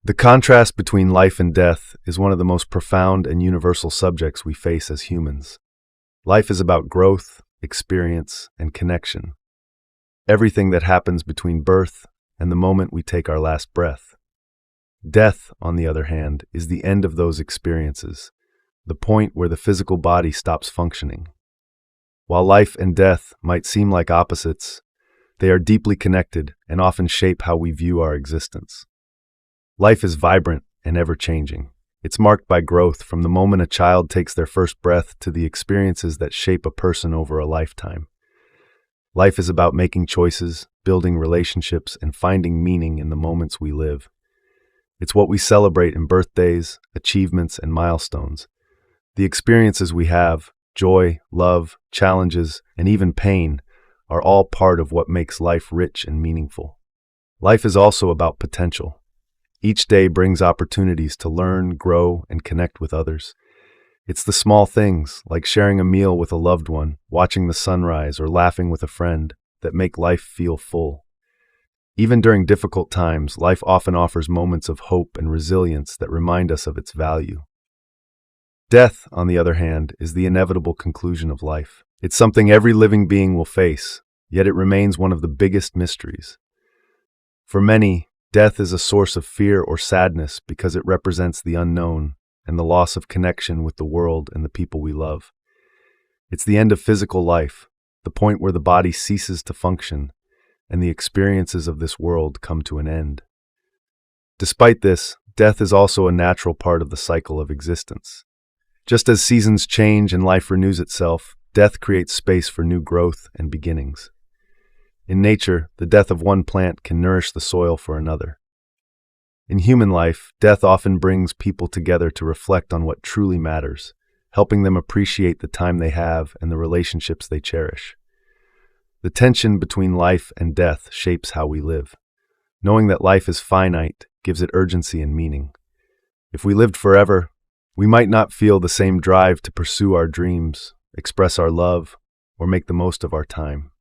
The contrast between life and death is one of the most profound and universal subjects we face as humans. Life is about growth, experience, and connection. Everything that happens between birth and the moment we take our last breath. Death, on the other hand, is the end of those experiences, the point where the physical body stops functioning. While life and death might seem like opposites, they are deeply connected and often shape how we view our existence. Life is vibrant and ever-changing. It's marked by growth from the moment a child takes their first breath to the experiences that shape a person over a lifetime. Life is about making choices, building relationships, and finding meaning in the moments we live. It's what we celebrate in birthdays, achievements, and milestones. The experiences we have, joy, love, challenges, and even pain, are all part of what makes life rich and meaningful. Life is also about potential. Each day brings opportunities to learn, grow, and connect with others. It's the small things, like sharing a meal with a loved one, watching the sunrise, or laughing with a friend, that make life feel full. Even during difficult times, life often offers moments of hope and resilience that remind us of its value. Death, on the other hand, is the inevitable conclusion of life. It's something every living being will face, yet it remains one of the biggest mysteries. For many, death is a source of fear or sadness because it represents the unknown and the loss of connection with the world and the people we love. It's the end of physical life, the point where the body ceases to function and the experiences of this world come to an end. Despite this, death is also a natural part of the cycle of existence. Just as seasons change and life renews itself, death creates space for new growth and beginnings. In nature, the death of one plant can nourish the soil for another. In human life, death often brings people together to reflect on what truly matters, helping them appreciate the time they have and the relationships they cherish. The tension between life and death shapes how we live. Knowing that life is finite gives it urgency and meaning. If we lived forever, we might not feel the same drive to pursue our dreams, express our love, or make the most of our time.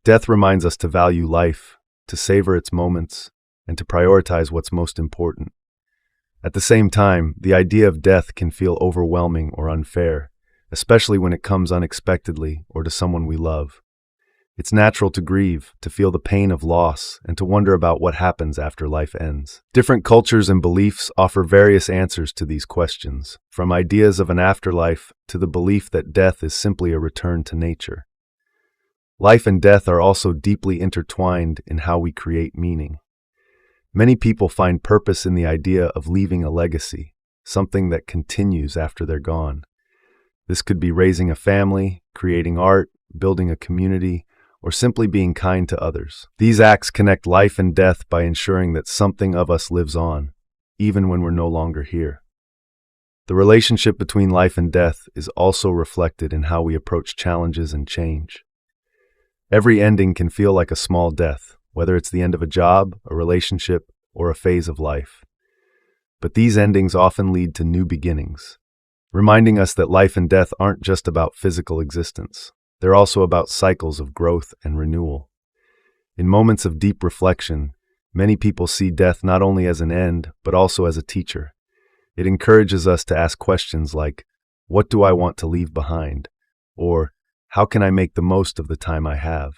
Death reminds us to value life, to savor its moments, and to prioritize what's most important. At the same time, the idea of death can feel overwhelming or unfair, especially when it comes unexpectedly or to someone we love. It's natural to grieve, to feel the pain of loss, and to wonder about what happens after life ends. Different cultures and beliefs offer various answers to these questions, from ideas of an afterlife to the belief that death is simply a return to nature. Life and death are also deeply intertwined in how we create meaning. Many people find purpose in the idea of leaving a legacy, something that continues after they're gone. This could be raising a family, creating art, building a community, or simply being kind to others. These acts connect life and death by ensuring that something of us lives on, even when we're no longer here. The relationship between life and death is also reflected in how we approach challenges and change. Every ending can feel like a small death, whether it's the end of a job, a relationship, or a phase of life. But these endings often lead to new beginnings, reminding us that life and death aren't just about physical existence. They're also about cycles of growth and renewal. In moments of deep reflection, many people see death not only as an end, but also as a teacher. It encourages us to ask questions like, what do I want to leave behind? Or, how can I make the most of the time I have?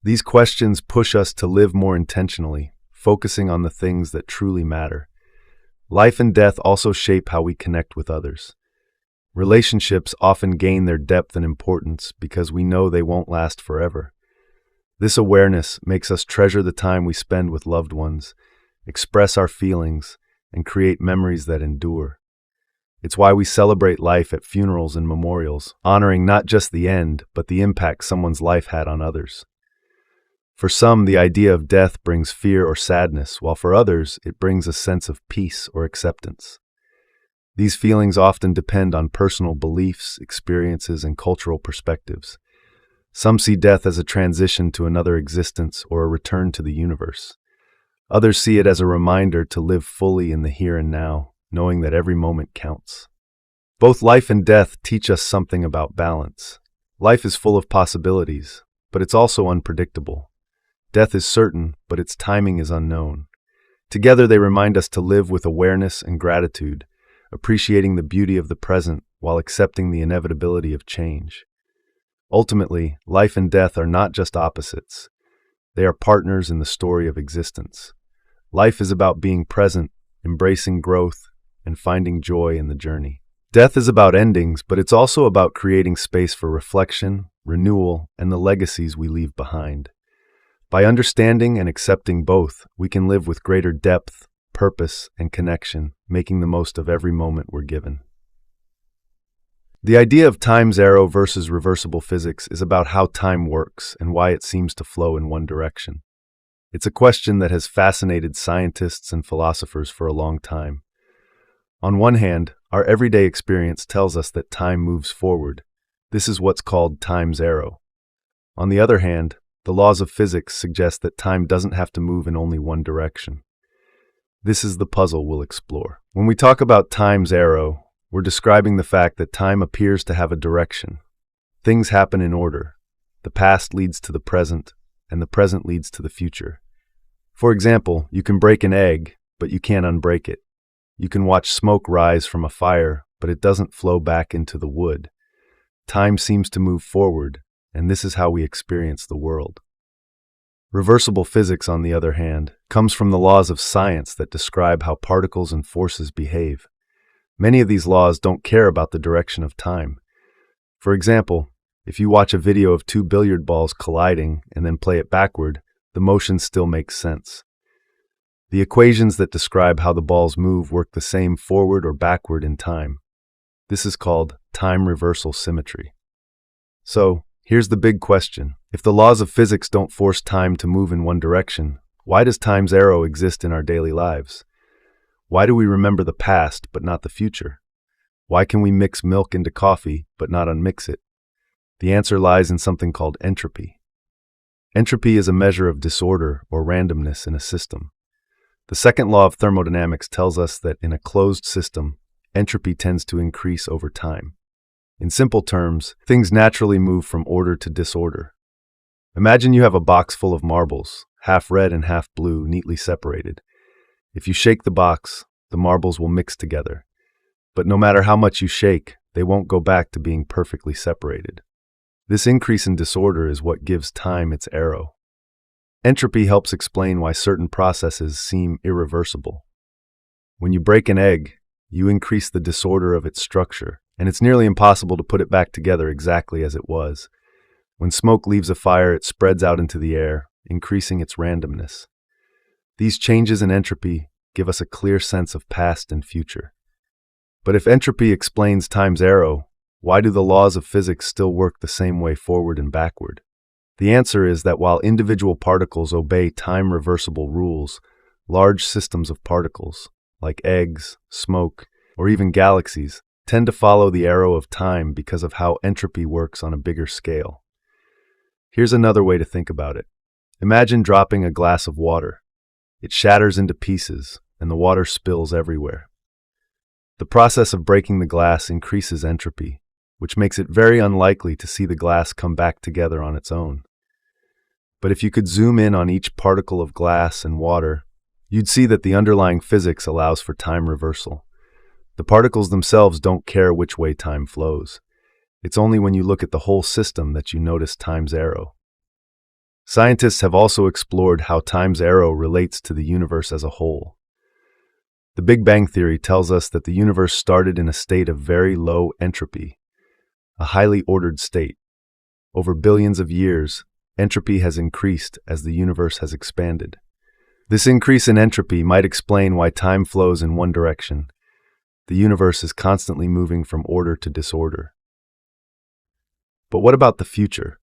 These questions push us to live more intentionally, focusing on the things that truly matter. Life and death also shape how we connect with others. Relationships often gain their depth and importance because we know they won't last forever. This awareness makes us treasure the time we spend with loved ones, express our feelings, and create memories that endure. It's why we celebrate life at funerals and memorials, honoring not just the end, but the impact someone's life had on others. For some, the idea of death brings fear or sadness, while for others, it brings a sense of peace or acceptance. These feelings often depend on personal beliefs, experiences, and cultural perspectives. Some see death as a transition to another existence or a return to the universe. Others see it as a reminder to live fully in the here and now, knowing that every moment counts. Both life and death teach us something about balance. Life is full of possibilities, but it's also unpredictable. Death is certain, but its timing is unknown. Together, they remind us to live with awareness and gratitude, appreciating the beauty of the present while accepting the inevitability of change. Ultimately, life and death are not just opposites. They are partners in the story of existence. Life is about being present, embracing growth, and finding joy in the journey. Death is about endings, but it's also about creating space for reflection, renewal, and the legacies we leave behind. By understanding and accepting both, we can live with greater depth, purpose, and connection, making the most of every moment we're given. The idea of time's arrow versus reversible physics is about how time works and why it seems to flow in one direction. It's a question that has fascinated scientists and philosophers for a long time. On one hand, our everyday experience tells us that time moves forward. This is what's called time's arrow. On the other hand, the laws of physics suggest that time doesn't have to move in only one direction. This is the puzzle we'll explore. When we talk about time's arrow, we're describing the fact that time appears to have a direction. Things happen in order. The past leads to the present, and the present leads to the future. For example, you can break an egg, but you can't unbreak it. You can watch smoke rise from a fire, but it doesn't flow back into the wood. Time seems to move forward, and this is how we experience the world. Reversible physics, on the other hand, comes from the laws of science that describe how particles and forces behave. Many of these laws don't care about the direction of time. For example, if you watch a video of two billiard balls colliding and then play it backward, the motion still makes sense. The equations that describe how the balls move work the same forward or backward in time. This is called time reversal symmetry. So, here's the big question. If the laws of physics don't force time to move in one direction, why does time's arrow exist in our daily lives? Why do we remember the past but not the future? Why can we mix milk into coffee but not unmix it? The answer lies in something called entropy. Entropy is a measure of disorder or randomness in a system. The second law of thermodynamics tells us that in a closed system, entropy tends to increase over time. In simple terms, things naturally move from order to disorder. Imagine you have a box full of marbles, half red and half blue, neatly separated. If you shake the box, the marbles will mix together. But no matter how much you shake, they won't go back to being perfectly separated. This increase in disorder is what gives time its arrow. Entropy helps explain why certain processes seem irreversible. When you break an egg, you increase the disorder of its structure, and it's nearly impossible to put it back together exactly as it was. When smoke leaves a fire, it spreads out into the air, increasing its randomness. These changes in entropy give us a clear sense of past and future. But if entropy explains time's arrow, why do the laws of physics still work the same way forward and backward? The answer is that while individual particles obey time-reversible rules, large systems of particles, like eggs, smoke, or even galaxies, tend to follow the arrow of time because of how entropy works on a bigger scale. Here's another way to think about it. Imagine dropping a glass of water. It shatters into pieces, and the water spills everywhere. The process of breaking the glass increases entropy, which makes it very unlikely to see the glass come back together on its own. But if you could zoom in on each particle of glass and water, you'd see that the underlying physics allows for time reversal. The particles themselves don't care which way time flows. It's only when you look at the whole system that you notice time's arrow. Scientists have also explored how time's arrow relates to the universe as a whole. The Big Bang Theory tells us that the universe started in a state of very low entropy, a highly ordered state. Over billions of years, entropy has increased as the universe has expanded. This increase in entropy might explain why time flows in one direction. The universe is constantly moving from order to disorder. But what about the future?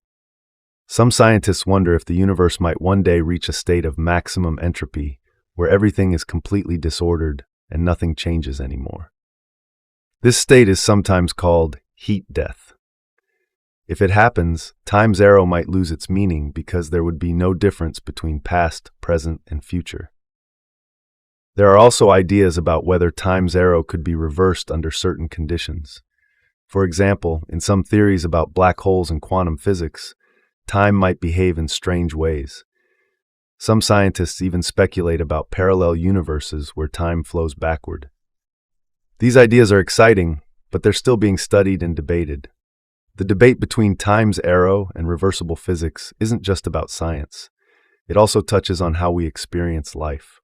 Some scientists wonder if the universe might one day reach a state of maximum entropy, where everything is completely disordered and nothing changes anymore. This state is sometimes called heat death. If it happens, time's arrow might lose its meaning because there would be no difference between past, present, and future. There are also ideas about whether time's arrow could be reversed under certain conditions. For example, in some theories about black holes and quantum physics, time might behave in strange ways. Some scientists even speculate about parallel universes where time flows backward. These ideas are exciting, but they're still being studied and debated. The debate between time's arrow and reversible physics isn't just about science. It also touches on how we experience life.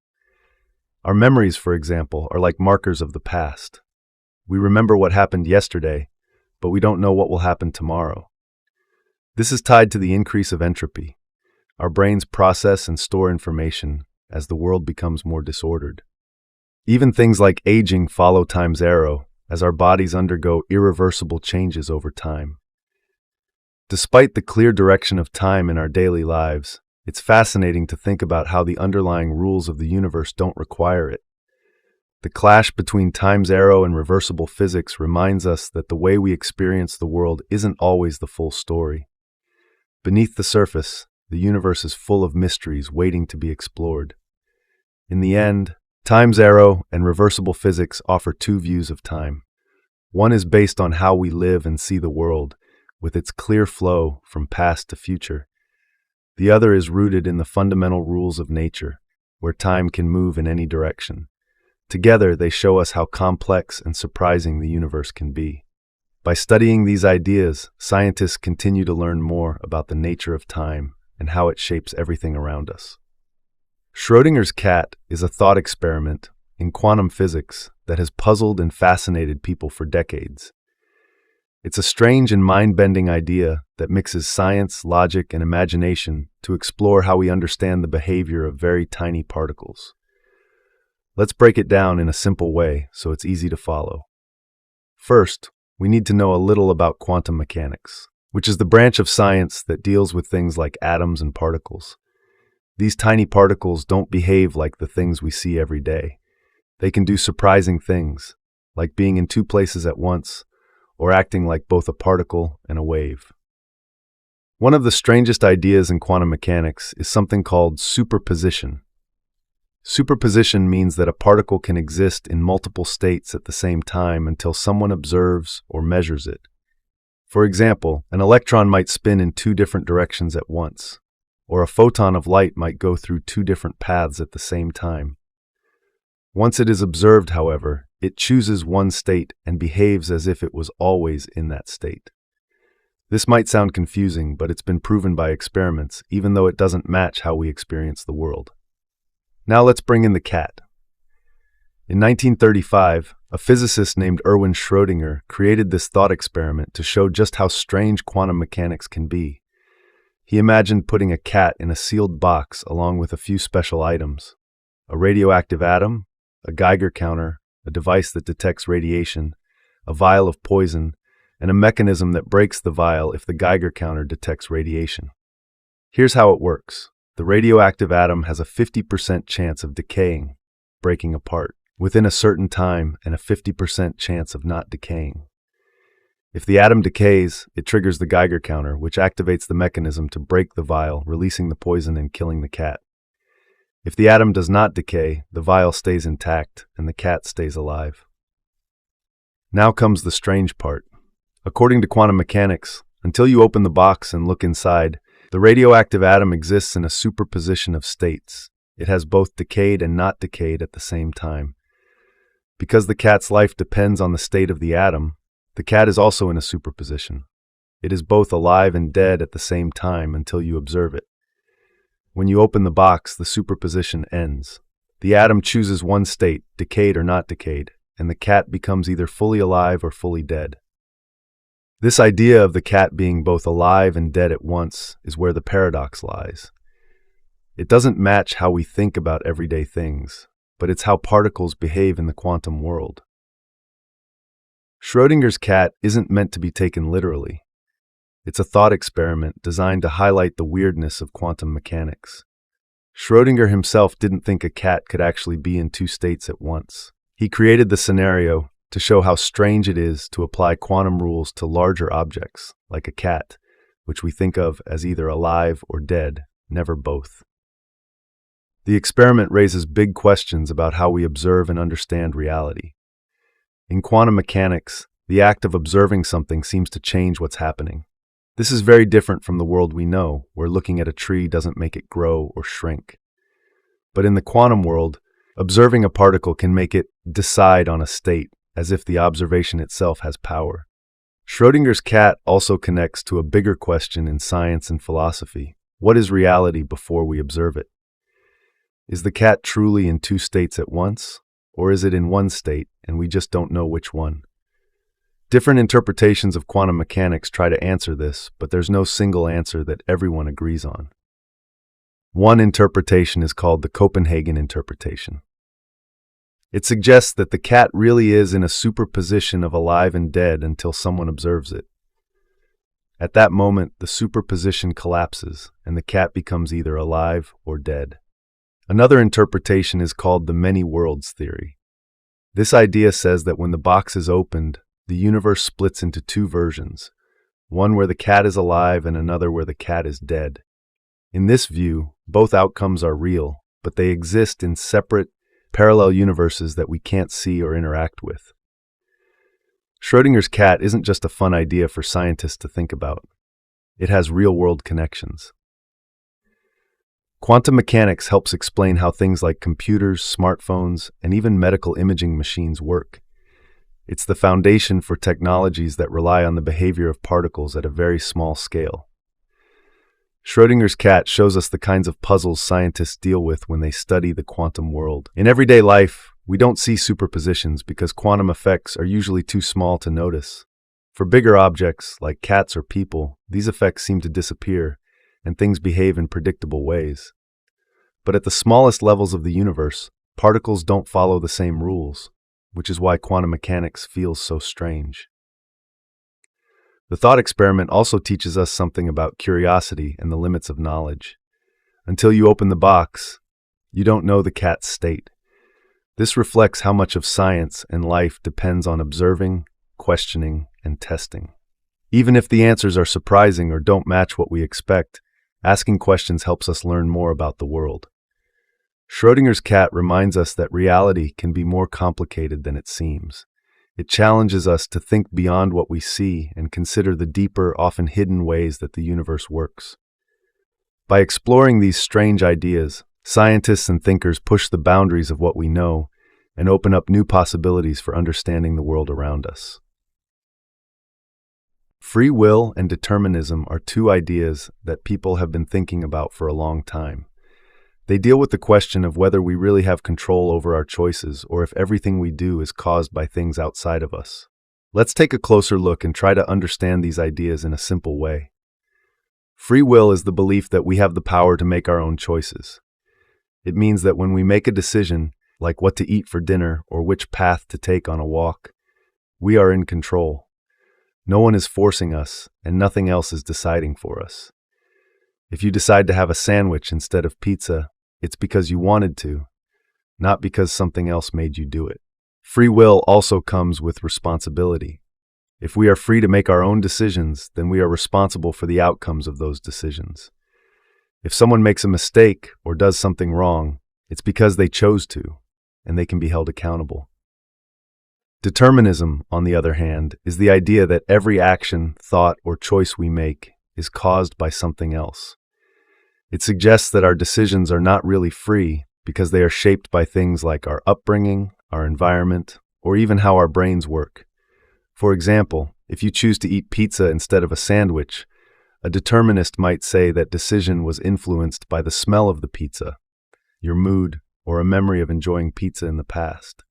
Our memories, for example, are like markers of the past. We remember what happened yesterday, but we don't know what will happen tomorrow. This is tied to the increase of entropy. Our brains process and store information as the world becomes more disordered. Even things like aging follow time's arrow, as our bodies undergo irreversible changes over time. Despite the clear direction of time in our daily lives, it's fascinating to think about how the underlying rules of the universe don't require it. The clash between time's arrow and reversible physics reminds us that the way we experience the world isn't always the full story. Beneath the surface, the universe is full of mysteries waiting to be explored. In the end, time's arrow and reversible physics offer two views of time. One is based on how we live and see the world, with its clear flow from past to future. The other is rooted in the fundamental rules of nature, where time can move in any direction. Together, they show us how complex and surprising the universe can be. By studying these ideas, scientists continue to learn more about the nature of time and how it shapes everything around us. Schrödinger's cat is a thought experiment in quantum physics that has puzzled and fascinated people for decades. It's a strange and mind-bending idea that mixes science, logic, and imagination to explore how we understand the behavior of very tiny particles. Let's break it down in a simple way so it's easy to follow. First, we need to know a little about quantum mechanics, which is the branch of science that deals with things like atoms and particles. These tiny particles don't behave like the things we see every day. They can do surprising things, like being in two places at once, or acting like both a particle and a wave. One of the strangest ideas in quantum mechanics is something called superposition. Superposition means that a particle can exist in multiple states at the same time until someone observes or measures it. For example, an electron might spin in two different directions at once, or a photon of light might go through two different paths at the same time. Once it is observed, however, it chooses one state and behaves as if it was always in that state. This might sound confusing, but it's been proven by experiments, even though it doesn't match how we experience the world. Now let's bring in the cat. In 1935, a physicist named Erwin Schrödinger created this thought experiment to show just how strange quantum mechanics can be. He imagined putting a cat in a sealed box along with a few special items: a radioactive atom, a Geiger counter, a device that detects radiation, a vial of poison, and a mechanism that breaks the vial if the Geiger counter detects radiation. Here's how it works. The radioactive atom has a 50% chance of decaying, breaking apart, within a certain time, and a 50% chance of not decaying. If the atom decays, it triggers the Geiger counter, which activates the mechanism to break the vial, releasing the poison and killing the cat. If the atom does not decay, the vial stays intact and the cat stays alive. Now comes the strange part. According to quantum mechanics, until you open the box and look inside, the radioactive atom exists in a superposition of states. It has both decayed and not decayed at the same time. Because the cat's life depends on the state of the atom, the cat is also in a superposition. It is both alive and dead at the same time until you observe it. When you open the box, the superposition ends. The atom chooses one state, decayed or not decayed, and the cat becomes either fully alive or fully dead. This idea of the cat being both alive and dead at once is where the paradox lies. It doesn't match how we think about everyday things, but it's how particles behave in the quantum world. Schrödinger's cat isn't meant to be taken literally. It's a thought experiment designed to highlight the weirdness of quantum mechanics. Schrödinger himself didn't think a cat could actually be in two states at once. He created the scenario to show how strange it is to apply quantum rules to larger objects, like a cat, which we think of as either alive or dead, never both. The experiment raises big questions about how we observe and understand reality. In quantum mechanics, the act of observing something seems to change what's happening. This is very different from the world we know, where looking at a tree doesn't make it grow or shrink. But in the quantum world, observing a particle can make it decide on a state, as if the observation itself has power. Schrödinger's cat also connects to a bigger question in science and philosophy. What is reality before we observe it? Is the cat truly in two states at once, or is it in one state and we just don't know which one? Different interpretations of quantum mechanics try to answer this, but there's no single answer that everyone agrees on. One interpretation is called the Copenhagen interpretation. It suggests that the cat really is in a superposition of alive and dead until someone observes it. At that moment, the superposition collapses, and the cat becomes either alive or dead. Another interpretation is called the many worlds theory. This idea says that when the box is opened, the universe splits into two versions, one where the cat is alive and another where the cat is dead. In this view, both outcomes are real, but they exist in separate, parallel universes that we can't see or interact with. Schrödinger's cat isn't just a fun idea for scientists to think about. It has real-world connections. Quantum mechanics helps explain how things like computers, smartphones, and even medical imaging machines work. It's the foundation for technologies that rely on the behavior of particles at a very small scale. Schrödinger's cat shows us the kinds of puzzles scientists deal with when they study the quantum world. In everyday life, we don't see superpositions because quantum effects are usually too small to notice. For bigger objects, like cats or people, these effects seem to disappear, and things behave in predictable ways. But at the smallest levels of the universe, particles don't follow the same rules, which is why quantum mechanics feels so strange. The thought experiment also teaches us something about curiosity and the limits of knowledge. Until you open the box, you don't know the cat's state. This reflects how much of science and life depends on observing, questioning, and testing. Even if the answers are surprising or don't match what we expect, asking questions helps us learn more about the world. Schrödinger's cat reminds us that reality can be more complicated than it seems. It challenges us to think beyond what we see and consider the deeper, often hidden ways that the universe works. By exploring these strange ideas, scientists and thinkers push the boundaries of what we know and open up new possibilities for understanding the world around us. Free will and determinism are two ideas that people have been thinking about for a long time. They deal with the question of whether we really have control over our choices or if everything we do is caused by things outside of us. Let's take a closer look and try to understand these ideas in a simple way. Free will is the belief that we have the power to make our own choices. It means that when we make a decision, like what to eat for dinner or which path to take on a walk, we are in control. No one is forcing us, and nothing else is deciding for us. If you decide to have a sandwich instead of pizza, it's because you wanted to, not because something else made you do it. Free will also comes with responsibility. If we are free to make our own decisions, then we are responsible for the outcomes of those decisions. If someone makes a mistake or does something wrong, it's because they chose to, and they can be held accountable. Determinism, on the other hand, is the idea that every action, thought, or choice we make is caused by something else. It suggests that our decisions are not really free because they are shaped by things like our upbringing, our environment, or even how our brains work. For example, if you choose to eat pizza instead of a sandwich, a determinist might say that decision was influenced by the smell of the pizza, your mood, or a memory of enjoying pizza in the past.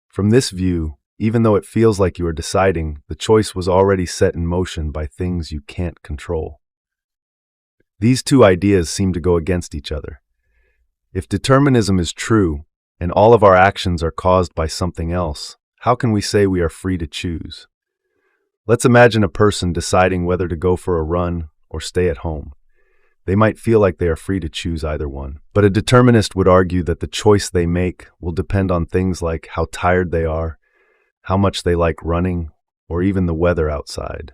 From this view, even though it feels like you are deciding, the choice was already set in motion by things you can't control. These two ideas seem to go against each other. If determinism is true, and all of our actions are caused by something else, how can we say we are free to choose? Let's imagine a person deciding whether to go for a run or stay at home. They might feel like they are free to choose either one. But a determinist would argue that the choice they make will depend on things like how tired they are, how much they like running, or even the weather outside.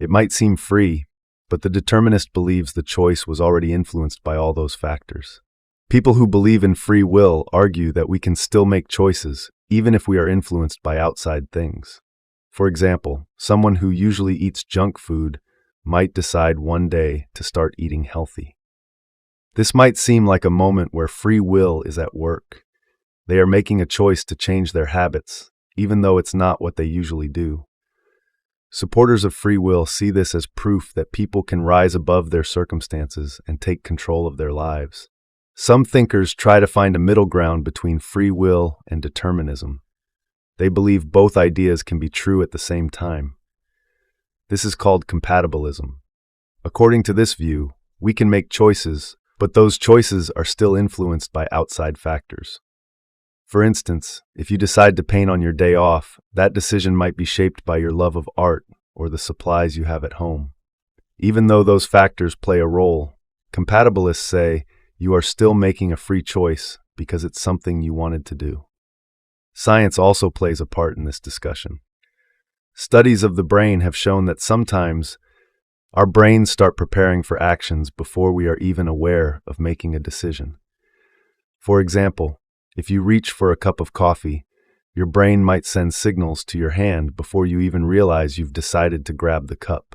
It might seem free, but the determinist believes the choice was already influenced by all those factors. People who believe in free will argue that we can still make choices, even if we are influenced by outside things. For example, someone who usually eats junk food might decide one day to start eating healthy. This might seem like a moment where free will is at work. They are making a choice to change their habits, even though it's not what they usually do. Supporters of free will see this as proof that people can rise above their circumstances and take control of their lives. Some thinkers try to find a middle ground between free will and determinism. They believe both ideas can be true at the same time. This is called compatibilism. According to this view, we can make choices, but those choices are still influenced by outside factors. For instance, if you decide to paint on your day off, that decision might be shaped by your love of art or the supplies you have at home. Even though those factors play a role, compatibilists say you are still making a free choice because it's something you wanted to do. Science also plays a part in this discussion. Studies of the brain have shown that sometimes our brains start preparing for actions before we are even aware of making a decision. For example, if you reach for a cup of coffee, your brain might send signals to your hand before you even realize you've decided to grab the cup.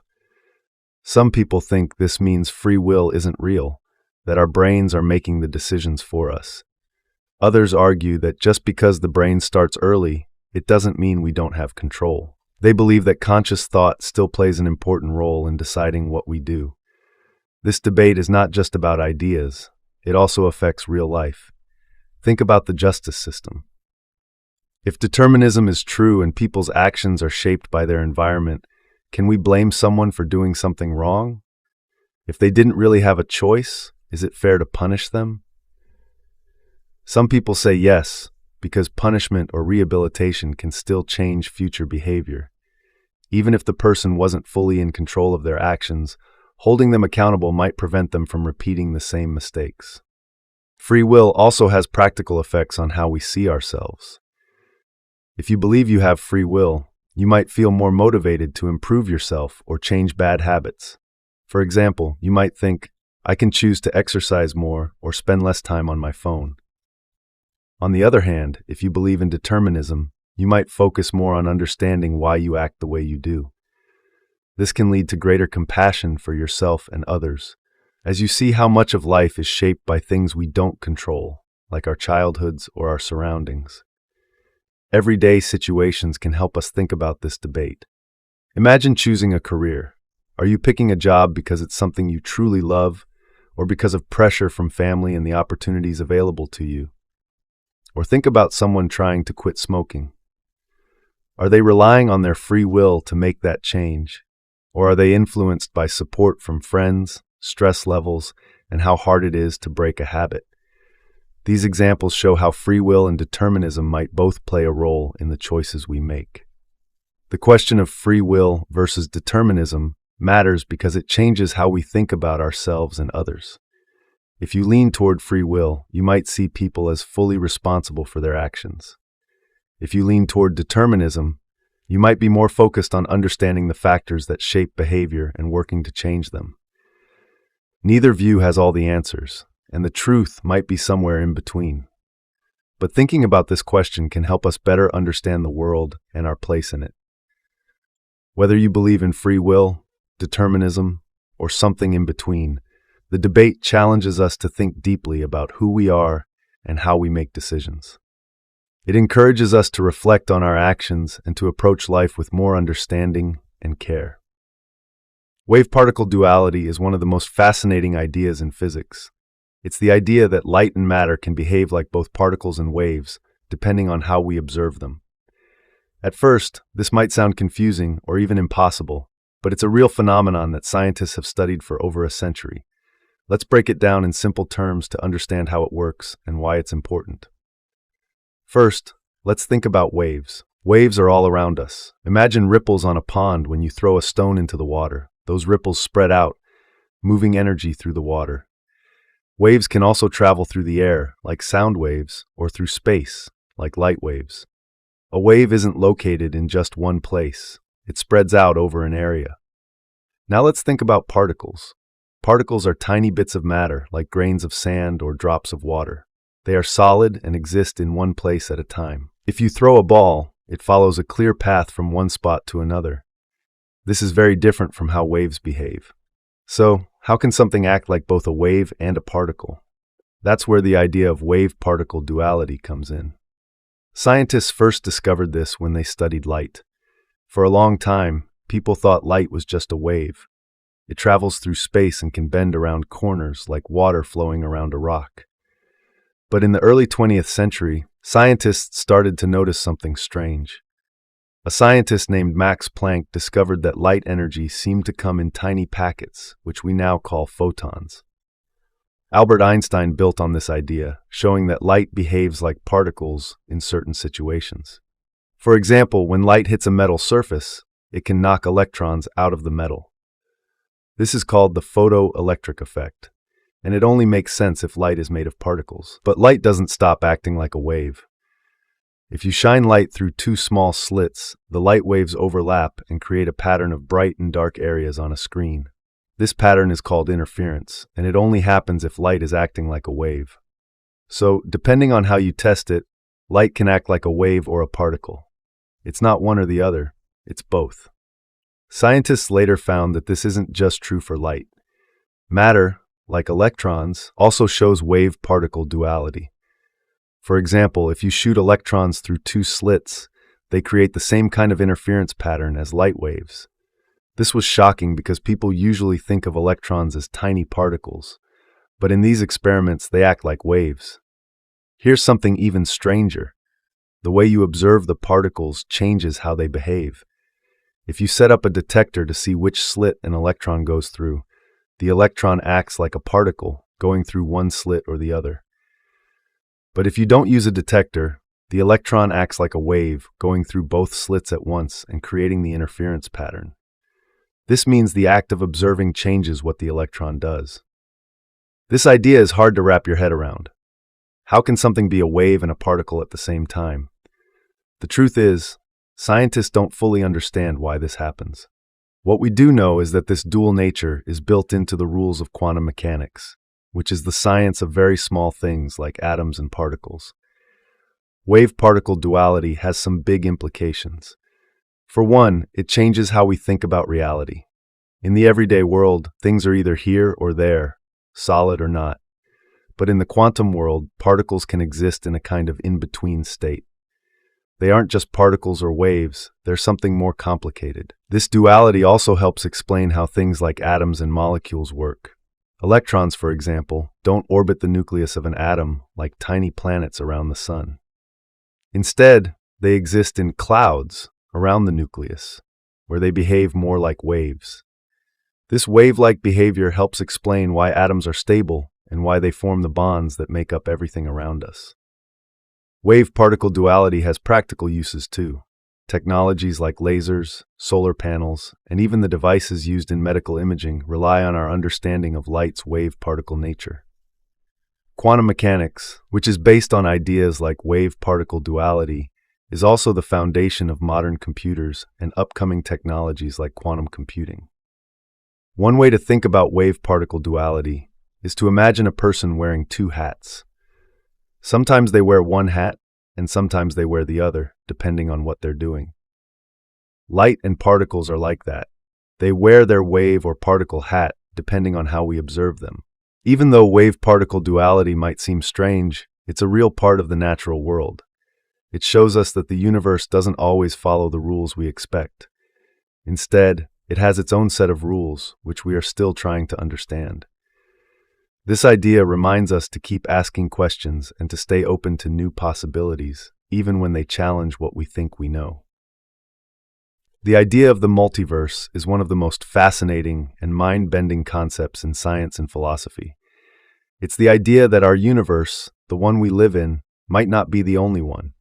Some people think this means free will isn't real, that our brains are making the decisions for us. Others argue that just because the brain starts early, it doesn't mean we don't have control. They believe that conscious thought still plays an important role in deciding what we do. This debate is not just about ideas, it also affects real life. Think about the justice system. If determinism is true and people's actions are shaped by their environment, can we blame someone for doing something wrong? If they didn't really have a choice, is it fair to punish them? Some people say yes, because punishment or rehabilitation can still change future behavior. Even if the person wasn't fully in control of their actions, holding them accountable might prevent them from repeating the same mistakes. Free will also has practical effects on how we see ourselves. If you believe you have free will, you might feel more motivated to improve yourself or change bad habits. For example, you might think, I can choose to exercise more or spend less time on my phone. On the other hand, if you believe in determinism, you might focus more on understanding why you act the way you do. This can lead to greater compassion for yourself and others, as you see how much of life is shaped by things we don't control, like our childhoods or our surroundings. Everyday situations can help us think about this debate. Imagine choosing a career. Are you picking a job because it's something you truly love, or because of pressure from family and the opportunities available to you? Or think about someone trying to quit smoking. Are they relying on their free will to make that change? Or are they influenced by support from friends, stress levels, and how hard it is to break a habit? These examples show how free will and determinism might both play a role in the choices we make. The question of free will versus determinism matters because it changes how we think about ourselves and others. If you lean toward free will, you might see people as fully responsible for their actions. If you lean toward determinism, you might be more focused on understanding the factors that shape behavior and working to change them. Neither view has all the answers, and the truth might be somewhere in between. But thinking about this question can help us better understand the world and our place in it. Whether you believe in free will, determinism, or something in between, the debate challenges us to think deeply about who we are and how we make decisions. It encourages us to reflect on our actions and to approach life with more understanding and care. Wave-particle duality is one of the most fascinating ideas in physics. It's the idea that light and matter can behave like both particles and waves, depending on how we observe them. At first, this might sound confusing or even impossible, but it's a real phenomenon that scientists have studied for over a century. Let's break it down in simple terms to understand how it works and why it's important. First, let's think about waves. Waves are all around us. Imagine ripples on a pond when you throw a stone into the water. Those ripples spread out, moving energy through the water. Waves can also travel through the air, like sound waves, or through space, like light waves. A wave isn't located in just one place. It spreads out over an area. Now let's think about particles. Particles are tiny bits of matter, like grains of sand or drops of water. They are solid and exist in one place at a time. If you throw a ball, it follows a clear path from one spot to another. This is very different from how waves behave. So, how can something act like both a wave and a particle? That's where the idea of wave-particle duality comes in. Scientists first discovered this when they studied light. For a long time, people thought light was just a wave. It travels through space and can bend around corners like water flowing around a rock. But in the early 20th century, scientists started to notice something strange. A scientist named Max Planck discovered that light energy seemed to come in tiny packets, which we now call photons. Albert Einstein built on this idea, showing that light behaves like particles in certain situations. For example, when light hits a metal surface, it can knock electrons out of the metal. This is called the photoelectric effect, and it only makes sense if light is made of particles. But light doesn't stop acting like a wave. If you shine light through two small slits, the light waves overlap and create a pattern of bright and dark areas on a screen. This pattern is called interference, and it only happens if light is acting like a wave. So, depending on how you test it, light can act like a wave or a particle. It's not one or the other, it's both. Scientists later found that this isn't just true for light. Matter, like electrons, also shows wave-particle duality. For example, if you shoot electrons through two slits, they create the same kind of interference pattern as light waves. This was shocking because people usually think of electrons as tiny particles, but in these experiments they act like waves. Here's something even stranger. The way you observe the particles changes how they behave. If you set up a detector to see which slit an electron goes through, the electron acts like a particle, going through one slit or the other. But if you don't use a detector, the electron acts like a wave, going through both slits at once and creating the interference pattern. This means the act of observing changes what the electron does. This idea is hard to wrap your head around. How can something be a wave and a particle at the same time? The truth is, scientists don't fully understand why this happens. What we do know is that this dual nature is built into the rules of quantum mechanics, which is the science of very small things like atoms and particles. Wave-particle duality has some big implications. For one, it changes how we think about reality. In the everyday world, things are either here or there, solid or not. But in the quantum world, particles can exist in a kind of in-between state. They aren't just particles or waves, they're something more complicated. This duality also helps explain how things like atoms and molecules work. Electrons, for example, don't orbit the nucleus of an atom like tiny planets around the sun. Instead, they exist in clouds around the nucleus, where they behave more like waves. This wave-like behavior helps explain why atoms are stable and why they form the bonds that make up everything around us. Wave-particle duality has practical uses too. Technologies like lasers, solar panels, and even the devices used in medical imaging rely on our understanding of light's wave-particle nature. Quantum mechanics, which is based on ideas like wave-particle duality, is also the foundation of modern computers and upcoming technologies like quantum computing. One way to think about wave-particle duality is to imagine a person wearing two hats. Sometimes they wear one hat, and sometimes they wear the other, depending on what they're doing. Light and particles are like that. They wear their wave or particle hat depending on how we observe them. Even though wave-particle duality might seem strange, it's a real part of the natural world. It shows us that the universe doesn't always follow the rules we expect. Instead, it has its own set of rules, which we are still trying to understand. This idea reminds us to keep asking questions and to stay open to new possibilities, even when they challenge what we think we know. The idea of the multiverse is one of the most fascinating and mind-bending concepts in science and philosophy. It's the idea that our universe, the one we live in, might not be the only one.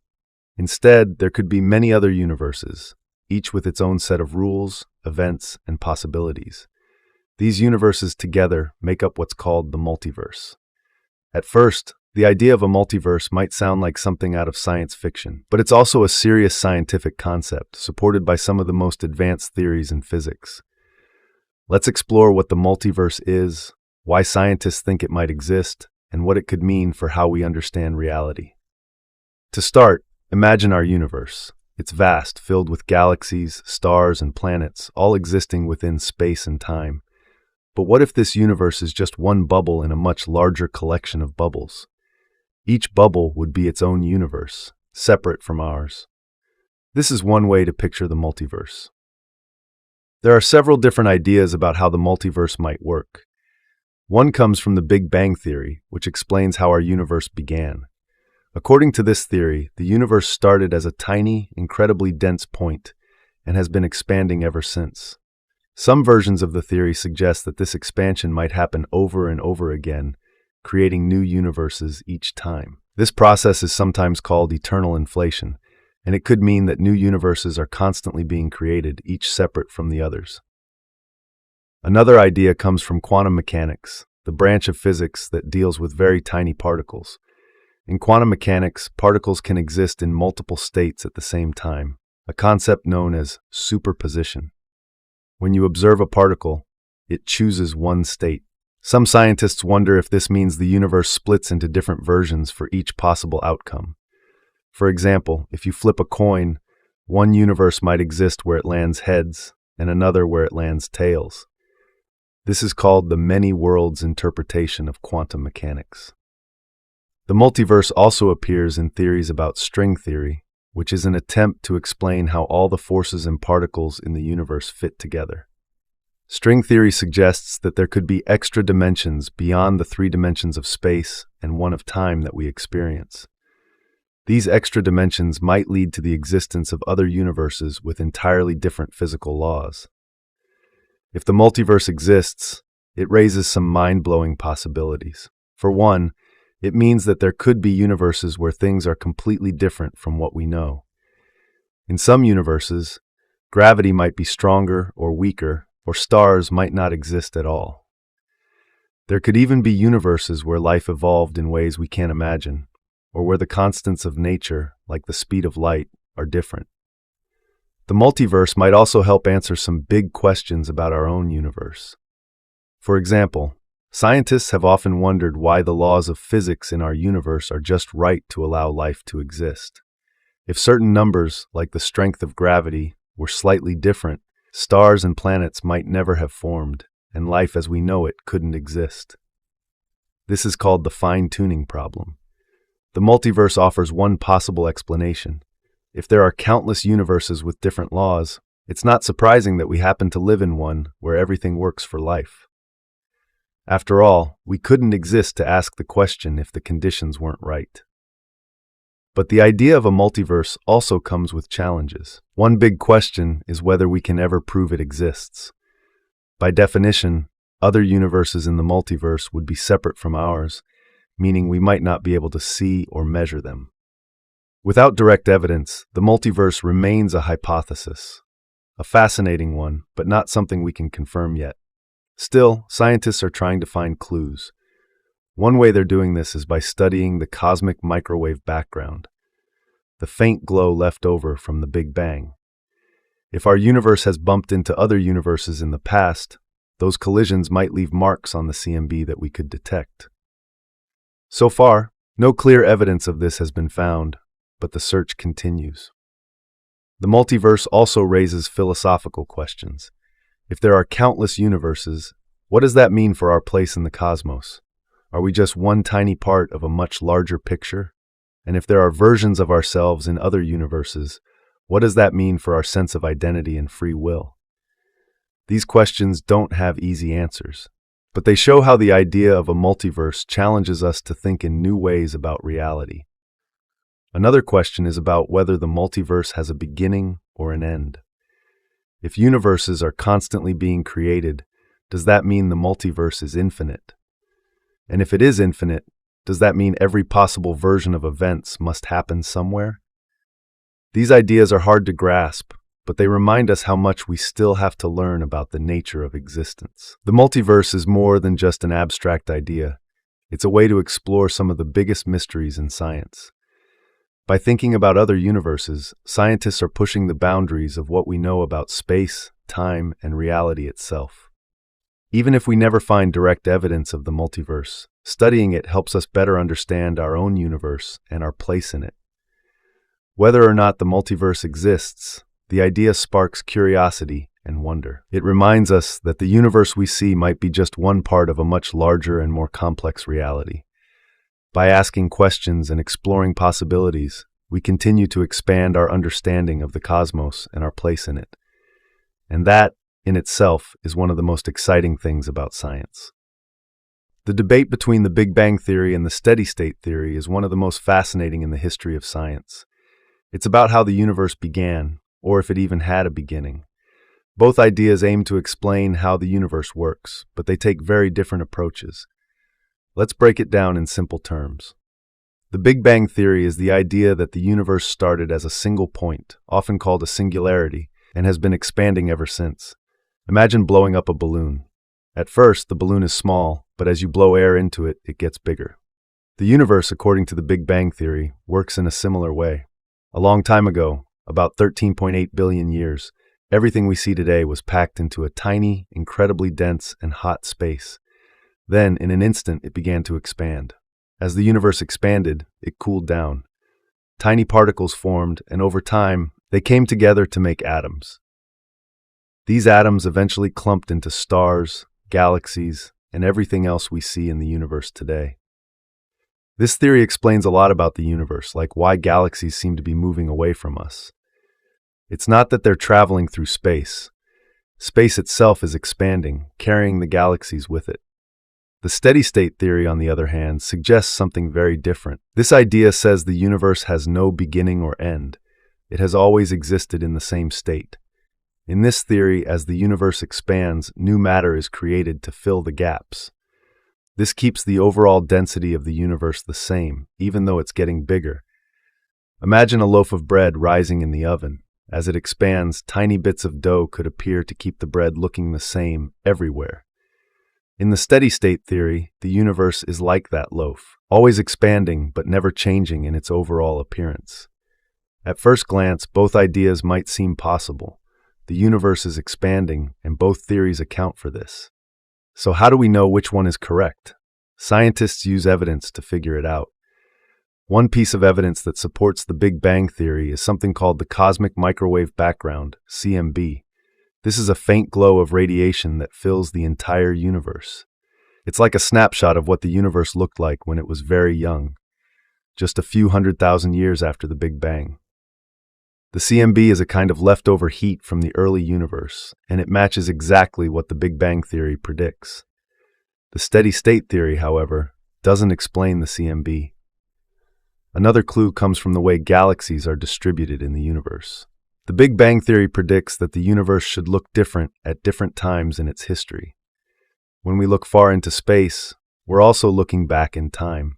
Instead, there could be many other universes, each with its own set of rules, events, and possibilities. These universes together make up what's called the multiverse. At first, the idea of a multiverse might sound like something out of science fiction, but it's also a serious scientific concept supported by some of the most advanced theories in physics. Let's explore what the multiverse is, why scientists think it might exist, and what it could mean for how we understand reality. To start, imagine our universe. It's vast, filled with galaxies, stars, and planets, all existing within space and time. But what if this universe is just one bubble in a much larger collection of bubbles? Each bubble would be its own universe, separate from ours. This is one way to picture the multiverse. There are several different ideas about how the multiverse might work. One comes from the Big Bang Theory, which explains how our universe began. According to this theory, the universe started as a tiny, incredibly dense point and has been expanding ever since. Some versions of the theory suggest that this expansion might happen over and over again, creating new universes each time. This process is sometimes called eternal inflation, and it could mean that new universes are constantly being created, each separate from the others. Another idea comes from quantum mechanics, the branch of physics that deals with very tiny particles. In quantum mechanics, particles can exist in multiple states at the same time, a concept known as superposition. When you observe a particle, it chooses one state. Some scientists wonder if this means the universe splits into different versions for each possible outcome. For example, if you flip a coin, one universe might exist where it lands heads and another where it lands tails. This is called the many worlds interpretation of quantum mechanics. The multiverse also appears in theories about string theory, which is an attempt to explain how all the forces and particles in the universe fit together. String theory suggests that there could be extra dimensions beyond the 3 dimensions of space and 1 of time that we experience. These extra dimensions might lead to the existence of other universes with entirely different physical laws. If the multiverse exists, it raises some mind-blowing possibilities. For one, it means that there could be universes where things are completely different from what we know. In some universes, gravity might be stronger or weaker, or stars might not exist at all. There could even be universes where life evolved in ways we can't imagine, or where the constants of nature, like the speed of light, are different. The multiverse might also help answer some big questions about our own universe. For example, scientists have often wondered why the laws of physics in our universe are just right to allow life to exist. If certain numbers, like the strength of gravity, were slightly different, stars and planets might never have formed, and life as we know it couldn't exist. This is called the fine-tuning problem. The multiverse offers one possible explanation. If there are countless universes with different laws, it's not surprising that we happen to live in one where everything works for life. After all, we couldn't exist to ask the question if the conditions weren't right. But the idea of a multiverse also comes with challenges. One big question is whether we can ever prove it exists. By definition, other universes in the multiverse would be separate from ours, meaning we might not be able to see or measure them. Without direct evidence, the multiverse remains a hypothesis, a fascinating one, but not something we can confirm yet. Still, scientists are trying to find clues. One way they're doing this is by studying the cosmic microwave background, the faint glow left over from the Big Bang. If our universe has bumped into other universes in the past, those collisions might leave marks on the CMB that we could detect. So far, no clear evidence of this has been found, but the search continues. The multiverse also raises philosophical questions. If there are countless universes, what does that mean for our place in the cosmos? Are we just one tiny part of a much larger picture? And if there are versions of ourselves in other universes, what does that mean for our sense of identity and free will? These questions don't have easy answers, but they show how the idea of a multiverse challenges us to think in new ways about reality. Another question is about whether the multiverse has a beginning or an end. If universes are constantly being created, does that mean the multiverse is infinite? And if it is infinite, does that mean every possible version of events must happen somewhere? These ideas are hard to grasp, but they remind us how much we still have to learn about the nature of existence. The multiverse is more than just an abstract idea. It's a way to explore some of the biggest mysteries in science. By thinking about other universes, scientists are pushing the boundaries of what we know about space, time, and reality itself. Even if we never find direct evidence of the multiverse, studying it helps us better understand our own universe and our place in it. Whether or not the multiverse exists, the idea sparks curiosity and wonder. It reminds us that the universe we see might be just one part of a much larger and more complex reality. By asking questions and exploring possibilities, we continue to expand our understanding of the cosmos and our place in it. And that, in itself, is one of the most exciting things about science. The debate between the Big Bang Theory and the steady-state theory is one of the most fascinating in the history of science. It's about how the universe began, or if it even had a beginning. Both ideas aim to explain how the universe works, but they take very different approaches. Let's break it down in simple terms. The Big Bang Theory is the idea that the universe started as a single point, often called a singularity, and has been expanding ever since. Imagine blowing up a balloon. At first, the balloon is small, but as you blow air into it, it gets bigger. The universe, according to the Big Bang Theory, works in a similar way. A long time ago, about 13.8 billion years, everything we see today was packed into a tiny, incredibly dense and hot space. Then, in an instant, it began to expand. As the universe expanded, it cooled down. Tiny particles formed, and over time, they came together to make atoms. These atoms eventually clumped into stars, galaxies, and everything else we see in the universe today. This theory explains a lot about the universe, like why galaxies seem to be moving away from us. It's not that they're traveling through space. Space itself is expanding, carrying the galaxies with it. The steady-state theory, on the other hand, suggests something very different. This idea says the universe has no beginning or end. It has always existed in the same state. In this theory, as the universe expands, new matter is created to fill the gaps. This keeps the overall density of the universe the same, even though it's getting bigger. Imagine a loaf of bread rising in the oven. As it expands, tiny bits of dough could appear to keep the bread looking the same everywhere. In the steady-state theory, the universe is like that loaf, always expanding but never changing in its overall appearance. At first glance, both ideas might seem possible. The universe is expanding, and both theories account for this. So how do we know which one is correct? Scientists use evidence to figure it out. One piece of evidence that supports the Big Bang Theory is something called the cosmic microwave background, CMB. This is a faint glow of radiation that fills the entire universe. It's like a snapshot of what the universe looked like when it was very young, just a few 100,000 years after the Big Bang. The CMB is a kind of leftover heat from the early universe, and it matches exactly what the Big Bang Theory predicts. The steady-state theory, however, doesn't explain the CMB. Another clue comes from the way galaxies are distributed in the universe. The Big Bang Theory predicts that the universe should look different at different times in its history. When we look far into space, we're also looking back in time.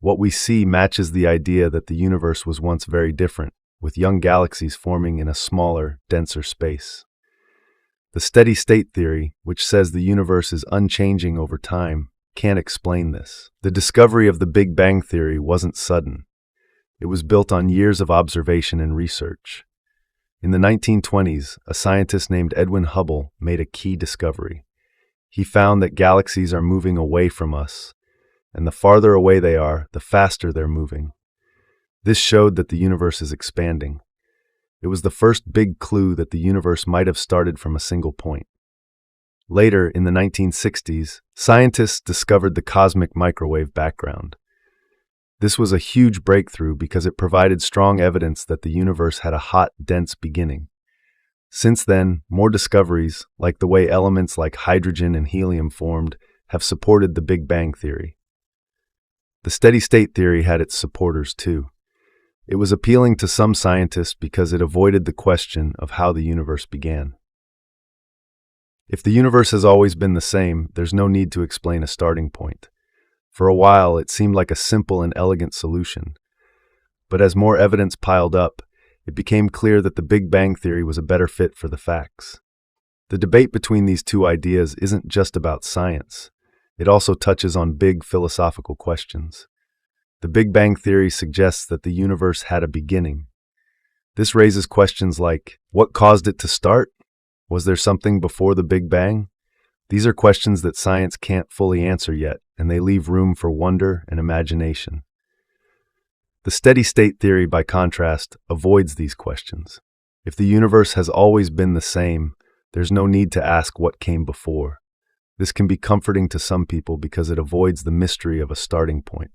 What we see matches the idea that the universe was once very different, with young galaxies forming in a smaller, denser space. The steady-state theory, which says the universe is unchanging over time, can't explain this. The discovery of the Big Bang Theory wasn't sudden. It was built on years of observation and research. In the 1920s, a scientist named Edwin Hubble made a key discovery. He found that galaxies are moving away from us, and the farther away they are, the faster they're moving. This showed that the universe is expanding. It was the first big clue that the universe might have started from a single point. Later, in the 1960s, scientists discovered the cosmic microwave background. This was a huge breakthrough because it provided strong evidence that the universe had a hot, dense beginning. Since then, more discoveries, like the way elements like hydrogen and helium formed, have supported the Big Bang Theory. The steady-state theory had its supporters too. It was appealing to some scientists because it avoided the question of how the universe began. If the universe has always been the same, there's no need to explain a starting point. For a while, it seemed like a simple and elegant solution. But as more evidence piled up, it became clear that the Big Bang Theory was a better fit for the facts. The debate between these two ideas isn't just about science. It also touches on big philosophical questions. The Big Bang Theory suggests that the universe had a beginning. This raises questions like, what caused it to start? Was there something before the Big Bang? These are questions that science can't fully answer yet, and they leave room for wonder and imagination. The steady-state theory, by contrast, avoids these questions. If the universe has always been the same, There's no need to ask what came before. This can be comforting to some people because it avoids the mystery of a starting point.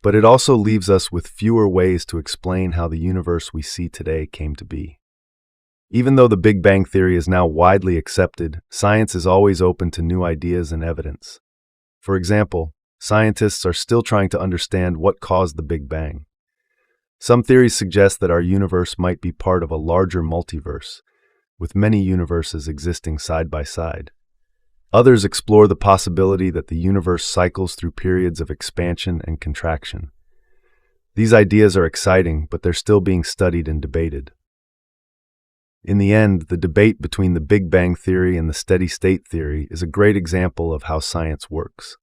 But it also leaves us with fewer ways to explain how the universe we see today came to be. Even though the Big Bang Theory is now widely accepted, science is always open to new ideas and evidence. For example, scientists are still trying to understand what caused the Big Bang. Some theories suggest that our universe might be part of a larger multiverse, with many universes existing side by side. Others explore the possibility that the universe cycles through periods of expansion and contraction. These ideas are exciting, but they're still being studied and debated. In the end, the debate between the Big Bang Theory and the steady-state theory is a great example of how science works.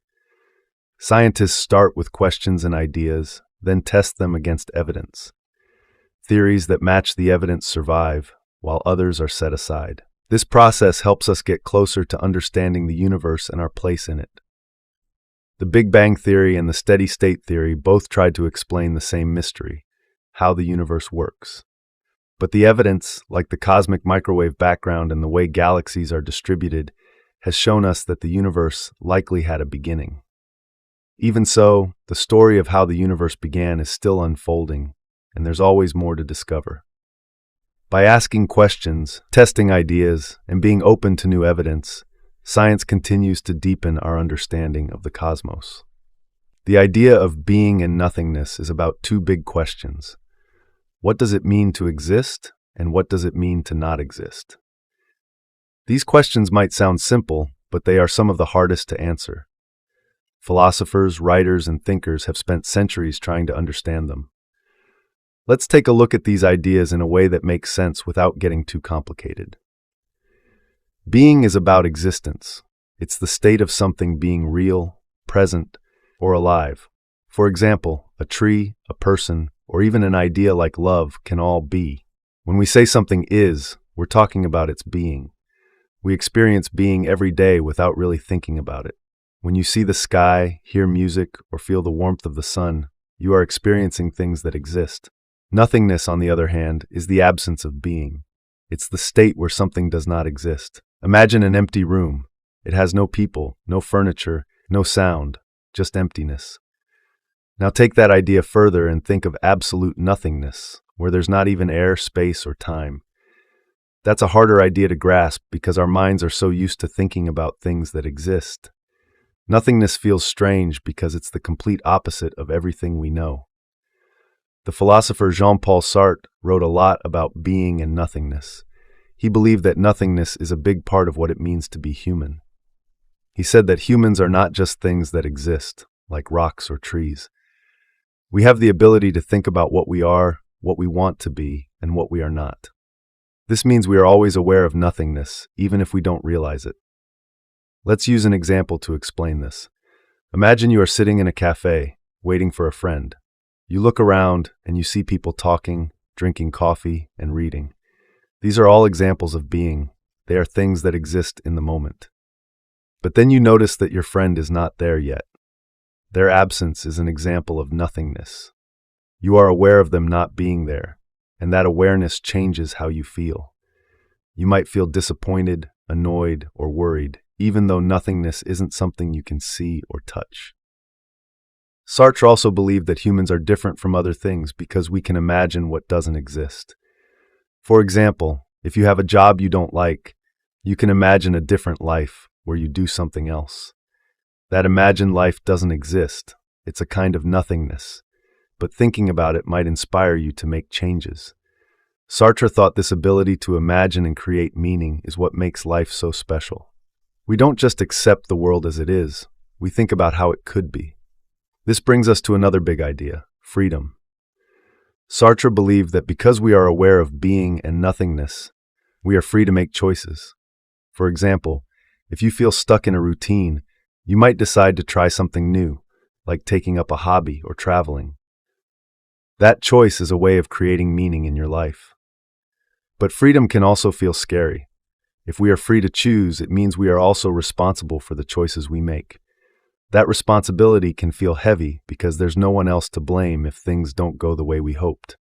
Scientists start with questions and ideas, then test them against evidence. Theories that match the evidence survive, while others are set aside. This process helps us get closer to understanding the universe and our place in it. The Big Bang Theory and the steady-state theory both tried to explain the same mystery, how the universe works. But the evidence, like the cosmic microwave background and the way galaxies are distributed, has shown us that the universe likely had a beginning. Even so, the story of how the universe began is still unfolding, and there's always more to discover. By asking questions, testing ideas, and being open to new evidence, science continues to deepen our understanding of the cosmos. The idea of being and nothingness is about two big questions. What does it mean to exist, and what does it mean to not exist? These questions might sound simple, but they are some of the hardest to answer. Philosophers, writers, and thinkers have spent centuries trying to understand them. Let's take a look at these ideas in a way that makes sense without getting too complicated. Being is about existence. It's the state of something being real, present, or alive. For example, a tree, a person, or even an idea like love can all be. When we say something is, we're talking about its being. We experience being every day without really thinking about it. When you see the sky, hear music, or feel the warmth of the sun, you are experiencing things that exist. Nothingness, on the other hand, is the absence of being. It's the state where something does not exist. Imagine an empty room. It has no people, no furniture, no sound, just emptiness. Now take that idea further and think of absolute nothingness, where there's not even air, space, or time. That's a harder idea to grasp because our minds are so used to thinking about things that exist. Nothingness feels strange because it's the complete opposite of everything we know. The philosopher Jean-Paul Sartre wrote a lot about being and nothingness. He believed that nothingness is a big part of what it means to be human. He said that humans are not just things that exist, like rocks or trees. We have the ability to think about what we are, what we want to be, and what we are not. This means we are always aware of nothingness, even if we don't realize it. Let's use an example to explain this. Imagine you are sitting in a cafe, waiting for a friend. You look around and you see people talking, drinking coffee, and reading. These are all examples of being. They are things that exist in the moment. But then you notice that your friend is not there yet. Their absence is an example of nothingness. You are aware of them not being there, and that awareness changes how you feel. You might feel disappointed, annoyed, or worried, even though nothingness isn't something you can see or touch. Sartre also believed that humans are different from other things because we can imagine what doesn't exist. For example, if you have a job you don't like, you can imagine a different life where you do something else. That imagined life doesn't exist. It's a kind of nothingness, but thinking about it might inspire you to make changes. Sartre thought this ability to imagine and create meaning is what makes life so special. We don't just accept the world as it is, we think about how it could be. This brings us to another big idea, freedom. Sartre believed that because we are aware of being and nothingness, we are free to make choices. For example, if you feel stuck in a routine, you might decide to try something new, like taking up a hobby or traveling. That choice is a way of creating meaning in your life. But freedom can also feel scary. If we are free to choose, it means we are also responsible for the choices we make. That responsibility can feel heavy because there's no one else to blame if things don't go the way we hoped.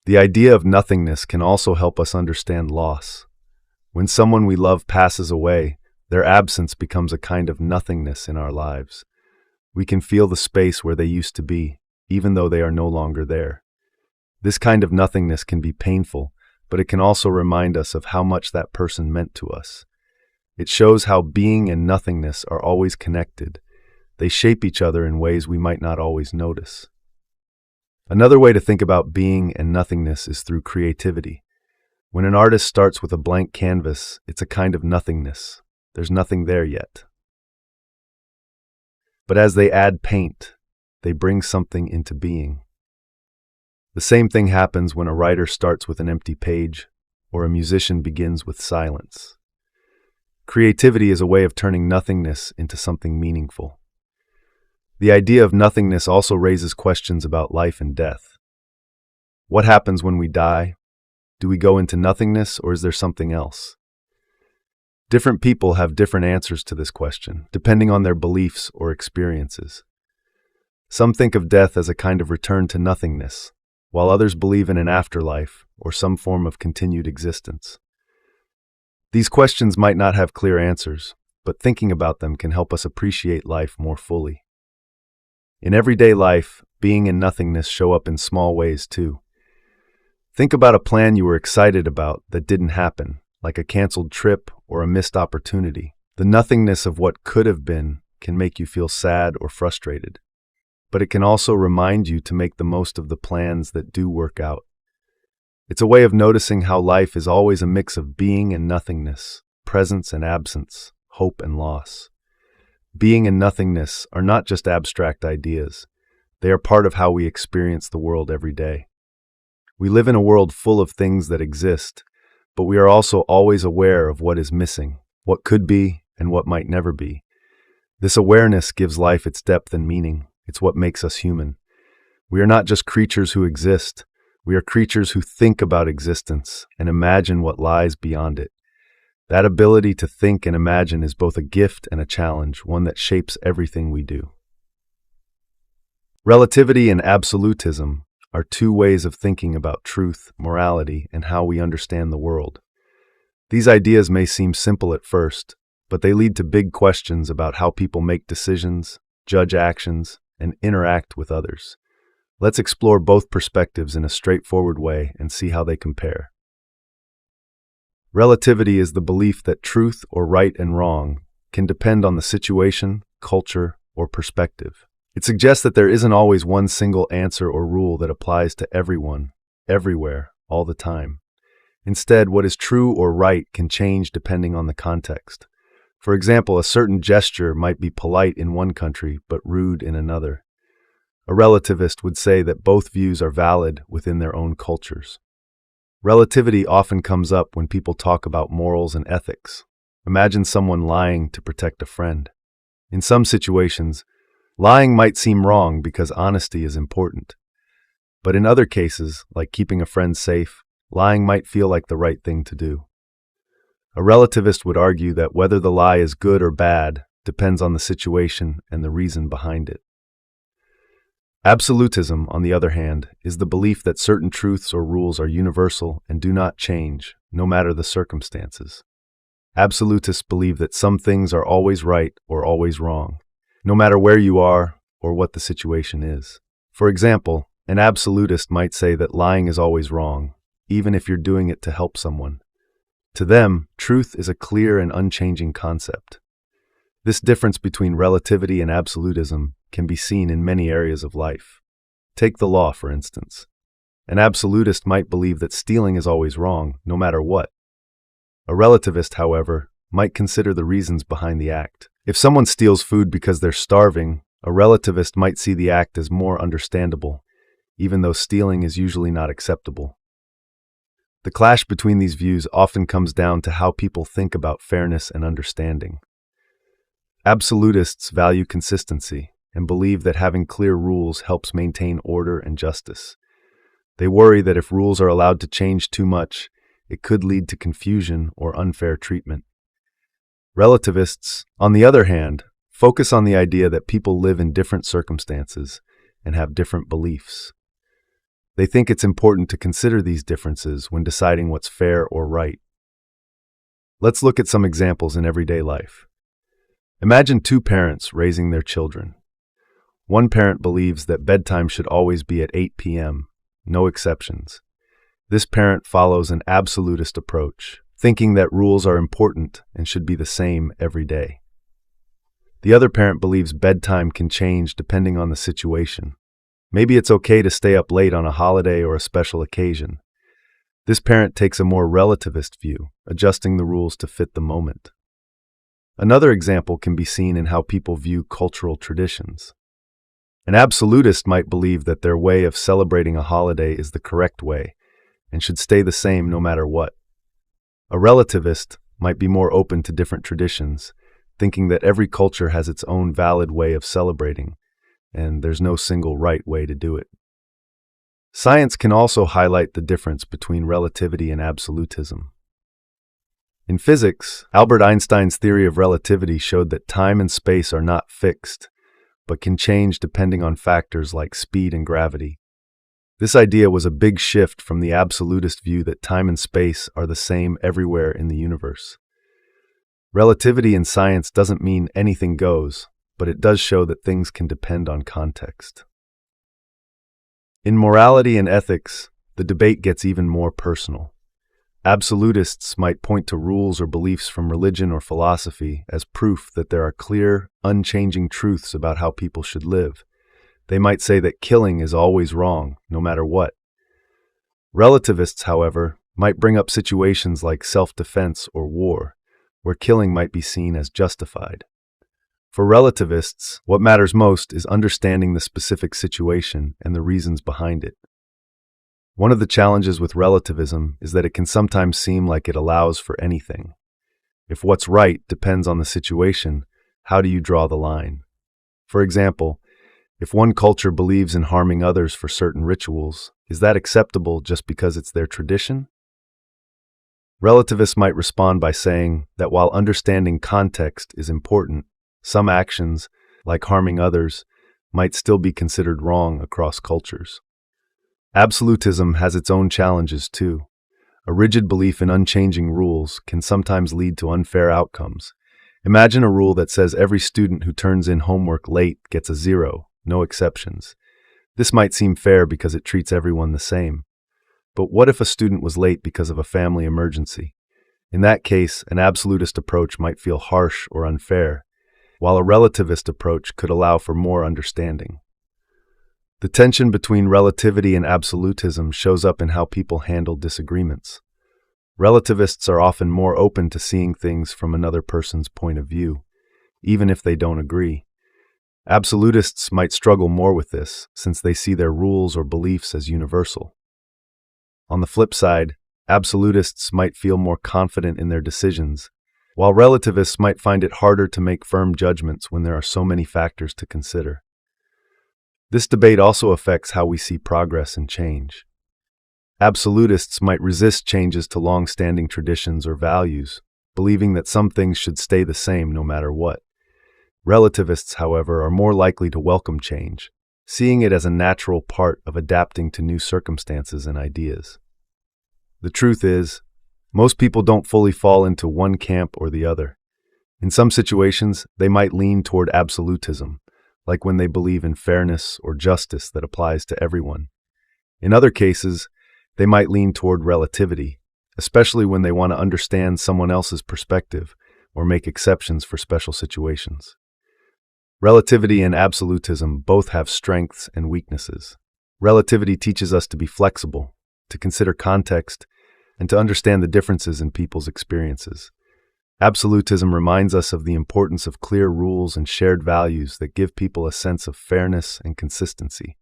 The idea of nothingness can also help us understand loss. When someone we love passes away, their absence becomes a kind of nothingness in our lives. We can feel the space where they used to be, even though they are no longer there. This kind of nothingness can be painful, but it can also remind us of how much that person meant to us. It shows how being and nothingness are always connected. They shape each other in ways we might not always notice. Another way to think about being and nothingness is through creativity. When an artist starts with a blank canvas, it's a kind of nothingness. There's nothing there yet. But as they add paint, they bring something into being. The same thing happens when a writer starts with an empty page, or a musician begins with silence. Creativity is a way of turning nothingness into something meaningful. The idea of nothingness also raises questions about life and death. What happens when we die? Do we go into nothingness, or is there something else? Different people have different answers to this question, depending on their beliefs or experiences. Some think of death as a kind of return to nothingness, while others believe in an afterlife or some form of continued existence. These questions might not have clear answers, but thinking about them can help us appreciate life more fully. In everyday life, being and nothingness show up in small ways too. Think about a plan you were excited about that didn't happen, like a canceled trip or a missed opportunity. The nothingness of what could have been can make you feel sad or frustrated, but it can also remind you to make the most of the plans that do work out. It's a way of noticing how life is always a mix of being and nothingness, presence and absence, hope and loss. Being and nothingness are not just abstract ideas. They are part of how we experience the world every day. We live in a world full of things that exist, but we are also always aware of what is missing, what could be, and what might never be. This awareness gives life its depth and meaning. It's what makes us human. We are not just creatures who exist. We are creatures who think about existence and imagine what lies beyond it. That ability to think and imagine is both a gift and a challenge, one that shapes everything we do. Relativity and absolutism are two ways of thinking about truth, morality, and how we understand the world. These ideas may seem simple at first, but they lead to big questions about how people make decisions, judge actions, and interact with others. Let's explore both perspectives in a straightforward way and see how they compare. Relativity is the belief that truth or right and wrong can depend on the situation, culture, or perspective. It suggests that there isn't always one single answer or rule that applies to everyone, everywhere, all the time. Instead, what is true or right can change depending on the context. For example, a certain gesture might be polite in one country but rude in another. A relativist would say that both views are valid within their own cultures. Relativity often comes up when people talk about morals and ethics. Imagine someone lying to protect a friend. In some situations, lying might seem wrong because honesty is important. But in other cases, like keeping a friend safe, lying might feel like the right thing to do. A relativist would argue that whether the lie is good or bad depends on the situation and the reason behind it. Absolutism, on the other hand, is the belief that certain truths or rules are universal and do not change, no matter the circumstances. Absolutists believe that some things are always right or always wrong, no matter where you are or what the situation is. For example, an absolutist might say that lying is always wrong, even if you're doing it to help someone. To them, truth is a clear and unchanging concept. This difference between relativity and absolutism can be seen in many areas of life. Take the law, for instance. An absolutist might believe that stealing is always wrong, no matter what. A relativist, however, might consider the reasons behind the act. If someone steals food because they're starving, a relativist might see the act as more understandable, even though stealing is usually not acceptable. The clash between these views often comes down to how people think about fairness and understanding. Absolutists value consistency and believe that having clear rules helps maintain order and justice. They worry that if rules are allowed to change too much, it could lead to confusion or unfair treatment. Relativists, on the other hand, focus on the idea that people live in different circumstances and have different beliefs. They think it's important to consider these differences when deciding what's fair or right. Let's look at some examples in everyday life. Imagine two parents raising their children. One parent believes that bedtime should always be at 8 p.m., no exceptions. This parent follows an absolutist approach, thinking that rules are important and should be the same every day. The other parent believes bedtime can change depending on the situation. Maybe it's okay to stay up late on a holiday or a special occasion. This parent takes a more relativist view, adjusting the rules to fit the moment. Another example can be seen in how people view cultural traditions. An absolutist might believe that their way of celebrating a holiday is the correct way and should stay the same no matter what. A relativist might be more open to different traditions, thinking that every culture has its own valid way of celebrating, and there's no single right way to do it. Science can also highlight the difference between relativity and absolutism. In physics, Albert Einstein's theory of relativity showed that time and space are not fixed, but can change depending on factors like speed and gravity. This idea was a big shift from the absolutist view that time and space are the same everywhere in the universe. Relativity in science doesn't mean anything goes, but it does show that things can depend on context. In morality and ethics, the debate gets even more personal. Absolutists might point to rules or beliefs from religion or philosophy as proof that there are clear, unchanging truths about how people should live. They might say that killing is always wrong, no matter what. Relativists, however, might bring up situations like self-defense or war, where killing might be seen as justified. For relativists, what matters most is understanding the specific situation and the reasons behind it. One of the challenges with relativism is that it can sometimes seem like it allows for anything. If what's right depends on the situation, how do you draw the line? For example, if one culture believes in harming others for certain rituals, is that acceptable just because it's their tradition? Relativists might respond by saying that while understanding context is important, some actions, like harming others, might still be considered wrong across cultures. Absolutism has its own challenges too. A rigid belief in unchanging rules can sometimes lead to unfair outcomes. Imagine a rule that says every student who turns in homework late gets a 0, no exceptions. This might seem fair because it treats everyone the same. But what if a student was late because of a family emergency? In that case, an absolutist approach might feel harsh or unfair, while a relativist approach could allow for more understanding. The tension between relativity and absolutism shows up in how people handle disagreements. Relativists are often more open to seeing things from another person's point of view, even if they don't agree. Absolutists might struggle more with this, since they see their rules or beliefs as universal. On the flip side, absolutists might feel more confident in their decisions, while relativists might find it harder to make firm judgments when there are so many factors to consider. This debate also affects how we see progress and change. Absolutists might resist changes to long-standing traditions or values, believing that some things should stay the same no matter what. Relativists, however, are more likely to welcome change, seeing it as a natural part of adapting to new circumstances and ideas. The truth is, most people don't fully fall into one camp or the other. In some situations, they might lean toward absolutism, like when they believe in fairness or justice that applies to everyone. In other cases, they might lean toward relativity, especially when they want to understand someone else's perspective or make exceptions for special situations. Relativity and absolutism both have strengths and weaknesses. Relativity teaches us to be flexible, to consider context, and to understand the differences in people's experiences. Absolutism reminds us of the importance of clear rules and shared values that give people a sense of fairness and consistency.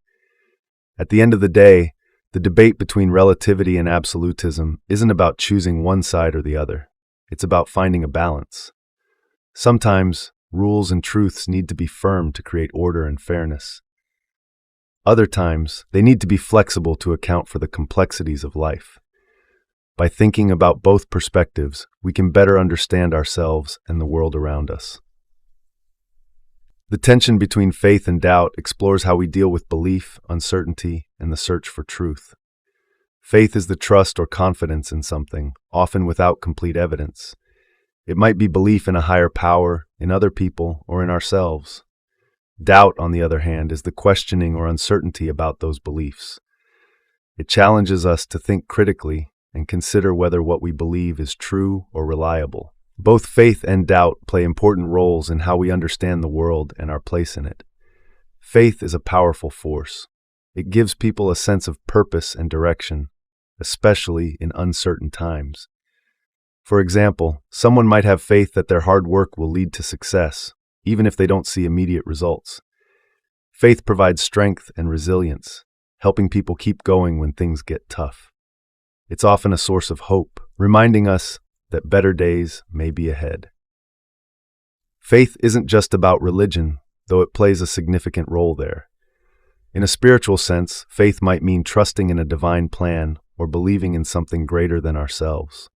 At the end of the day, the debate between relativity and absolutism isn't about choosing one side or the other. It's about finding a balance. Sometimes, rules and truths need to be firm to create order and fairness. Other times, they need to be flexible to account for the complexities of life. By thinking about both perspectives, we can better understand ourselves and the world around us. The tension between faith and doubt explores how we deal with belief, uncertainty, and the search for truth. Faith is the trust or confidence in something, often without complete evidence. It might be belief in a higher power, in other people, or in ourselves. Doubt, on the other hand, is the questioning or uncertainty about those beliefs. It challenges us to think critically and consider whether what we believe is true or reliable. Both faith and doubt play important roles in how we understand the world and our place in it. Faith is a powerful force. It gives people a sense of purpose and direction, especially in uncertain times. For example, someone might have faith that their hard work will lead to success, even if they don't see immediate results. Faith provides strength and resilience, helping people keep going when things get tough. It's often a source of hope, reminding us that better days may be ahead. Faith isn't just about religion, though it plays a significant role there. In a spiritual sense, faith might mean trusting in a divine plan or believing in something greater than ourselves.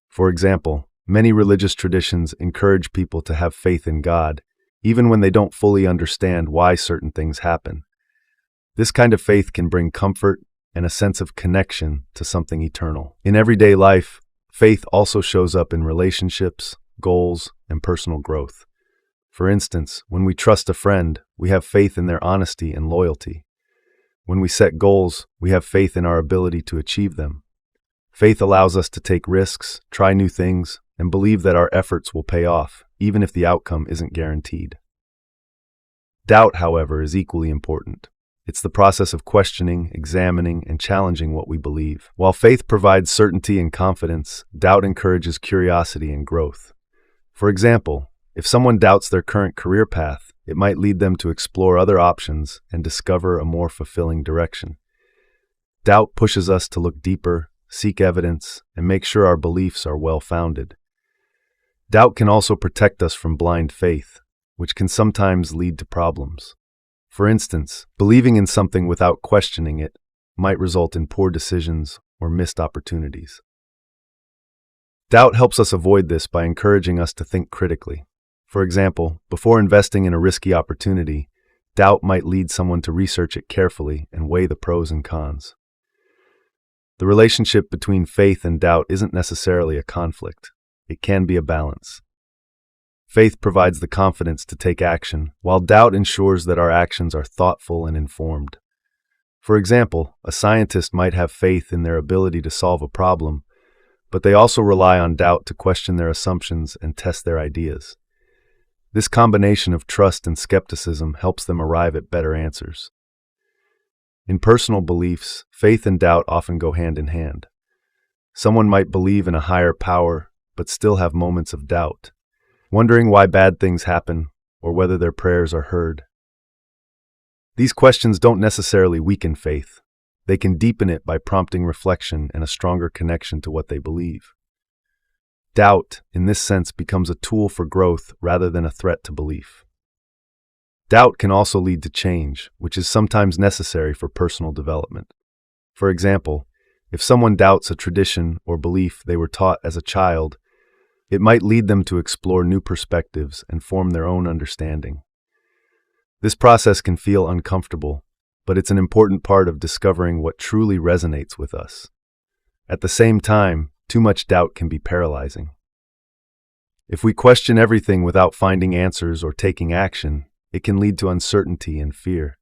For example, many religious traditions encourage people to have faith in God, even when they don't fully understand why certain things happen. This kind of faith can bring comfort and a sense of connection to something eternal. In everyday life, faith also shows up in relationships, goals, and personal growth. For instance, when we trust a friend, we have faith in their honesty and loyalty. When we set goals, we have faith in our ability to achieve them. Faith allows us to take risks, try new things, and believe that our efforts will pay off, even if the outcome isn't guaranteed. Doubt, however, is equally important. It's the process of questioning, examining, and challenging what we believe. While faith provides certainty and confidence, doubt encourages curiosity and growth. For example, if someone doubts their current career path, it might lead them to explore other options and discover a more fulfilling direction. Doubt pushes us to look deeper, seek evidence, and make sure our beliefs are well-founded. Doubt can also protect us from blind faith, which can sometimes lead to problems. For instance, believing in something without questioning it might result in poor decisions or missed opportunities. Doubt helps us avoid this by encouraging us to think critically. For example, before investing in a risky opportunity, doubt might lead someone to research it carefully and weigh the pros and cons. The relationship between faith and doubt isn't necessarily a conflict. It can be a balance. Faith provides the confidence to take action, while doubt ensures that our actions are thoughtful and informed. For example, a scientist might have faith in their ability to solve a problem, but they also rely on doubt to question their assumptions and test their ideas. This combination of trust and skepticism helps them arrive at better answers. In personal beliefs, faith and doubt often go hand in hand. Someone might believe in a higher power, but still have moments of doubt, wondering why bad things happen or whether their prayers are heard. These questions don't necessarily weaken faith. They can deepen it by prompting reflection and a stronger connection to what they believe. Doubt, in this sense, becomes a tool for growth rather than a threat to belief. Doubt can also lead to change, which is sometimes necessary for personal development. For example, if someone doubts a tradition or belief they were taught as a child, it might lead them to explore new perspectives and form their own understanding. This process can feel uncomfortable, but it's an important part of discovering what truly resonates with us. At the same time, too much doubt can be paralyzing. If we question everything without finding answers or taking action, it can lead to uncertainty and fear.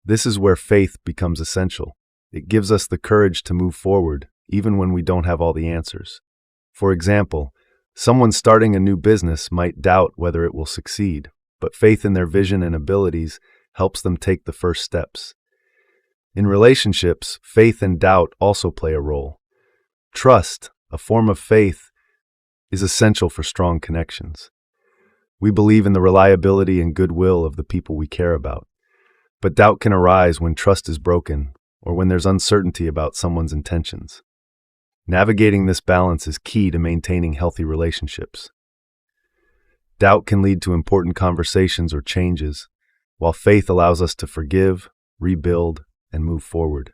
This is where faith becomes essential. It gives us the courage to move forward, even when we don't have all the answers. For example, someone starting a new business might doubt whether it will succeed, but faith in their vision and abilities helps them take the first steps. In relationships, faith and doubt also play a role. Trust, a form of faith, is essential for strong connections. We believe in the reliability and goodwill of the people we care about, but doubt can arise when trust is broken or when there's uncertainty about someone's intentions. Navigating this balance is key to maintaining healthy relationships. Doubt can lead to important conversations or changes, while faith allows us to forgive, rebuild, and move forward.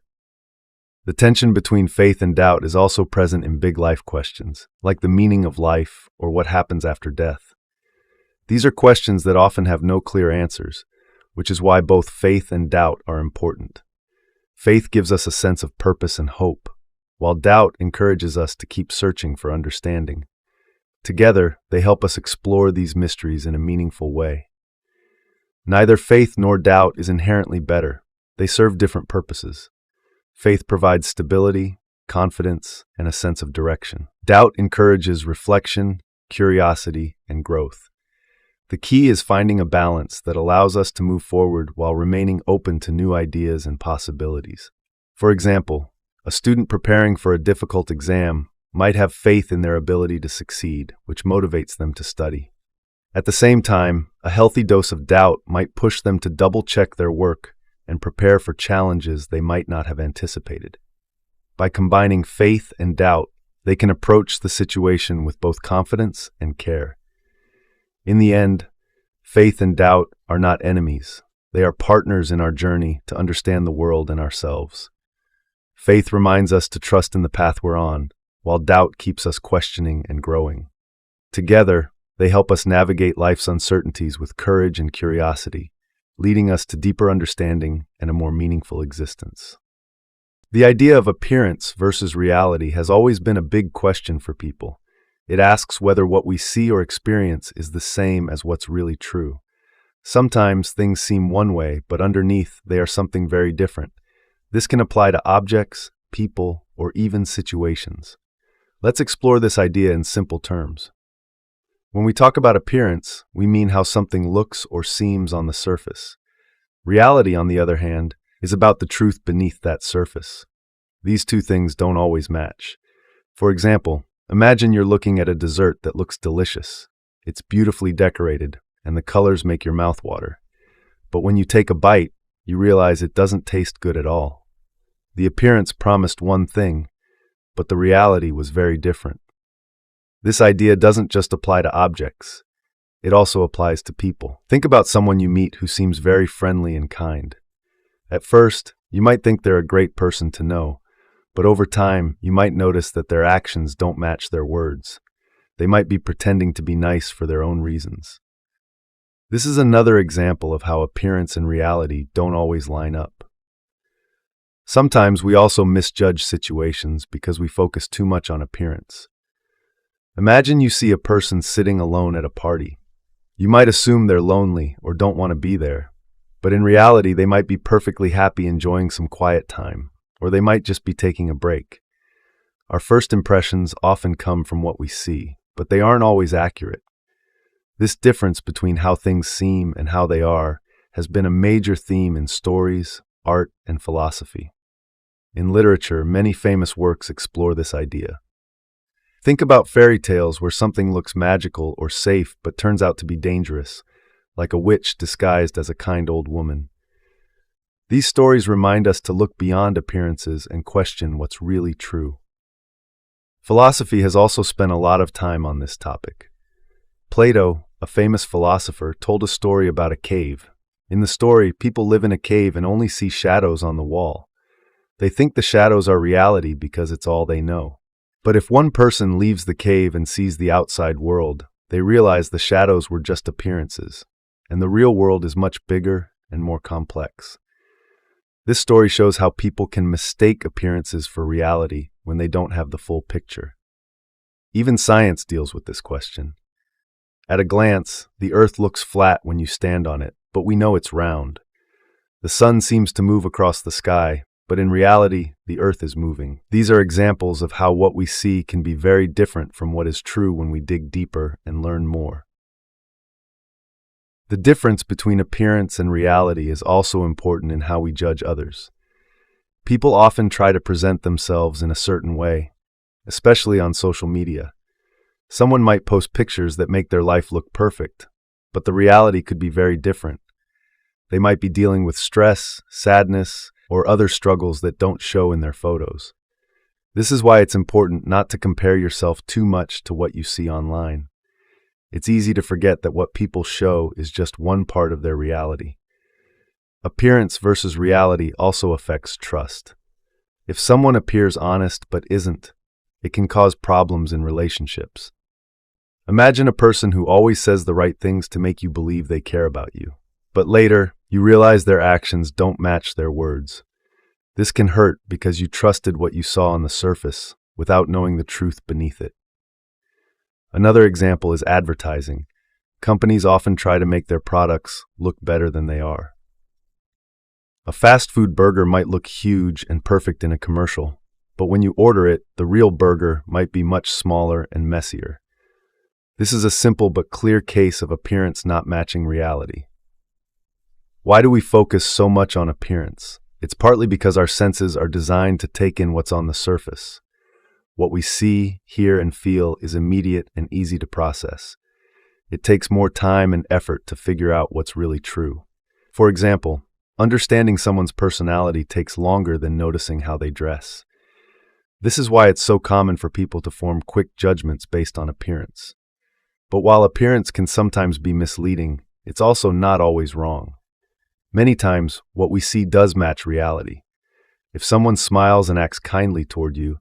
The tension between faith and doubt is also present in big life questions, like the meaning of life or what happens after death. These are questions that often have no clear answers, which is why both faith and doubt are important. Faith gives us a sense of purpose and hope, while doubt encourages us to keep searching for understanding. Together, they help us explore these mysteries in a meaningful way. Neither faith nor doubt is inherently better. They serve different purposes. Faith provides stability, confidence, and a sense of direction. Doubt encourages reflection, curiosity, and growth. The key is finding a balance that allows us to move forward while remaining open to new ideas and possibilities. For example, a student preparing for a difficult exam might have faith in their ability to succeed, which motivates them to study. At the same time, a healthy dose of doubt might push them to double-check their work and prepare for challenges they might not have anticipated. By combining faith and doubt, they can approach the situation with both confidence and care. In the end, faith and doubt are not enemies. They are partners in our journey to understand the world and ourselves. Faith reminds us to trust in the path we're on, while doubt keeps us questioning and growing. Together, they help us navigate life's uncertainties with courage and curiosity, leading us to deeper understanding and a more meaningful existence. The idea of appearance versus reality has always been a big question for people. It asks whether what we see or experience is the same as what's really true. Sometimes things seem one way, but underneath they are something very different. This can apply to objects, people, or even situations. Let's explore this idea in simple terms. When we talk about appearance, we mean how something looks or seems on the surface. Reality, on the other hand, is about the truth beneath that surface. These two things don't always match. For example, imagine you're looking at a dessert that looks delicious. It's beautifully decorated, and the colors make your mouth water. But when you take a bite, you realize it doesn't taste good at all. The appearance promised one thing, but the reality was very different. This idea doesn't just apply to objects. It also applies to people. Think about someone you meet who seems very friendly and kind. At first, you might think they're a great person to know, but over time, you might notice that their actions don't match their words. They might be pretending to be nice for their own reasons. This is another example of how appearance and reality don't always line up. Sometimes we also misjudge situations because we focus too much on appearance. Imagine you see a person sitting alone at a party. You might assume they're lonely or don't want to be there, but in reality they might be perfectly happy enjoying some quiet time, or they might just be taking a break. Our first impressions often come from what we see, but they aren't always accurate. This difference between how things seem and how they are has been a major theme in stories, art, and philosophy. In literature, many famous works explore this idea. Think about fairy tales where something looks magical or safe but turns out to be dangerous, like a witch disguised as a kind old woman. These stories remind us to look beyond appearances and question what's really true. Philosophy has also spent a lot of time on this topic. Plato, a famous philosopher, told a story about a cave. In the story, people live in a cave and only see shadows on the wall. They think the shadows are reality because it's all they know. But if one person leaves the cave and sees the outside world, they realize the shadows were just appearances, and the real world is much bigger and more complex. This story shows how people can mistake appearances for reality when they don't have the full picture. Even science deals with this question. At a glance, the Earth looks flat when you stand on it, but we know it's round. The sun seems to move across the sky, but in reality, the Earth is moving. These are examples of how what we see can be very different from what is true when we dig deeper and learn more. The difference between appearance and reality is also important in how we judge others. People often try to present themselves in a certain way, especially on social media. Someone might post pictures that make their life look perfect, but the reality could be very different. They might be dealing with stress, sadness, or other struggles that don't show in their photos. This is why it's important not to compare yourself too much to what you see online. It's easy to forget that what people show is just one part of their reality. Appearance versus reality also affects trust. If someone appears honest but isn't, it can cause problems in relationships. Imagine a person who always says the right things to make you believe they care about you, but later, you realize their actions don't match their words. This can hurt because you trusted what you saw on the surface without knowing the truth beneath it. Another example is advertising. Companies often try to make their products look better than they are. A fast food burger might look huge and perfect in a commercial, but when you order it, the real burger might be much smaller and messier. This is a simple but clear case of appearance not matching reality. Why do we focus so much on appearance? It's partly because our senses are designed to take in what's on the surface. What we see, hear, and feel is immediate and easy to process. It takes more time and effort to figure out what's really true. For example, understanding someone's personality takes longer than noticing how they dress. This is why it's so common for people to form quick judgments based on appearance. But while appearance can sometimes be misleading, it's also not always wrong. Many times, what we see does match reality. If someone smiles and acts kindly toward you,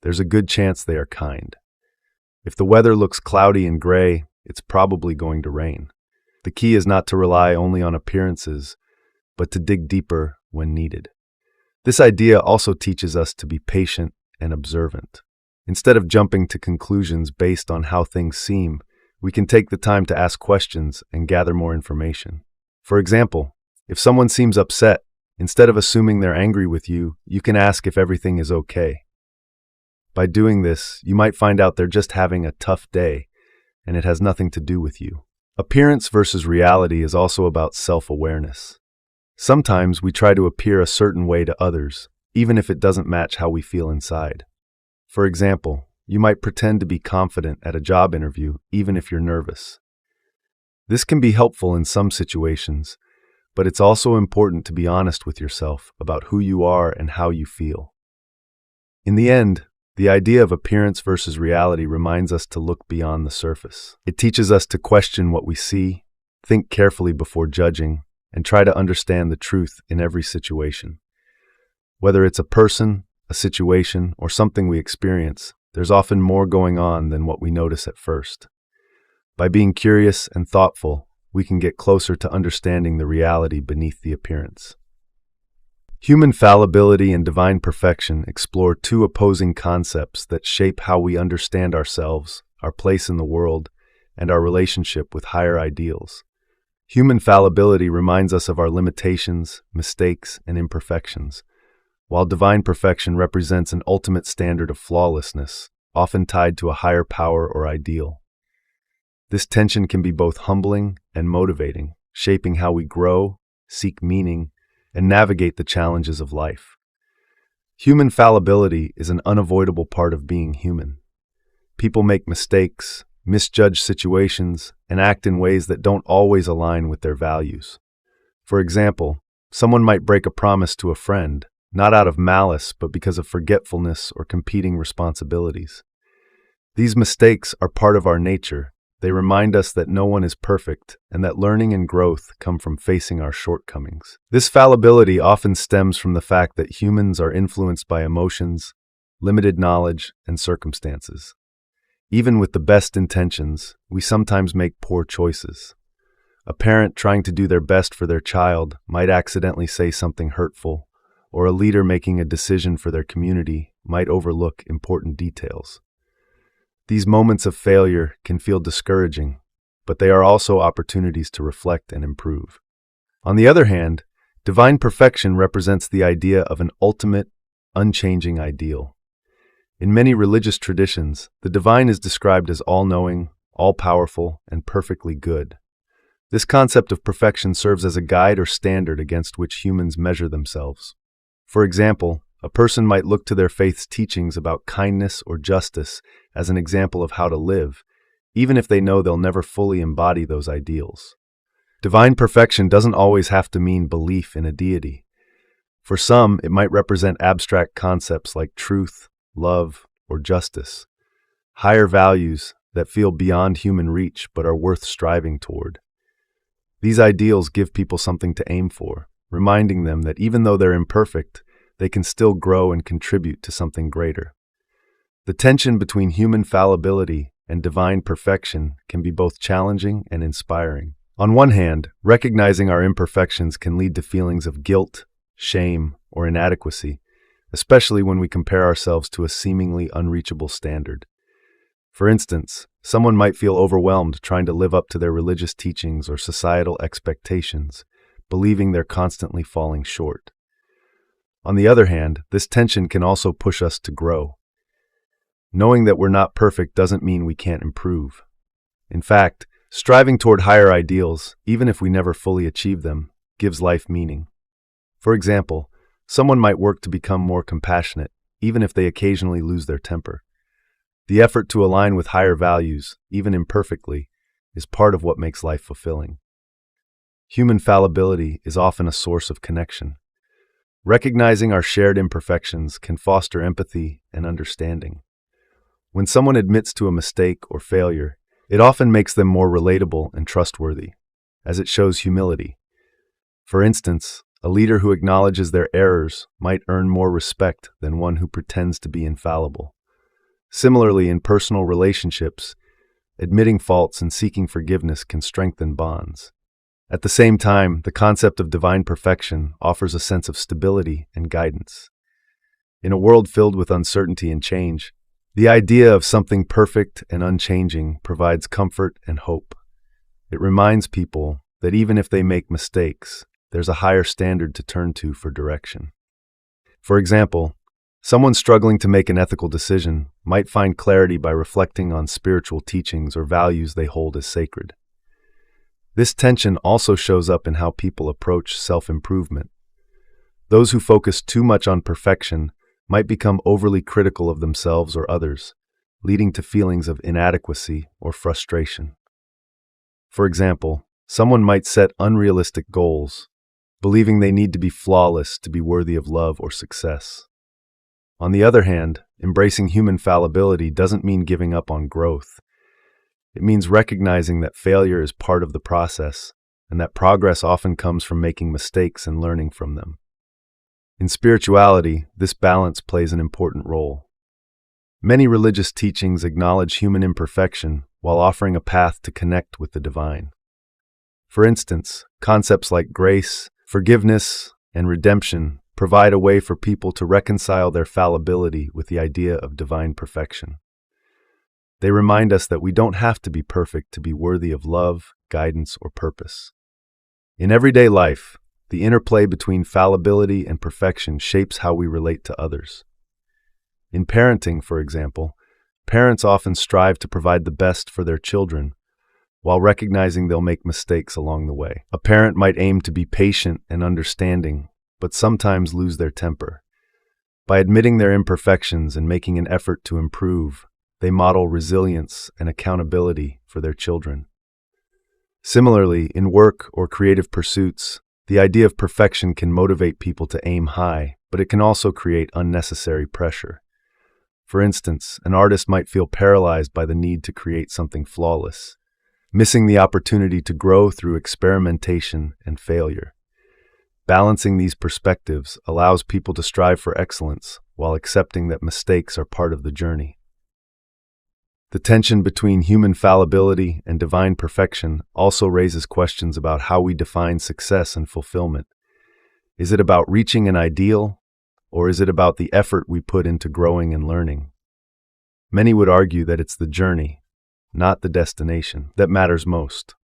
there's a good chance they are kind. If the weather looks cloudy and gray, it's probably going to rain. The key is not to rely only on appearances, but to dig deeper when needed. This idea also teaches us to be patient and observant. Instead of jumping to conclusions based on how things seem, we can take the time to ask questions and gather more information. For example, if someone seems upset, instead of assuming they're angry with you, you can ask if everything is okay. By doing this, you might find out they're just having a tough day, and it has nothing to do with you. Appearance versus reality is also about self-awareness. Sometimes we try to appear a certain way to others, even if it doesn't match how we feel inside. For example, you might pretend to be confident at a job interview, even if you're nervous. This can be helpful in some situations, but it's also important to be honest with yourself about who you are and how you feel. In the end, the idea of appearance versus reality reminds us to look beyond the surface. It teaches us to question what we see, think carefully before judging, and try to understand the truth in every situation. Whether it's a person, a situation, or something we experience, there's often more going on than what we notice at first. By being curious and thoughtful, we can get closer to understanding the reality beneath the appearance. Human fallibility and divine perfection explore two opposing concepts that shape how we understand ourselves, our place in the world, and our relationship with higher ideals. Human fallibility reminds us of our limitations, mistakes, and imperfections, while divine perfection represents an ultimate standard of flawlessness, often tied to a higher power or ideal. This tension can be both humbling and motivating, shaping how we grow, seek meaning, and navigate the challenges of life. Human fallibility is an unavoidable part of being human. People make mistakes, misjudge situations, and act in ways that don't always align with their values. For example, someone might break a promise to a friend, not out of malice, but because of forgetfulness or competing responsibilities. These mistakes are part of our nature. They remind us that no one is perfect and that learning and growth come from facing our shortcomings. This fallibility often stems from the fact that humans are influenced by emotions, limited knowledge, and circumstances. Even with the best intentions, we sometimes make poor choices. A parent trying to do their best for their child might accidentally say something hurtful, or a leader making a decision for their community might overlook important details. These moments of failure can feel discouraging, but they are also opportunities to reflect and improve. On the other hand, divine perfection represents the idea of an ultimate, unchanging ideal. In many religious traditions, the divine is described as all-knowing, all-powerful, and perfectly good. This concept of perfection serves as a guide or standard against which humans measure themselves. For example, a person might look to their faith's teachings about kindness or justice as an example of how to live, even if they know they'll never fully embody those ideals. Divine perfection doesn't always have to mean belief in a deity. For some, it might represent abstract concepts like truth, love, or justice, higher values that feel beyond human reach but are worth striving toward. These ideals give people something to aim for, reminding them that even though they're imperfect, they can still grow and contribute to something greater. The tension between human fallibility and divine perfection can be both challenging and inspiring. On one hand, recognizing our imperfections can lead to feelings of guilt, shame, or inadequacy, especially when we compare ourselves to a seemingly unreachable standard. For instance, someone might feel overwhelmed trying to live up to their religious teachings or societal expectations, believing they're constantly falling short. On the other hand, this tension can also push us to grow. Knowing that we're not perfect doesn't mean we can't improve. In fact, striving toward higher ideals, even if we never fully achieve them, gives life meaning. For example, someone might work to become more compassionate, even if they occasionally lose their temper. The effort to align with higher values, even imperfectly, is part of what makes life fulfilling. Human fallibility is often a source of connection. Recognizing our shared imperfections can foster empathy and understanding. When someone admits to a mistake or failure, it often makes them more relatable and trustworthy, as it shows humility. For instance, a leader who acknowledges their errors might earn more respect than one who pretends to be infallible. Similarly, in personal relationships, admitting faults and seeking forgiveness can strengthen bonds. At the same time, the concept of divine perfection offers a sense of stability and guidance. In a world filled with uncertainty and change, the idea of something perfect and unchanging provides comfort and hope. It reminds people that even if they make mistakes, there's a higher standard to turn to for direction. For example, someone struggling to make an ethical decision might find clarity by reflecting on spiritual teachings or values they hold as sacred. This tension also shows up in how people approach self-improvement. Those who focus too much on perfection might become overly critical of themselves or others, leading to feelings of inadequacy or frustration. For example, someone might set unrealistic goals, believing they need to be flawless to be worthy of love or success. On the other hand, embracing human fallibility doesn't mean giving up on growth. It means recognizing that failure is part of the process, and that progress often comes from making mistakes and learning from them. In spirituality, this balance plays an important role. Many religious teachings acknowledge human imperfection while offering a path to connect with the divine. For instance, concepts like grace, forgiveness, and redemption provide a way for people to reconcile their fallibility with the idea of divine perfection. They remind us that we don't have to be perfect to be worthy of love, guidance, or purpose. In everyday life, the interplay between fallibility and perfection shapes how we relate to others. In parenting, for example, parents often strive to provide the best for their children, while recognizing they'll make mistakes along the way. A parent might aim to be patient and understanding, but sometimes lose their temper. By admitting their imperfections and making an effort to improve, they model resilience and accountability for their children. Similarly, in work or creative pursuits, the idea of perfection can motivate people to aim high, but it can also create unnecessary pressure. For instance, an artist might feel paralyzed by the need to create something flawless, missing the opportunity to grow through experimentation and failure. Balancing these perspectives allows people to strive for excellence while accepting that mistakes are part of the journey. The tension between human fallibility and divine perfection also raises questions about how we define success and fulfillment. Is it about reaching an ideal, or is it about the effort we put into growing and learning? Many would argue that it's the journey, not the destination, that matters most.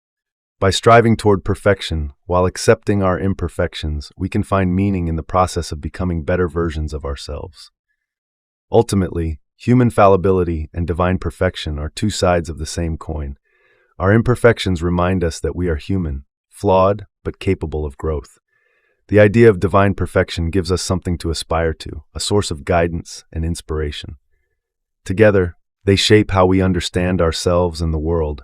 By striving toward perfection while accepting our imperfections, we can find meaning in the process of becoming better versions of ourselves. Ultimately, human fallibility and divine perfection are two sides of the same coin. Our imperfections remind us that we are human, flawed, but capable of growth. The idea of divine perfection gives us something to aspire to, a source of guidance and inspiration. Together, they shape how we understand ourselves and the world,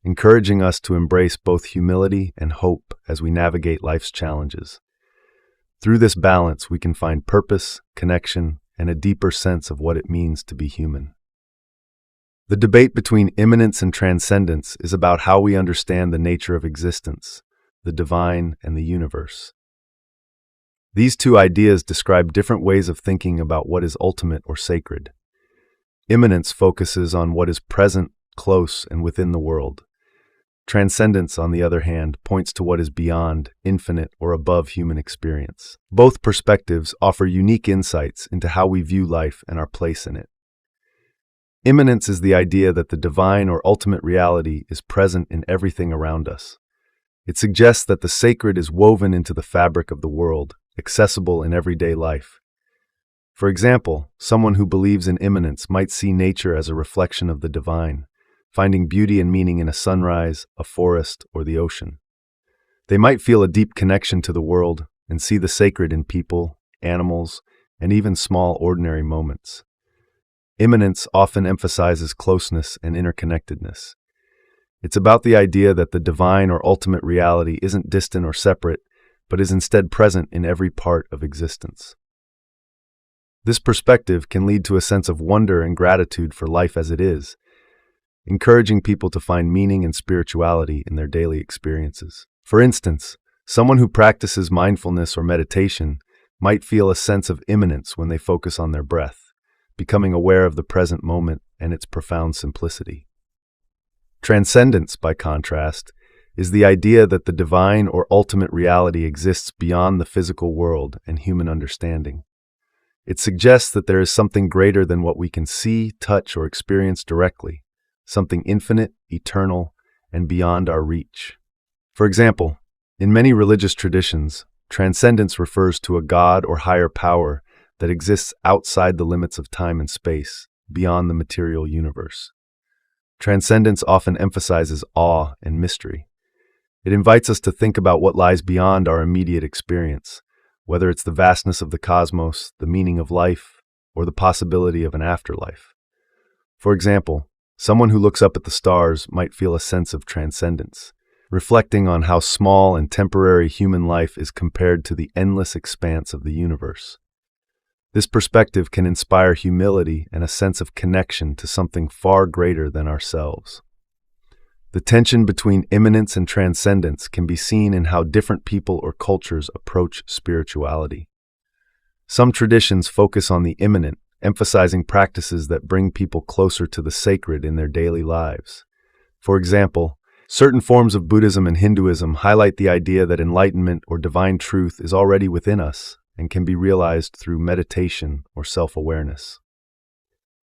encouraging us to embrace both humility and hope as we navigate life's challenges. Through this balance, we can find purpose, connection, and a deeper sense of what it means to be human. The debate between immanence and transcendence is about how we understand the nature of existence, the divine, and the universe. These two ideas describe different ways of thinking about what is ultimate or sacred. Immanence focuses on what is present, close, and within the world. Transcendence, on the other hand, points to what is beyond, infinite, or above human experience. Both perspectives offer unique insights into how we view life and our place in it. Immanence is the idea that the divine or ultimate reality is present in everything around us. It suggests that the sacred is woven into the fabric of the world, accessible in everyday life. For example, someone who believes in immanence might see nature as a reflection of the divine, finding beauty and meaning in a sunrise, a forest, or the ocean. They might feel a deep connection to the world and see the sacred in people, animals, and even small ordinary moments. Immanence often emphasizes closeness and interconnectedness. It's about the idea that the divine or ultimate reality isn't distant or separate, but is instead present in every part of existence. This perspective can lead to a sense of wonder and gratitude for life as it is, encouraging people to find meaning and spirituality in their daily experiences. For instance, someone who practices mindfulness or meditation might feel a sense of immanence when they focus on their breath, becoming aware of the present moment and its profound simplicity. Transcendence, by contrast, is the idea that the divine or ultimate reality exists beyond the physical world and human understanding. It suggests that there is something greater than what we can see, touch, or experience directly, something infinite, eternal, and beyond our reach. For example, in many religious traditions, transcendence refers to a god or higher power that exists outside the limits of time and space, beyond the material universe. Transcendence often emphasizes awe and mystery. It invites us to think about what lies beyond our immediate experience, whether it's the vastness of the cosmos, the meaning of life, or the possibility of an afterlife. For example, someone who looks up at the stars might feel a sense of transcendence, reflecting on how small and temporary human life is compared to the endless expanse of the universe. This perspective can inspire humility and a sense of connection to something far greater than ourselves. The tension between immanence and transcendence can be seen in how different people or cultures approach spirituality. Some traditions focus on the immanent, emphasizing practices that bring people closer to the sacred in their daily lives. For example, certain forms of Buddhism and Hinduism highlight the idea that enlightenment or divine truth is already within us and can be realized through meditation or self-awareness.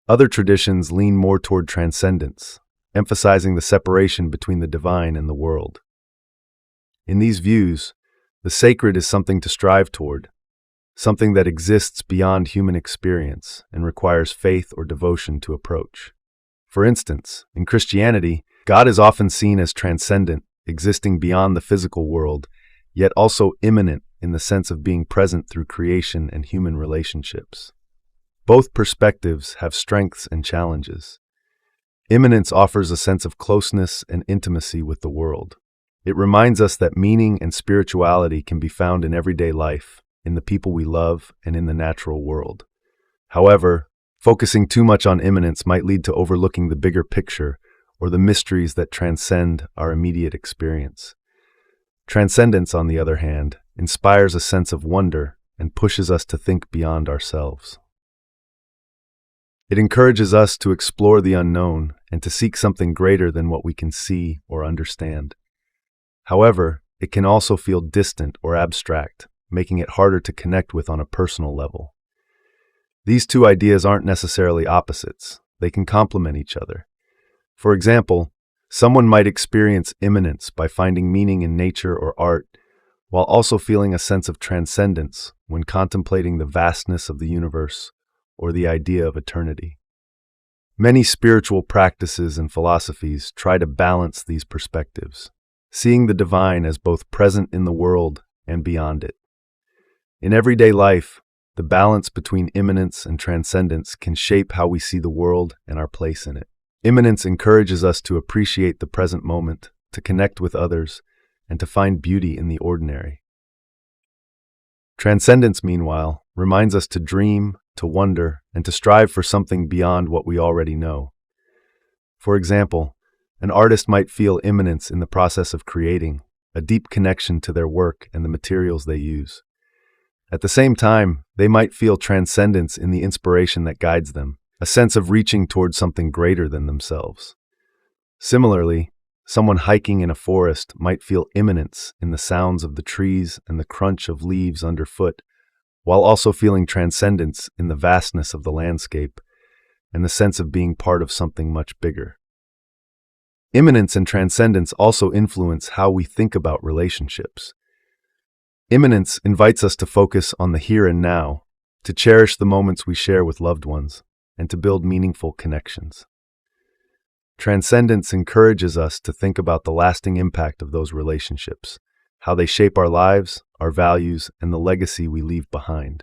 Other traditions lean more toward transcendence, emphasizing the separation between the divine and the world. In these views, the sacred is something to strive toward, something that exists beyond human experience and requires faith or devotion to approach. For instance, in Christianity, God is often seen as transcendent, existing beyond the physical world, yet also immanent in the sense of being present through creation and human relationships. Both perspectives have strengths and challenges. Immanence offers a sense of closeness and intimacy with the world. It reminds us that meaning and spirituality can be found in everyday life, in the people we love, and in the natural world. However, focusing too much on immanence might lead to overlooking the bigger picture or the mysteries that transcend our immediate experience. Transcendence, on the other hand, inspires a sense of wonder and pushes us to think beyond ourselves. It encourages us to explore the unknown and to seek something greater than what we can see or understand. However, it can also feel distant or abstract, making it harder to connect with on a personal level. These two ideas aren't necessarily opposites. They can complement each other. For example, someone might experience immanence by finding meaning in nature or art, while also feeling a sense of transcendence when contemplating the vastness of the universe or the idea of eternity. Many spiritual practices and philosophies try to balance these perspectives, seeing the divine as both present in the world and beyond it. In everyday life, the balance between immanence and transcendence can shape how we see the world and our place in it. Immanence encourages us to appreciate the present moment, to connect with others, and to find beauty in the ordinary. Transcendence, meanwhile, reminds us to dream, to wonder, and to strive for something beyond what we already know. For example, an artist might feel immanence in the process of creating, a deep connection to their work and the materials they use. At the same time, they might feel transcendence in the inspiration that guides them, a sense of reaching towards something greater than themselves. Similarly, someone hiking in a forest might feel immanence in the sounds of the trees and the crunch of leaves underfoot, while also feeling transcendence in the vastness of the landscape, and the sense of being part of something much bigger. Immanence and transcendence also influence how we think about relationships. Immanence invites us to focus on the here and now, to cherish the moments we share with loved ones, and to build meaningful connections. Transcendence encourages us to think about the lasting impact of those relationships, how they shape our lives, our values, and the legacy we leave behind.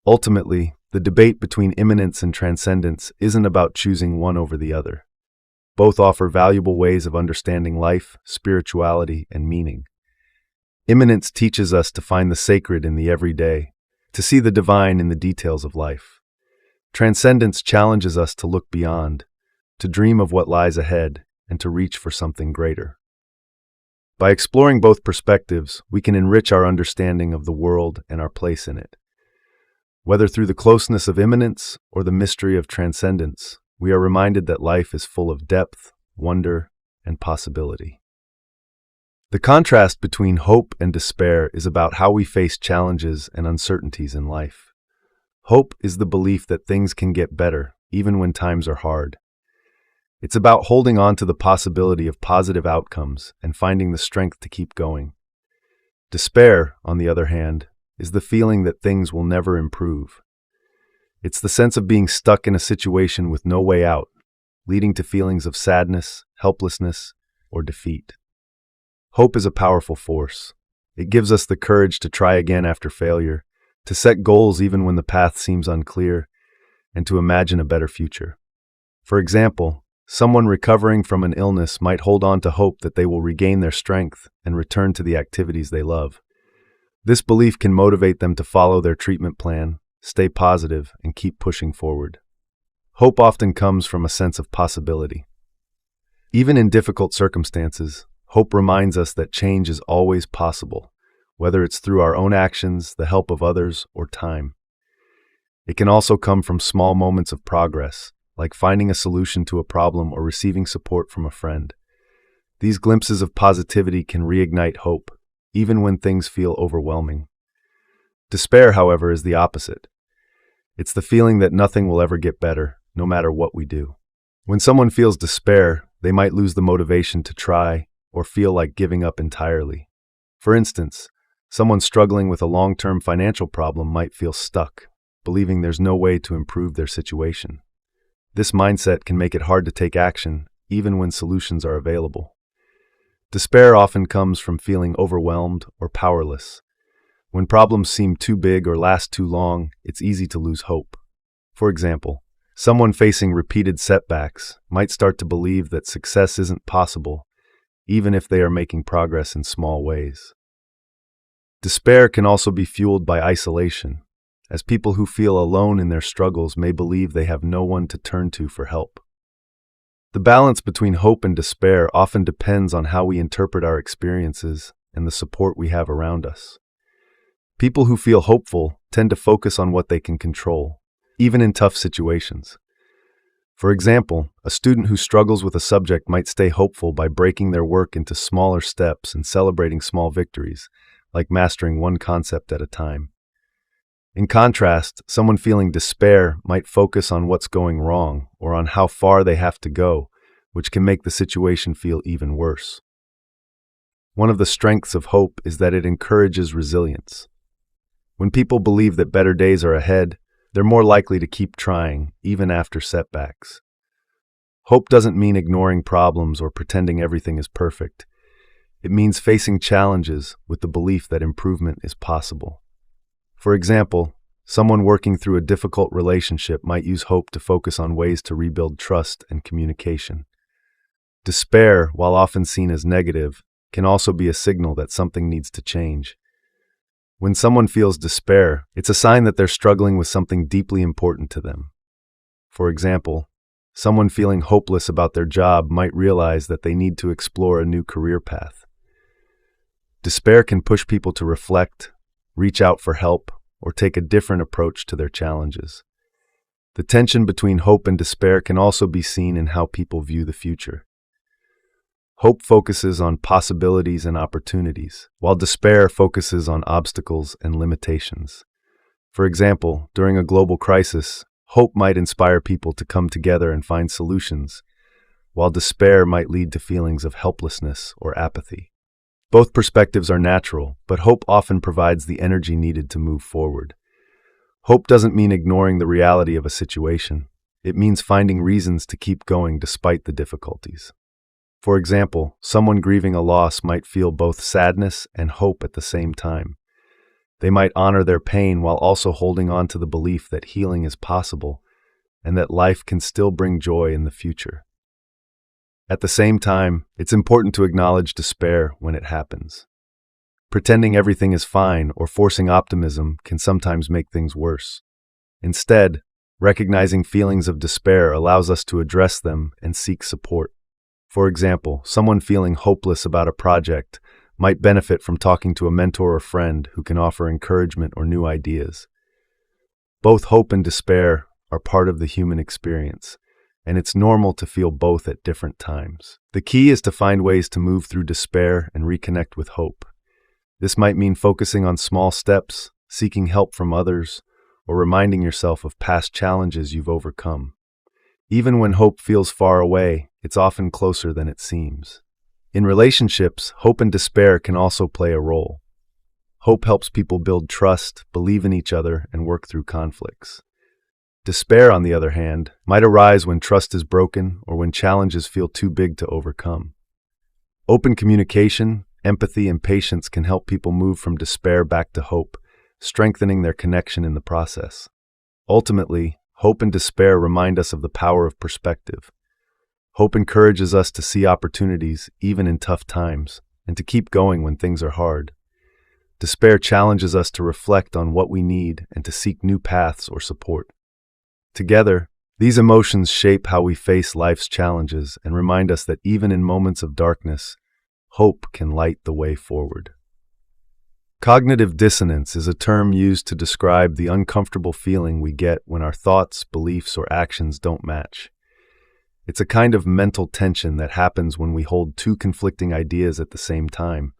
Ultimately, the debate between immanence and transcendence isn't about choosing one over the other. Both offer valuable ways of understanding life, spirituality, and meaning. Immanence teaches us to find the sacred in the everyday, to see the divine in the details of life. Transcendence challenges us to look beyond, to dream of what lies ahead, and to reach for something greater. By exploring both perspectives, we can enrich our understanding of the world and our place in it. Whether through the closeness of immanence or the mystery of transcendence, we are reminded that life is full of depth, wonder, and possibility. The contrast between hope and despair is about how we face challenges and uncertainties in life. Hope is the belief that things can get better, even when times are hard. It's about holding on to the possibility of positive outcomes and finding the strength to keep going. Despair, on the other hand, is the feeling that things will never improve. It's the sense of being stuck in a situation with no way out, leading to feelings of sadness, helplessness, or defeat. Hope is a powerful force. It gives us the courage to try again after failure, to set goals even when the path seems unclear, and to imagine a better future. For example, someone recovering from an illness might hold on to hope that they will regain their strength and return to the activities they love. This belief can motivate them to follow their treatment plan, stay positive, and keep pushing forward. Hope often comes from a sense of possibility. Even in difficult circumstances, hope reminds us that change is always possible, whether it's through our own actions, the help of others, or time. It can also come from small moments of progress, like finding a solution to a problem or receiving support from a friend. These glimpses of positivity can reignite hope, even when things feel overwhelming. Despair, however, is the opposite. It's the feeling that nothing will ever get better, no matter what we do. When someone feels despair, they might lose the motivation to try or feel like giving up entirely. For instance, someone struggling with a long-term financial problem might feel stuck, believing there's no way to improve their situation. This mindset can make it hard to take action, even when solutions are available. Despair often comes from feeling overwhelmed or powerless. When problems seem too big or last too long, it's easy to lose hope. For example, someone facing repeated setbacks might start to believe that success isn't possible, even if they are making progress in small ways. Despair can also be fueled by isolation, as people who feel alone in their struggles may believe they have no one to turn to for help. The balance between hope and despair often depends on how we interpret our experiences and the support we have around us. People who feel hopeful tend to focus on what they can control, even in tough situations. For example, a student who struggles with a subject might stay hopeful by breaking their work into smaller steps and celebrating small victories, like mastering one concept at a time. In contrast, someone feeling despair might focus on what's going wrong or on how far they have to go, which can make the situation feel even worse. One of the strengths of hope is that it encourages resilience. When people believe that better days are ahead, they're more likely to keep trying, even after setbacks. Hope doesn't mean ignoring problems or pretending everything is perfect. It means facing challenges with the belief that improvement is possible. For example, someone working through a difficult relationship might use hope to focus on ways to rebuild trust and communication. Despair, while often seen as negative, can also be a signal that something needs to change. When someone feels despair, it's a sign that they're struggling with something deeply important to them. For example, someone feeling hopeless about their job might realize that they need to explore a new career path. Despair can push people to reflect, reach out for help, or take a different approach to their challenges. The tension between hope and despair can also be seen in how people view the future. Hope focuses on possibilities and opportunities, while despair focuses on obstacles and limitations. For example, during a global crisis, Hope might inspire people to come together and find solutions, while despair might lead to feelings of helplessness or apathy. Both perspectives are natural, but hope often provides the energy needed to move forward. Hope doesn't mean ignoring the reality of a situation. It means finding reasons to keep going despite the difficulties. For example, someone grieving a loss might feel both sadness and hope at the same time. They might honor their pain while also holding on to the belief that healing is possible and that life can still bring joy in the future. At the same time, it's important to acknowledge despair when it happens. Pretending everything is fine or forcing optimism can sometimes make things worse. Instead, recognizing feelings of despair allows us to address them and seek support. For example, someone feeling hopeless about a project might benefit from talking to a mentor or friend who can offer encouragement or new ideas. Both hope and despair are part of the human experience, and it's normal to feel both at different times. The key is to find ways to move through despair and reconnect with hope. This might mean focusing on small steps, seeking help from others, or reminding yourself of past challenges you've overcome. Even when hope feels far away, it's often closer than it seems. In relationships, hope and despair can also play a role. Hope helps people build trust, believe in each other, and work through conflicts. Despair, on the other hand, might arise when trust is broken or when challenges feel too big to overcome. Open communication, empathy, and patience can help people move from despair back to hope, strengthening their connection in the process. Ultimately, hope and despair remind us of the power of perspective. Hope encourages us to see opportunities even in tough times and to keep going when things are hard. Despair challenges us to reflect on what we need and to seek new paths or support. Together, these emotions shape how we face life's challenges and remind us that even in moments of darkness, hope can light the way forward. Cognitive dissonance is a term used to describe the uncomfortable feeling we get when our thoughts, beliefs, or actions don't match. It's a kind of mental tension that happens when we hold two conflicting ideas at the same time,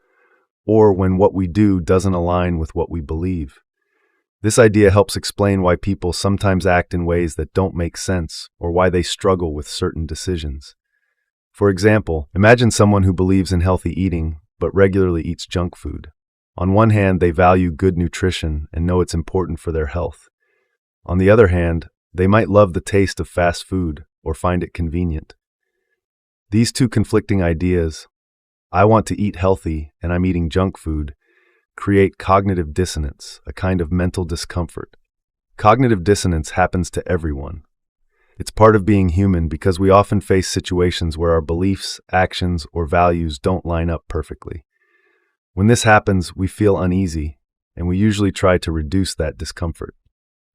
or when what we do doesn't align with what we believe. This idea helps explain why people sometimes act in ways that don't make sense or why they struggle with certain decisions. For example, imagine someone who believes in healthy eating but regularly eats junk food. On one hand, they value good nutrition and know it's important for their health. On the other hand, they might love the taste of fast food or find it convenient. These two conflicting ideas, I want to eat healthy and I'm eating junk food, create cognitive dissonance, a kind of mental discomfort. Cognitive dissonance happens to everyone. It's part of being human because we often face situations where our beliefs, actions, or values don't line up perfectly. When this happens, we feel uneasy, and we usually try to reduce that discomfort.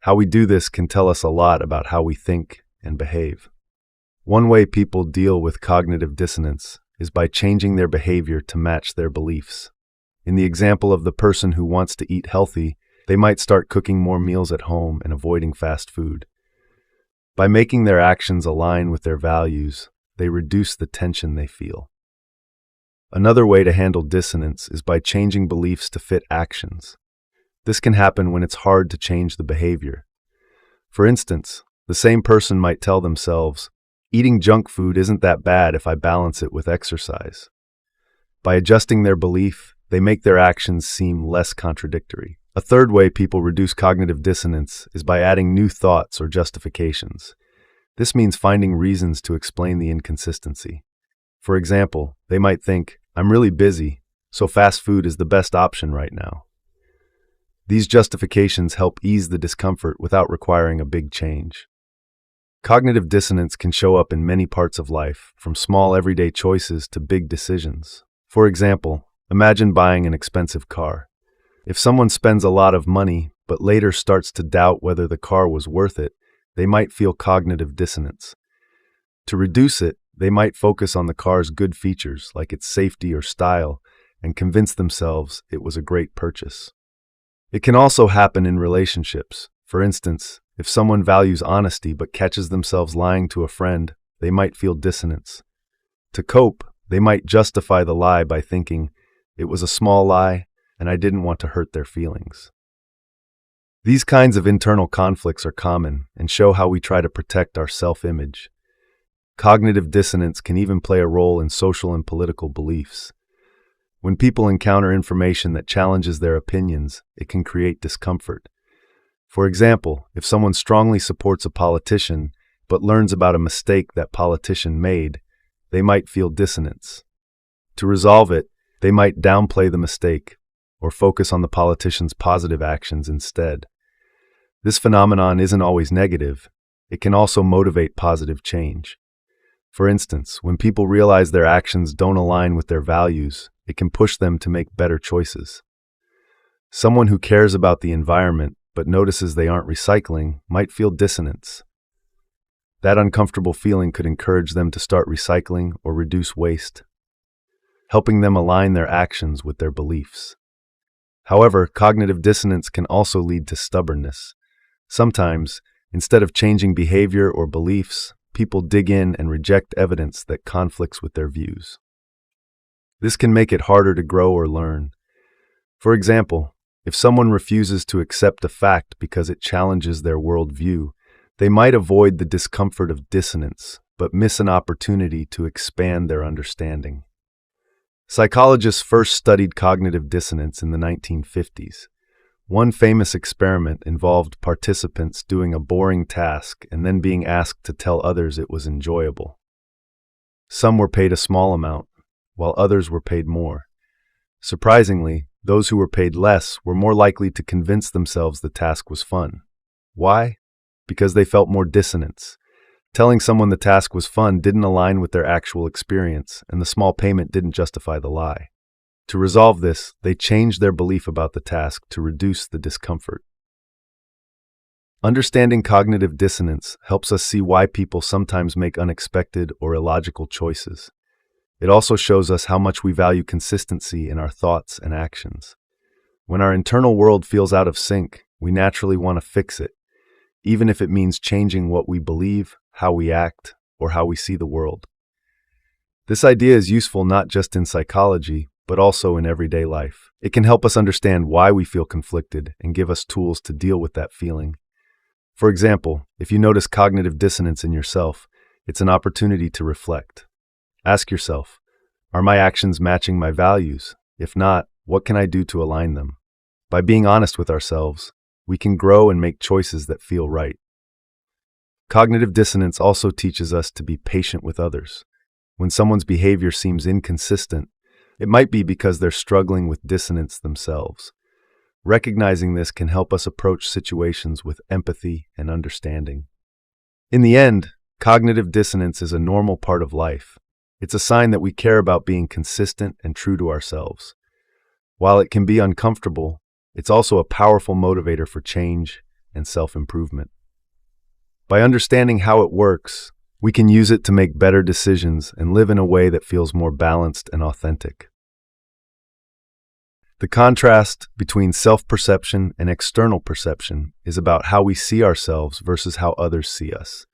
How we do this can tell us a lot about how we think and behave. One way people deal with cognitive dissonance is by changing their behavior to match their beliefs. In the example of the person who wants to eat healthy, they might start cooking more meals at home and avoiding fast food. By making their actions align with their values, they reduce the tension they feel. Another way to handle dissonance is by changing beliefs to fit actions. This can happen when it's hard to change the behavior. For instance, the same person might tell themselves, eating junk food isn't that bad if I balance it with exercise. By adjusting their belief, they make their actions seem less contradictory. A third way people reduce cognitive dissonance is by adding new thoughts or justifications. This means finding reasons to explain the inconsistency. For example, they might think, I'm really busy, so fast food is the best option right now. These justifications help ease the discomfort without requiring a big change. Cognitive dissonance can show up in many parts of life, from small everyday choices to big decisions. For example, imagine buying an expensive car. If someone spends a lot of money but later starts to doubt whether the car was worth it, they might feel cognitive dissonance. To reduce it, they might focus on the car's good features, like its safety or style, and convince themselves it was a great purchase. It can also happen in relationships. For instance, if someone values honesty but catches themselves lying to a friend, they might feel dissonance. To cope, they might justify the lie by thinking, it was a small lie, and I didn't want to hurt their feelings. These kinds of internal conflicts are common and show how we try to protect our self-image. Cognitive dissonance can even play a role in social and political beliefs. When people encounter information that challenges their opinions, it can create discomfort. For example, if someone strongly supports a politician but learns about a mistake that politician made, they might feel dissonance. To resolve it, they might downplay the mistake or focus on the politician's positive actions instead. This phenomenon isn't always negative. It can also motivate positive change. For instance, when people realize their actions don't align with their values, it can push them to make better choices. Someone who cares about the environment but notices they aren't recycling might feel dissonance. That uncomfortable feeling could encourage them to start recycling or reduce waste, helping them align their actions with their beliefs. However, cognitive dissonance can also lead to stubbornness. Sometimes, instead of changing behavior or beliefs, people dig in and reject evidence that conflicts with their views. This can make it harder to grow or learn. For example, if someone refuses to accept a fact because it challenges their worldview, they might avoid the discomfort of dissonance, but miss an opportunity to expand their understanding. Psychologists first studied cognitive dissonance in the 1950s. One famous experiment involved participants doing a boring task and then being asked to tell others it was enjoyable. Some were paid a small amount, while others were paid more. Surprisingly, those who were paid less were more likely to convince themselves the task was fun. Why? Because they felt more dissonance. Telling someone the task was fun didn't align with their actual experience, and the small payment didn't justify the lie. To resolve this, they changed their belief about the task to reduce the discomfort. Understanding cognitive dissonance helps us see why people sometimes make unexpected or illogical choices. It also shows us how much we value consistency in our thoughts and actions. When our internal world feels out of sync, we naturally want to fix it, even if it means changing what we believe, how we act, or how we see the world. This idea is useful not just in psychology, but also in everyday life. It can help us understand why we feel conflicted and give us tools to deal with that feeling. For example, if you notice cognitive dissonance in yourself, it's an opportunity to reflect. Ask yourself, are my actions matching my values? If not, what can I do to align them? By being honest with ourselves, we can grow and make choices that feel right. Cognitive dissonance also teaches us to be patient with others. When someone's behavior seems inconsistent, it might be because they're struggling with dissonance themselves. Recognizing this can help us approach situations with empathy and understanding. In the end, cognitive dissonance is a normal part of life. It's a sign that we care about being consistent and true to ourselves. While it can be uncomfortable, it's also a powerful motivator for change and self-improvement. By understanding how it works, we can use it to make better decisions and live in a way that feels more balanced and authentic. The contrast between self-perception and external perception is about how we see ourselves versus how others see us.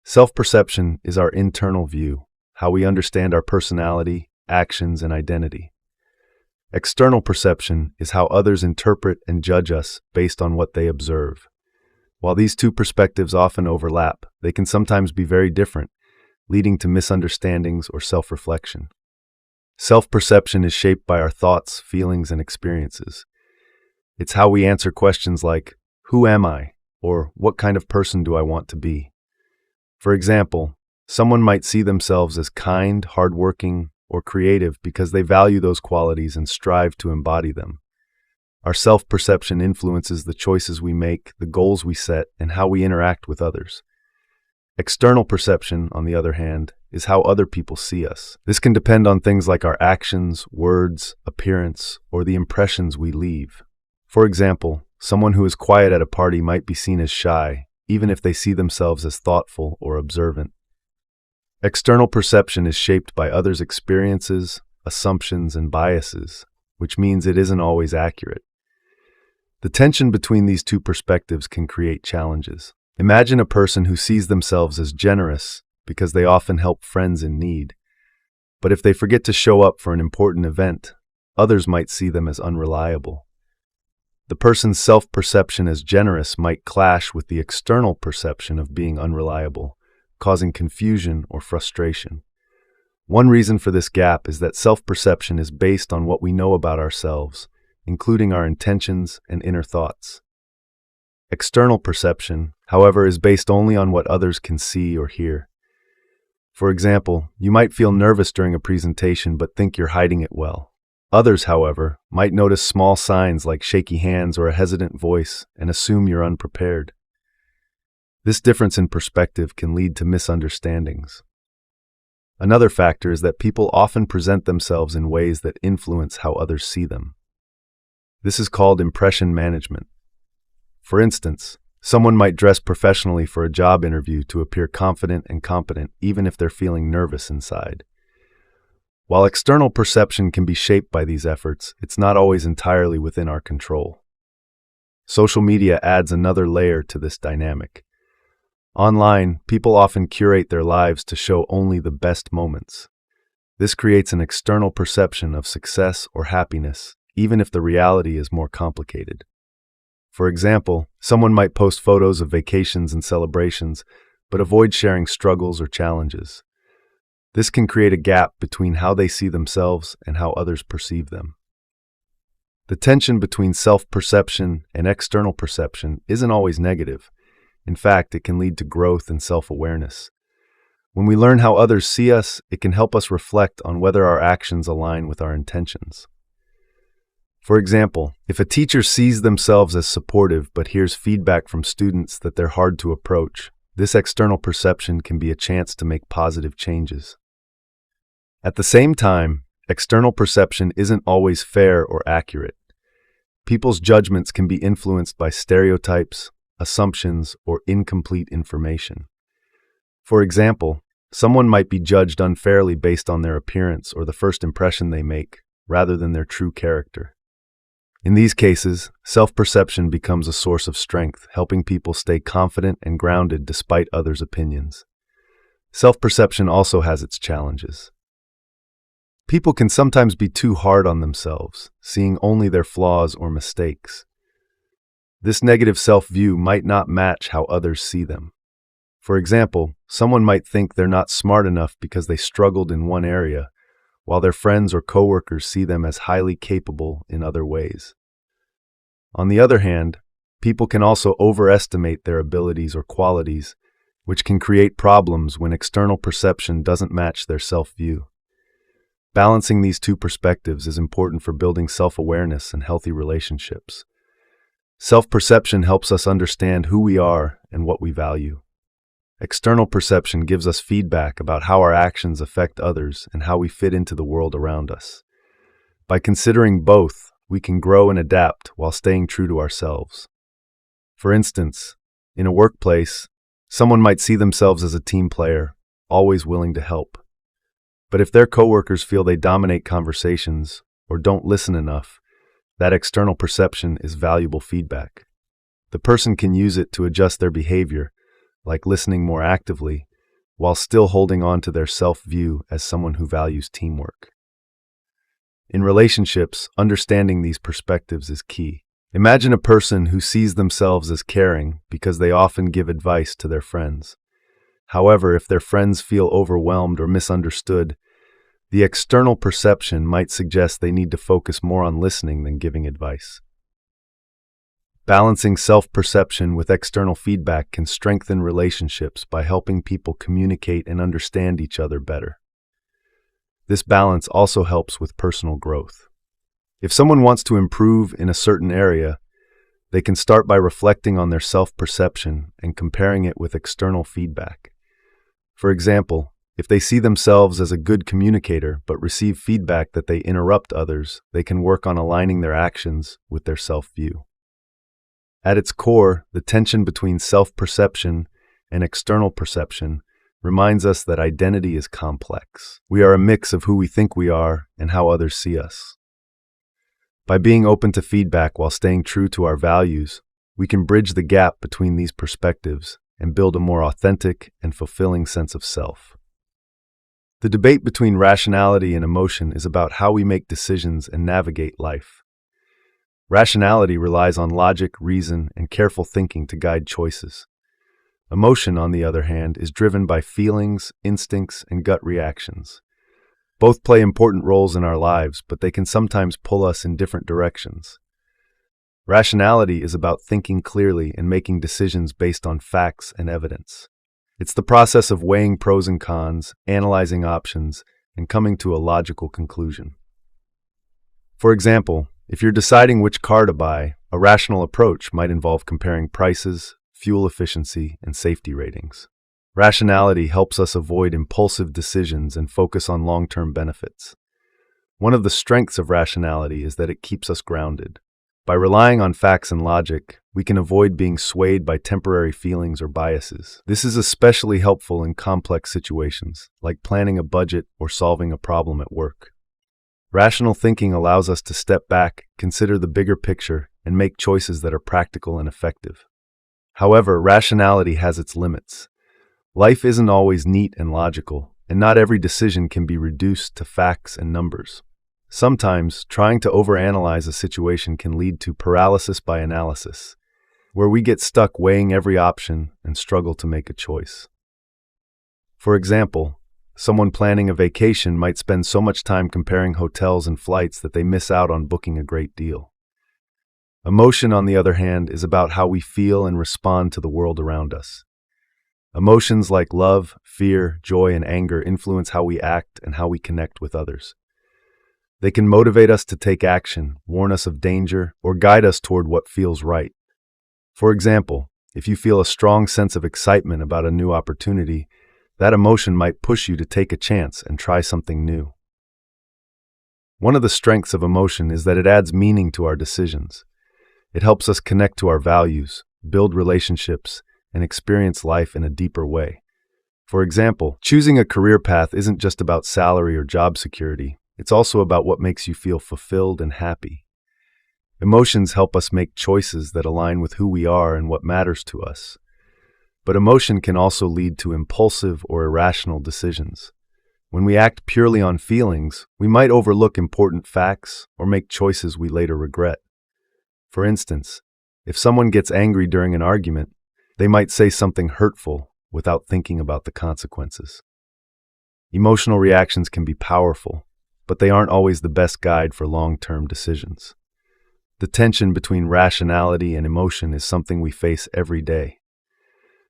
Self-perception is our internal view, how we understand our personality, actions, and identity. External perception is how others interpret and judge us based on what they observe. While these two perspectives often overlap, they can sometimes be very different, leading to misunderstandings or self-reflection. Self-perception is shaped by our thoughts, feelings, and experiences. It's how we answer questions like, "Who am I?" or "What kind of person do I want to be?" For example, someone might see themselves as kind, hardworking, or creative because they value those qualities and strive to embody them. Our self-perception influences the choices we make, the goals we set, and how we interact with others. External perception, on the other hand, is how other people see us. This can depend on things like our actions, words, appearance, or the impressions we leave. For example, someone who is quiet at a party might be seen as shy, even if they see themselves as thoughtful or observant. External perception is shaped by others' experiences, assumptions, and biases, which means it isn't always accurate. The tension between these two perspectives can create challenges. Imagine a person who sees themselves as generous because they often help friends in need. But if they forget to show up for an important event, others might see them as unreliable. The person's self-perception as generous might clash with the external perception of being unreliable, causing confusion or frustration. One reason for this gap is that self-perception is based on what we know about ourselves, including our intentions and inner thoughts. External perception, however, is based only on what others can see or hear. For example, you might feel nervous during a presentation but think you're hiding it well. Others, however, might notice small signs like shaky hands or a hesitant voice and assume you're unprepared. This difference in perspective can lead to misunderstandings. Another factor is that people often present themselves in ways that influence how others see them. This is called impression management. For instance, someone might dress professionally for a job interview to appear confident and competent even if they're feeling nervous inside. While external perception can be shaped by these efforts, it's not always entirely within our control. Social media adds another layer to this dynamic. Online, people often curate their lives to show only the best moments. This creates an external perception of success or happiness, even if the reality is more complicated. For example, someone might post photos of vacations and celebrations, but avoid sharing struggles or challenges. This can create a gap between how they see themselves and how others perceive them. The tension between self-perception and external perception isn't always negative. In fact, it can lead to growth and self-awareness. When we learn how others see us, it can help us reflect on whether our actions align with our intentions. For example, if a teacher sees themselves as supportive but hears feedback from students that they're hard to approach, this external perception can be a chance to make positive changes. At the same time, external perception isn't always fair or accurate. People's judgments can be influenced by stereotypes, assumptions, or incomplete information. For example, someone might be judged unfairly based on their appearance or the first impression they make, rather than their true character. In these cases, self-perception becomes a source of strength, helping people stay confident and grounded despite others' opinions. Self-perception also has its challenges. People can sometimes be too hard on themselves, seeing only their flaws or mistakes. This negative self-view might not match how others see them. For example, someone might think they're not smart enough because they struggled in one area, while their friends or coworkers see them as highly capable in other ways. On the other hand, people can also overestimate their abilities or qualities, which can create problems when external perception doesn't match their self-view. Balancing these two perspectives is important for building self-awareness and healthy relationships. Self-perception helps us understand who we are and what we value. External perception gives us feedback about how our actions affect others and how we fit into the world around us. By considering both, we can grow and adapt while staying true to ourselves. For instance, in a workplace, someone might see themselves as a team player, always willing to help. But if their coworkers feel they dominate conversations or don't listen enough, that external perception is valuable feedback. The person can use it to adjust their behavior, like listening more actively, while still holding on to their self-view as someone who values teamwork. In relationships, understanding these perspectives is key. Imagine a person who sees themselves as caring because they often give advice to their friends. However, if their friends feel overwhelmed or misunderstood, the external perception might suggest they need to focus more on listening than giving advice. Balancing self-perception with external feedback can strengthen relationships by helping people communicate and understand each other better. This balance also helps with personal growth. If someone wants to improve in a certain area, they can start by reflecting on their self-perception and comparing it with external feedback. For example, if they see themselves as a good communicator but receive feedback that they interrupt others, they can work on aligning their actions with their self-view. At its core, the tension between self-perception and external perception reminds us that identity is complex. We are a mix of who we think we are and how others see us. By being open to feedback while staying true to our values, we can bridge the gap between these perspectives and build a more authentic and fulfilling sense of self. The debate between rationality and emotion is about how we make decisions and navigate life. Rationality relies on logic, reason, and careful thinking to guide choices. Emotion, on the other hand, is driven by feelings, instincts, and gut reactions. Both play important roles in our lives, but they can sometimes pull us in different directions. Rationality is about thinking clearly and making decisions based on facts and evidence. It's the process of weighing pros and cons, analyzing options, and coming to a logical conclusion. For example, if you're deciding which car to buy, a rational approach might involve comparing prices, fuel efficiency, and safety ratings. Rationality helps us avoid impulsive decisions and focus on long-term benefits. One of the strengths of rationality is that it keeps us grounded. By relying on facts and logic, we can avoid being swayed by temporary feelings or biases. This is especially helpful in complex situations, like planning a budget or solving a problem at work. Rational thinking allows us to step back, consider the bigger picture, and make choices that are practical and effective. However, rationality has its limits. Life isn't always neat and logical, and not every decision can be reduced to facts and numbers. Sometimes, trying to overanalyze a situation can lead to paralysis by analysis, where we get stuck weighing every option and struggle to make a choice. For example, someone planning a vacation might spend so much time comparing hotels and flights that they miss out on booking a great deal. Emotion, on the other hand, is about how we feel and respond to the world around us. Emotions like love, fear, joy, and anger influence how we act and how we connect with others. They can motivate us to take action, warn us of danger, or guide us toward what feels right. For example, if you feel a strong sense of excitement about a new opportunity, that emotion might push you to take a chance and try something new. One of the strengths of emotion is that it adds meaning to our decisions. It helps us connect to our values, build relationships, and experience life in a deeper way. For example, choosing a career path isn't just about salary or job security. It's also about what makes you feel fulfilled and happy. Emotions help us make choices that align with who we are and what matters to us. But emotion can also lead to impulsive or irrational decisions. When we act purely on feelings, we might overlook important facts or make choices we later regret. For instance, if someone gets angry during an argument, they might say something hurtful without thinking about the consequences. Emotional reactions can be powerful, but they aren't always the best guide for long-term decisions. The tension between rationality and emotion is something we face every day.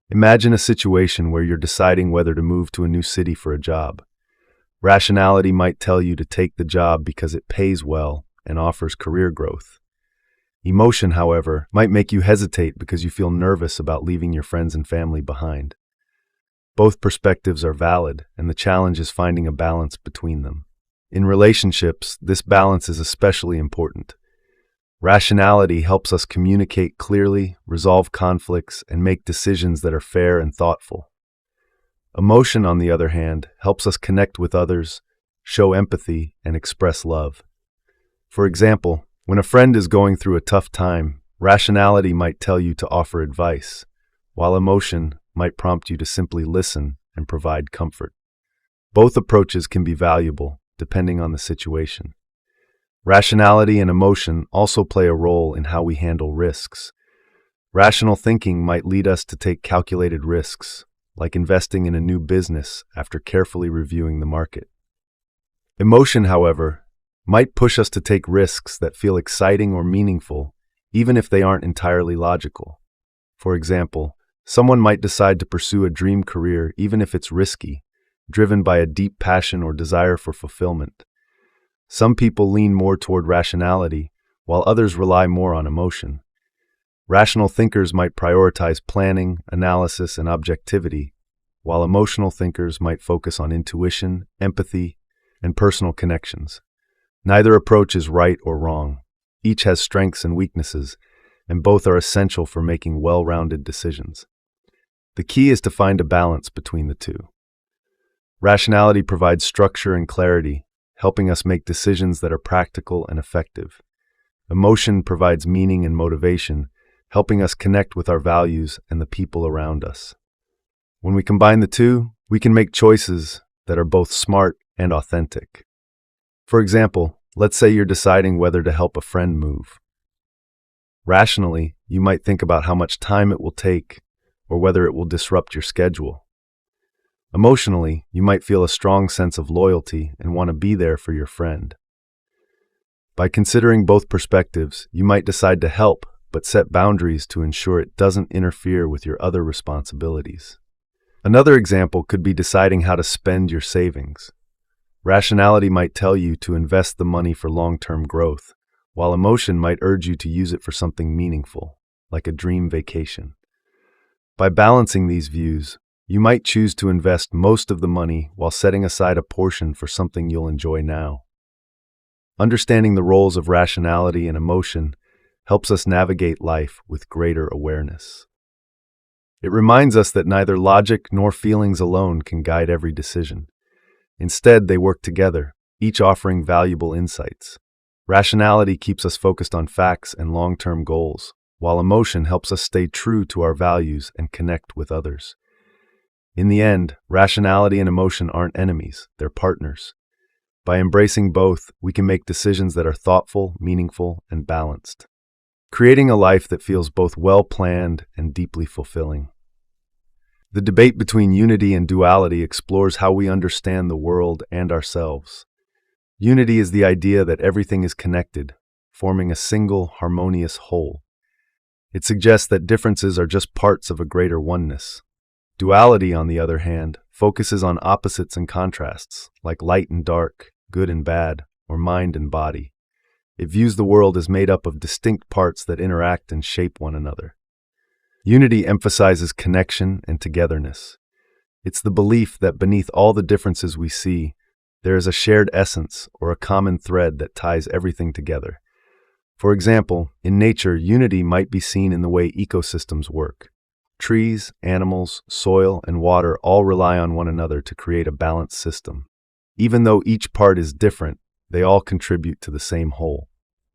Imagine a situation where you're deciding whether to move to a new city for a job. Rationality might tell you to take the job because it pays well and offers career growth. Emotion, however, might make you hesitate because you feel nervous about leaving your friends and family behind. Both perspectives are valid, and the challenge is finding a balance between them. In relationships, this balance is especially important. Rationality helps us communicate clearly, resolve conflicts, and make decisions that are fair and thoughtful. Emotion, on the other hand, helps us connect with others, show empathy, and express love. For example, when a friend is going through a tough time, rationality might tell you to offer advice, while emotion might prompt you to simply listen and provide comfort. Both approaches can be valuable, depending on the situation. Rationality and emotion also play a role in how we handle risks. Rational thinking might lead us to take calculated risks, like investing in a new business after carefully reviewing the market. Emotion, however, might push us to take risks that feel exciting or meaningful, even if they aren't entirely logical. For example, someone might decide to pursue a dream career even if it's risky, driven by a deep passion or desire for fulfillment. Some people lean more toward rationality, while others rely more on emotion. Rational thinkers might prioritize planning, analysis, and objectivity, while emotional thinkers might focus on intuition, empathy, and personal connections. Neither approach is right or wrong. Each has strengths and weaknesses, and both are essential for making well-rounded decisions. The key is to find a balance between the two. Rationality provides structure and clarity, helping us make decisions that are practical and effective. Emotion provides meaning and motivation, helping us connect with our values and the people around us. When we combine the two, we can make choices that are both smart and authentic. For example, let's say you're deciding whether to help a friend move. Rationally, you might think about how much time it will take or whether it will disrupt your schedule. Emotionally, you might feel a strong sense of loyalty and want to be there for your friend. By considering both perspectives, you might decide to help, but set boundaries to ensure it doesn't interfere with your other responsibilities. Another example could be deciding how to spend your savings. Rationality might tell you to invest the money for long-term growth, while emotion might urge you to use it for something meaningful, like a dream vacation. By balancing these views, you might choose to invest most of the money while setting aside a portion for something you'll enjoy now. Understanding the roles of rationality and emotion helps us navigate life with greater awareness. It reminds us that neither logic nor feelings alone can guide every decision. Instead, they work together, each offering valuable insights. Rationality keeps us focused on facts and long-term goals, while emotion helps us stay true to our values and connect with others. In the end, rationality and emotion aren't enemies, they're partners. By embracing both, we can make decisions that are thoughtful, meaningful, and balanced, creating a life that feels both well-planned and deeply fulfilling. The debate between unity and duality explores how we understand the world and ourselves. Unity is the idea that everything is connected, forming a single, harmonious whole. It suggests that differences are just parts of a greater oneness. Duality, on the other hand, focuses on opposites and contrasts, like light and dark, good and bad, or mind and body. It views the world as made up of distinct parts that interact and shape one another. Unity emphasizes connection and togetherness. It's the belief that beneath all the differences we see, there is a shared essence or a common thread that ties everything together. For example, in nature, unity might be seen in the way ecosystems work. Trees, animals, soil, and water all rely on one another to create a balanced system. Even though each part is different, they all contribute to the same whole.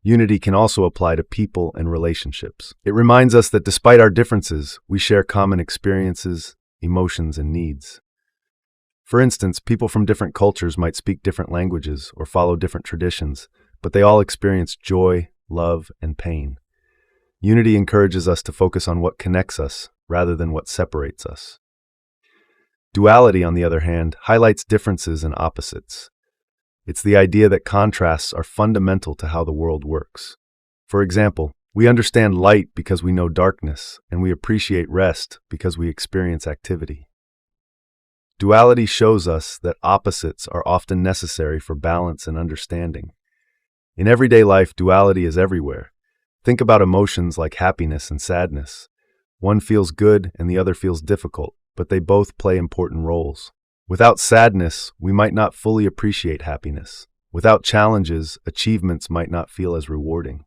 Unity can also apply to people and relationships. It reminds us that despite our differences, we share common experiences, emotions, and needs. For instance, people from different cultures might speak different languages or follow different traditions, but they all experience joy, love, and pain. Unity encourages us to focus on what connects us rather than what separates us. Duality, on the other hand, highlights differences and opposites. It's the idea that contrasts are fundamental to how the world works. For example, we understand light because we know darkness, and we appreciate rest because we experience activity. Duality shows us that opposites are often necessary for balance and understanding. In everyday life, duality is everywhere. Think about emotions like happiness and sadness. One feels good and the other feels difficult, but they both play important roles. Without sadness, we might not fully appreciate happiness. Without challenges, achievements might not feel as rewarding.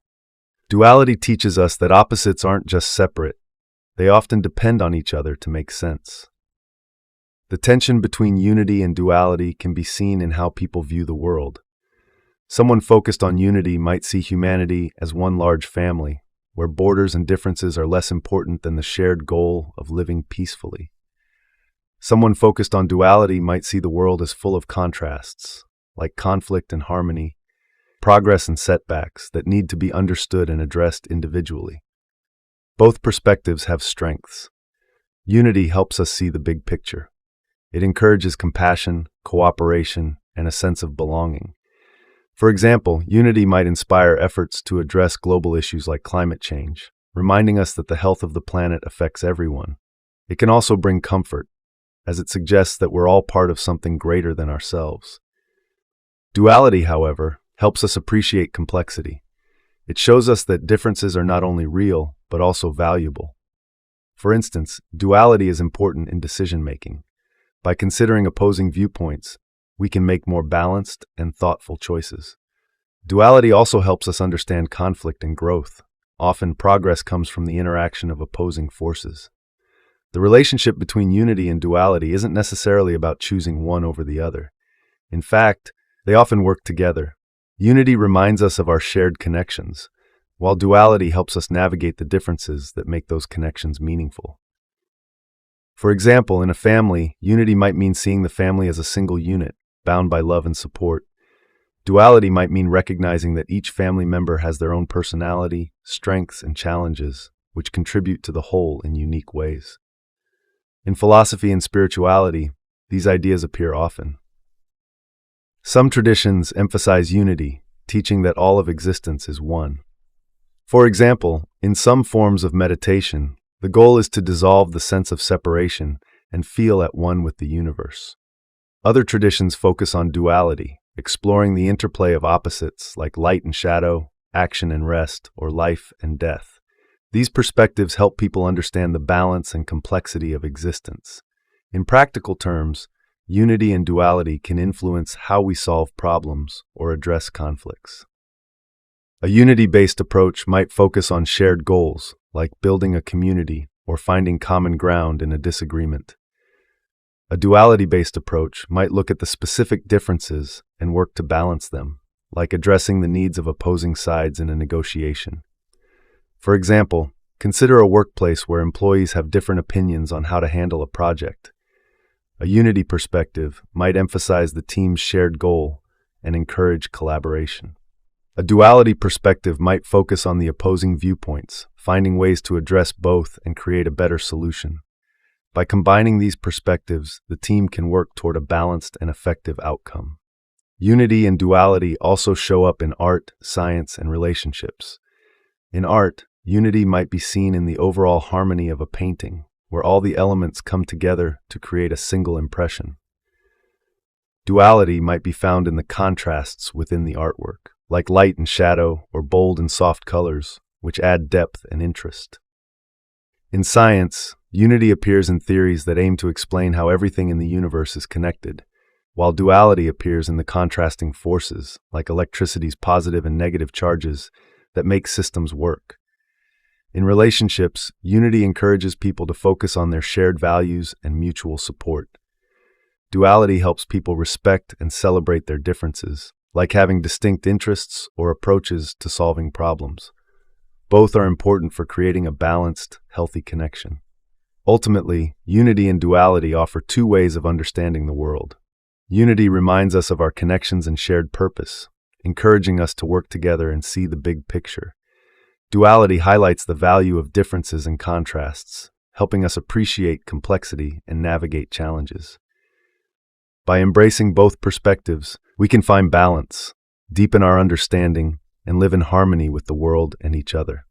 Duality teaches us that opposites aren't just separate. They often depend on each other to make sense. The tension between unity and duality can be seen in how people view the world. Someone focused on unity might see humanity as one large family, where borders and differences are less important than the shared goal of living peacefully. Someone focused on duality might see the world as full of contrasts, like conflict and harmony, progress and setbacks that need to be understood and addressed individually. Both perspectives have strengths. Unity helps us see the big picture. It encourages compassion, cooperation, and a sense of belonging. For example, unity might inspire efforts to address global issues like climate change, reminding us that the health of the planet affects everyone. It can also bring comfort, as it suggests that we're all part of something greater than ourselves. Duality, however, helps us appreciate complexity. It shows us that differences are not only real, but also valuable. For instance, duality is important in decision-making. By considering opposing viewpoints, we can make more balanced and thoughtful choices. Duality also helps us understand conflict and growth. Often, progress comes from the interaction of opposing forces. The relationship between unity and duality isn't necessarily about choosing one over the other. In fact, they often work together. Unity reminds us of our shared connections, while duality helps us navigate the differences that make those connections meaningful. For example, in a family, unity might mean seeing the family as a single unit, bound by love and support. Duality might mean recognizing that each family member has their own personality, strengths, and challenges, which contribute to the whole in unique ways. In philosophy and spirituality, these ideas appear often. Some traditions emphasize unity, teaching that all of existence is one. For example, in some forms of meditation, the goal is to dissolve the sense of separation and feel at one with the universe. Other traditions focus on duality, exploring the interplay of opposites like light and shadow, action and rest, or life and death. These perspectives help people understand the balance and complexity of existence. In practical terms, unity and duality can influence how we solve problems or address conflicts. A unity-based approach might focus on shared goals, like building a community or finding common ground in a disagreement. A duality-based approach might look at the specific differences and work to balance them, like addressing the needs of opposing sides in a negotiation. For example, consider a workplace where employees have different opinions on how to handle a project. A unity perspective might emphasize the team's shared goal and encourage collaboration. A duality perspective might focus on the opposing viewpoints, finding ways to address both and create a better solution. By combining these perspectives, the team can work toward a balanced and effective outcome. Unity and duality also show up in art, science, and relationships. In art, unity might be seen in the overall harmony of a painting, where all the elements come together to create a single impression. Duality might be found in the contrasts within the artwork, like light and shadow or bold and soft colors, which add depth and interest. In science, unity appears in theories that aim to explain how everything in the universe is connected, while duality appears in the contrasting forces, like electricity's positive and negative charges, that make systems work. In relationships, unity encourages people to focus on their shared values and mutual support. Duality helps people respect and celebrate their differences, like having distinct interests or approaches to solving problems. Both are important for creating a balanced, healthy connection. Ultimately, unity and duality offer two ways of understanding the world. Unity reminds us of our connections and shared purpose, encouraging us to work together and see the big picture. Duality highlights the value of differences and contrasts, helping us appreciate complexity and navigate challenges. By embracing both perspectives, we can find balance, deepen our understanding, and live in harmony with the world and each other.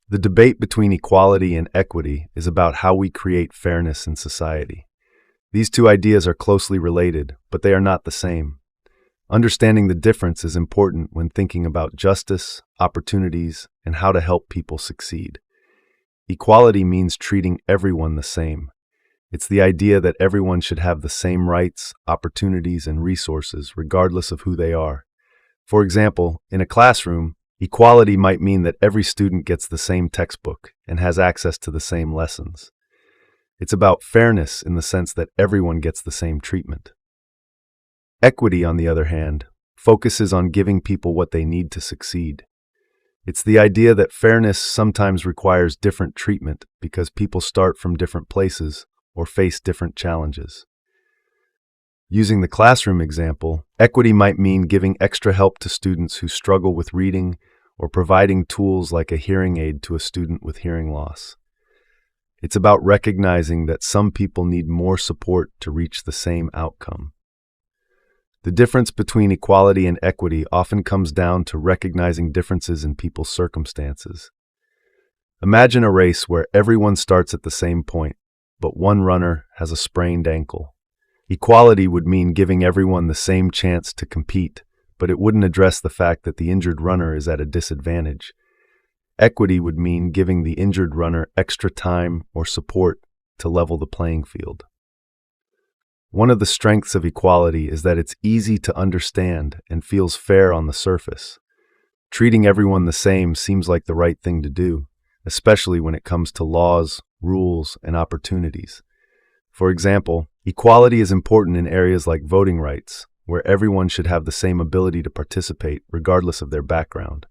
The debate between equality and equity is about how we create fairness in society. These two ideas are closely related, but they are not the same. Understanding the difference is important when thinking about justice, opportunities, and how to help people succeed. Equality means treating everyone the same. It's the idea that everyone should have the same rights, opportunities, and resources, regardless of who they are. For example, in a classroom, equality might mean that every student gets the same textbook and has access to the same lessons. It's about fairness in the sense that everyone gets the same treatment. Equity, on the other hand, focuses on giving people what they need to succeed. It's the idea that fairness sometimes requires different treatment because people start from different places or face different challenges. Using the classroom example, equity might mean giving extra help to students who struggle with reading or providing tools like a hearing aid to a student with hearing loss. It's about recognizing that some people need more support to reach the same outcome. The difference between equality and equity often comes down to recognizing differences in people's circumstances. Imagine a race where everyone starts at the same point, but one runner has a sprained ankle. Equality would mean giving everyone the same chance to compete, but it wouldn't address the fact that the injured runner is at a disadvantage. Equity would mean giving the injured runner extra time or support to level the playing field. One of the strengths of equality is that it's easy to understand and feels fair on the surface. Treating everyone the same seems like the right thing to do, especially when it comes to laws, rules, and opportunities. For example, equality is important in areas like voting rights, where everyone should have the same ability to participate regardless of their background.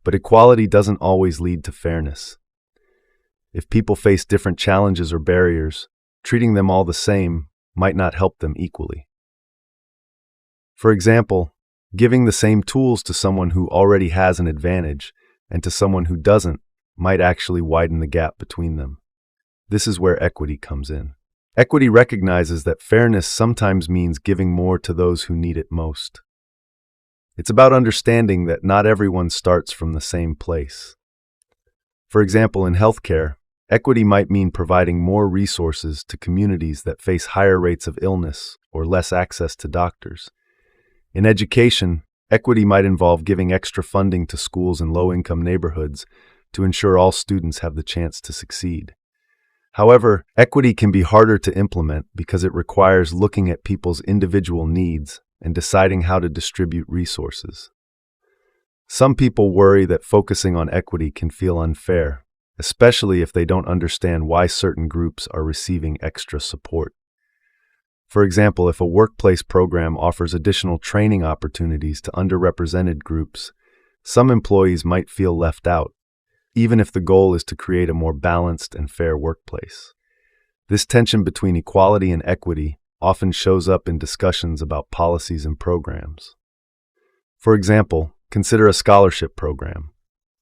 But equality doesn't always lead to fairness. If people face different challenges or barriers, treating them all the same might not help them equally. For example, giving the same tools to someone who already has an advantage and to someone who doesn't might actually widen the gap between them. This is where equity comes in. Equity recognizes that fairness sometimes means giving more to those who need it most. It's about understanding that not everyone starts from the same place. For example, in healthcare, equity might mean providing more resources to communities that face higher rates of illness or less access to doctors. In education, equity might involve giving extra funding to schools in low-income neighborhoods to ensure all students have the chance to succeed. However, equity can be harder to implement because it requires looking at people's individual needs and deciding how to distribute resources. Some people worry that focusing on equity can feel unfair, especially if they don't understand why certain groups are receiving extra support. For example, if a workplace program offers additional training opportunities to underrepresented groups, some employees might feel left out, even if the goal is to create a more balanced and fair workplace. This tension between equality and equity often shows up in discussions about policies and programs. For example, consider a scholarship program.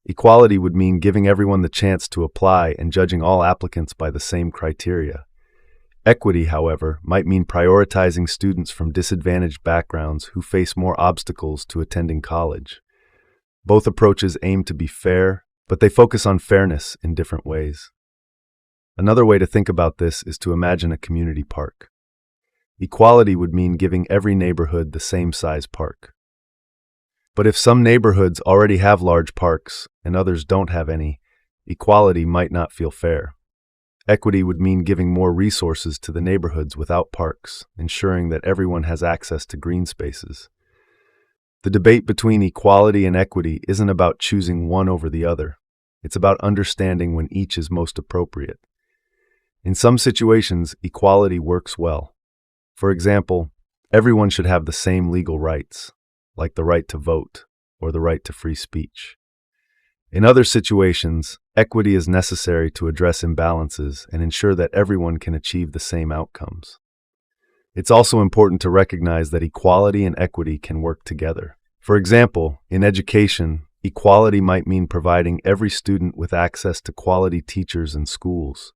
Equality would mean giving everyone the chance to apply and judging all applicants by the same criteria. Equity, however, might mean prioritizing students from disadvantaged backgrounds who face more obstacles to attending college. Both approaches aim to be fair, but they focus on fairness in different ways. Another way to think about this is to imagine a community park. Equality would mean giving every neighborhood the same size park. But if some neighborhoods already have large parks and others don't have any, equality might not feel fair. Equity would mean giving more resources to the neighborhoods without parks, ensuring that everyone has access to green spaces. The debate between equality and equity isn't about choosing one over the other. It's about understanding when each is most appropriate. In some situations, equality works well. For example, everyone should have the same legal rights, like the right to vote or the right to free speech. In other situations, equity is necessary to address imbalances and ensure that everyone can achieve the same outcomes. It's also important to recognize that equality and equity can work together. For example, in education, equality might mean providing every student with access to quality teachers and schools.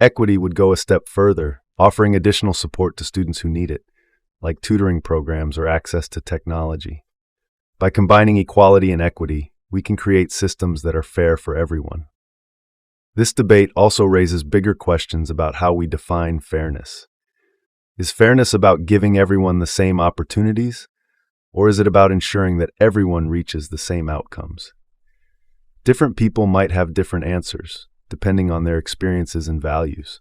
Equity would go a step further, offering additional support to students who need it, like tutoring programs or access to technology. By combining equality and equity, we can create systems that are fair for everyone. This debate also raises bigger questions about how we define fairness. Is fairness about giving everyone the same opportunities, or is it about ensuring that everyone reaches the same outcomes? Different people might have different answers, depending on their experiences and values.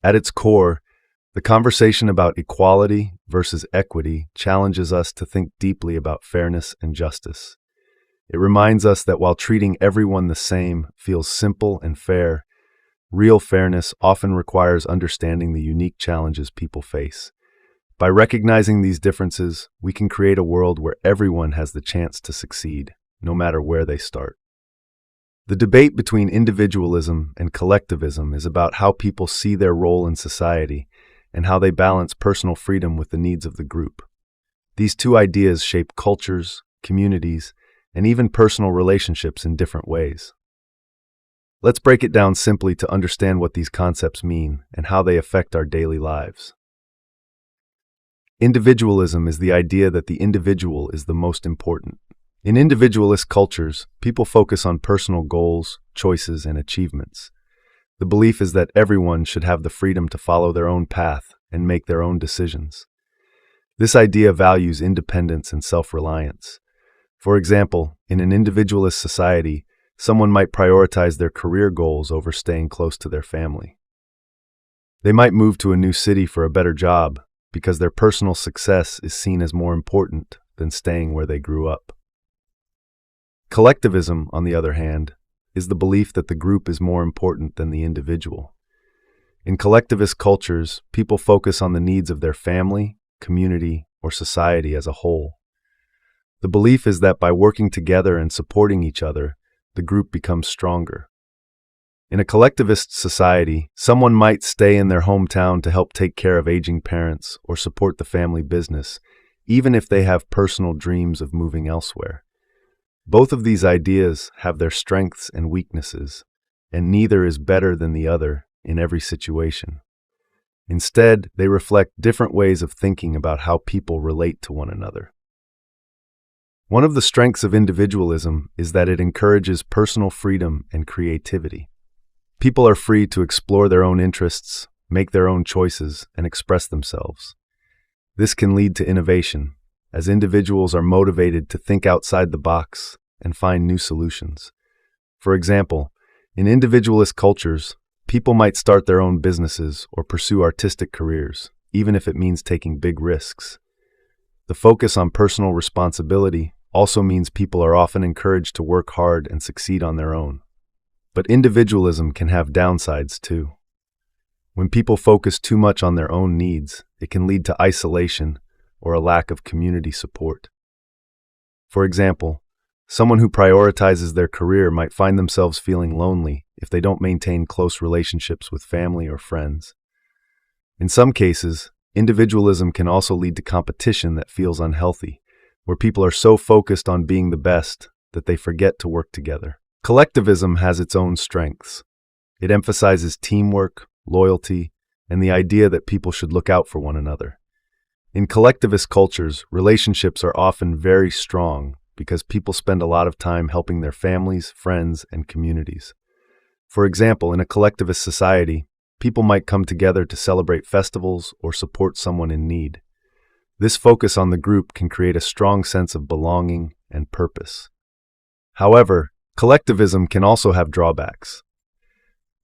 At its core, the conversation about equality versus equity challenges us to think deeply about fairness and justice. It reminds us that while treating everyone the same feels simple and fair, real fairness often requires understanding the unique challenges people face. By recognizing these differences, we can create a world where everyone has the chance to succeed, no matter where they start. The debate between individualism and collectivism is about how people see their role in society and how they balance personal freedom with the needs of the group. These two ideas shape cultures, communities, and even personal relationships in different ways. Let's break it down simply to understand what these concepts mean and how they affect our daily lives. Individualism is the idea that the individual is the most important. In individualist cultures, people focus on personal goals, choices, and achievements. The belief is that everyone should have the freedom to follow their own path and make their own decisions. This idea values independence and self-reliance. For example, in an individualist society, someone might prioritize their career goals over staying close to their family. They might move to a new city for a better job because their personal success is seen as more important than staying where they grew up. Collectivism, on the other hand, is the belief that the group is more important than the individual. In collectivist cultures, people focus on the needs of their family, community, or society as a whole. The belief is that by working together and supporting each other, the group becomes stronger. In a collectivist society, someone might stay in their hometown to help take care of aging parents or support the family business, even if they have personal dreams of moving elsewhere. Both of these ideas have their strengths and weaknesses, and neither is better than the other in every situation. Instead, they reflect different ways of thinking about how people relate to one another. One of the strengths of individualism is that it encourages personal freedom and creativity. People are free to explore their own interests, make their own choices, and express themselves. This can lead to innovation, as individuals are motivated to think outside the box and find new solutions. For example, in individualist cultures, people might start their own businesses or pursue artistic careers, even if it means taking big risks. The focus on personal responsibility also means people are often encouraged to work hard and succeed on their own. But individualism can have downsides too. When people focus too much on their own needs, it can lead to isolation or a lack of community support. For example, someone who prioritizes their career might find themselves feeling lonely if they don't maintain close relationships with family or friends. In some cases, individualism can also lead to competition that feels unhealthy, where people are so focused on being the best that they forget to work together. Collectivism has its own strengths. It emphasizes teamwork, loyalty, and the idea that people should look out for one another. In collectivist cultures, relationships are often very strong because people spend a lot of time helping their families, friends, and communities. For example, in a collectivist society, people might come together to celebrate festivals or support someone in need. This focus on the group can create a strong sense of belonging and purpose. However, collectivism can also have drawbacks.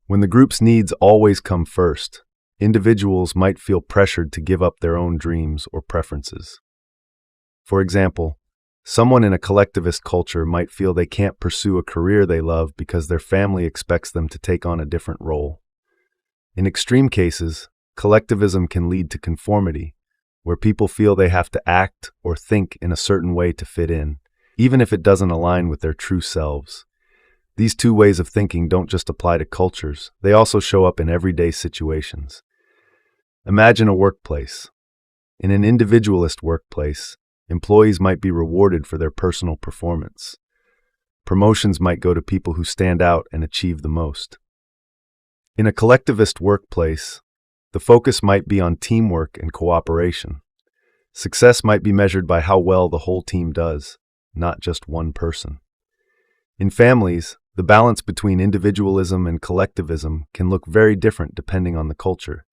When the group's needs always come first, individuals might feel pressured to give up their own dreams or preferences. For example, someone in a collectivist culture might feel they can't pursue a career they love because their family expects them to take on a different role. In extreme cases, collectivism can lead to conformity, where people feel they have to act or think in a certain way to fit in, even if it doesn't align with their true selves. These two ways of thinking don't just apply to cultures, they also show up in everyday situations. Imagine a workplace. In an individualist workplace, employees might be rewarded for their personal performance. Promotions might go to people who stand out and achieve the most. In a collectivist workplace, the focus might be on teamwork and cooperation. Success might be measured by how well the whole team does, not just one person. In families, the balance between individualism and collectivism can look very different depending on the culture.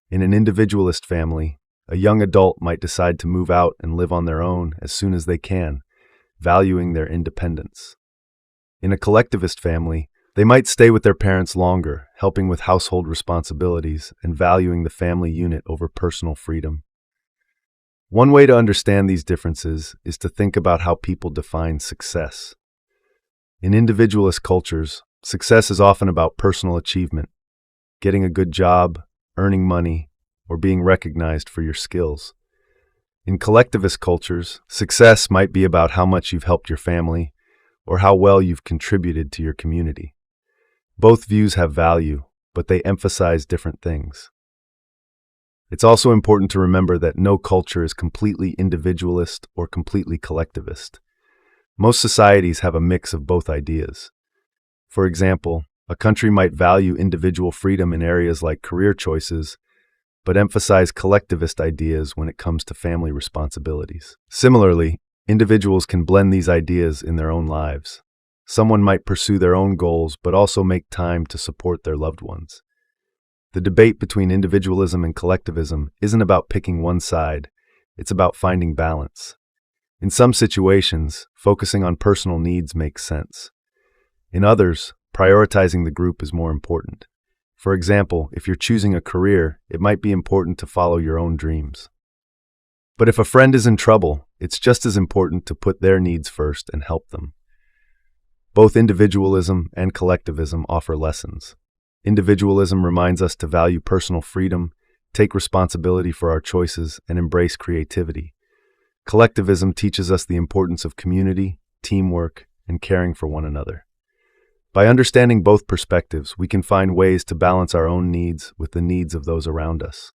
In an individualist family, a young adult might decide to move out and live on their own as soon as they can, valuing their independence. In a collectivist family, they might stay with their parents longer, helping with household responsibilities and valuing the family unit over personal freedom. One way to understand these differences is to think about how people define success. In individualist cultures, success is often about personal achievement, getting a good job, earning money, or being recognized for your skills. In collectivist cultures, success might be about how much you've helped your family or how well you've contributed to your community. Both views have value, but they emphasize different things. It's also important to remember that no culture is completely individualist or completely collectivist. Most societies have a mix of both ideas. For example, a country might value individual freedom in areas like career choices, but emphasize collectivist ideas when it comes to family responsibilities. Similarly, individuals can blend these ideas in their own lives. Someone might pursue their own goals, but also make time to support their loved ones. The debate between individualism and collectivism isn't about picking one side, it's about finding balance. In some situations, focusing on personal needs makes sense. In others, prioritizing the group is more important. For example, if you're choosing a career, it might be important to follow your own dreams. But if a friend is in trouble, it's just as important to put their needs first and help them. Both individualism and collectivism offer lessons. Individualism reminds us to value personal freedom, take responsibility for our choices, and embrace creativity. Collectivism teaches us the importance of community, teamwork, and caring for one another. By understanding both perspectives, we can find ways to balance our own needs with the needs of those around us.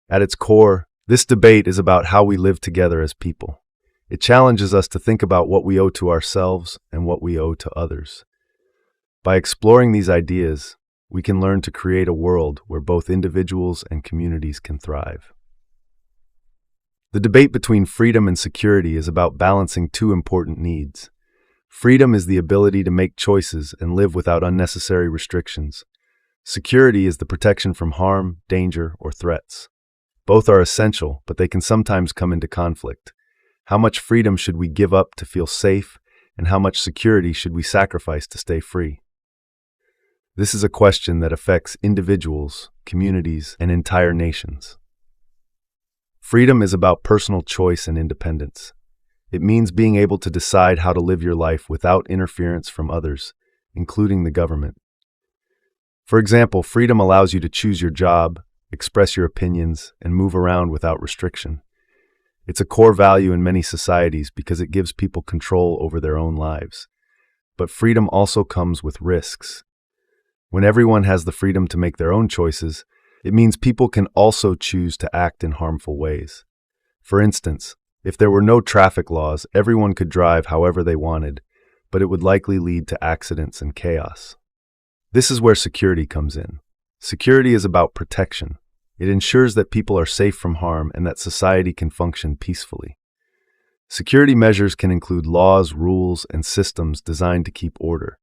At its core, This debate is about how we live together as people. It challenges us to think about what we owe to ourselves and what we owe to others. By exploring these ideas, we can learn to create a world where both individuals and communities can thrive. The debate between freedom and security is about balancing two important needs. Freedom is the ability to make choices and live without unnecessary restrictions. Security is the protection from harm, danger, or threats. Both are essential, but they can sometimes come into conflict. How much freedom should we give up to feel safe, and how much security should we sacrifice to stay free? This is a question that affects individuals, communities, and entire nations. Freedom is about personal choice and independence. It means being able to decide how to live your life without interference from others, including the government. For example, freedom allows you to choose your job, express your opinions, and move around without restriction. It's a core value in many societies because it gives people control over their own lives. But freedom also comes with risks. When everyone has the freedom to make their own choices, it means people can also choose to act in harmful ways. For instance, if there were no traffic laws, everyone could drive however they wanted, but it would likely lead to accidents and chaos. This is where security comes in. Security is about protection. It ensures that people are safe from harm and that society can function peacefully. Security measures can include laws, rules, and systems designed to keep order.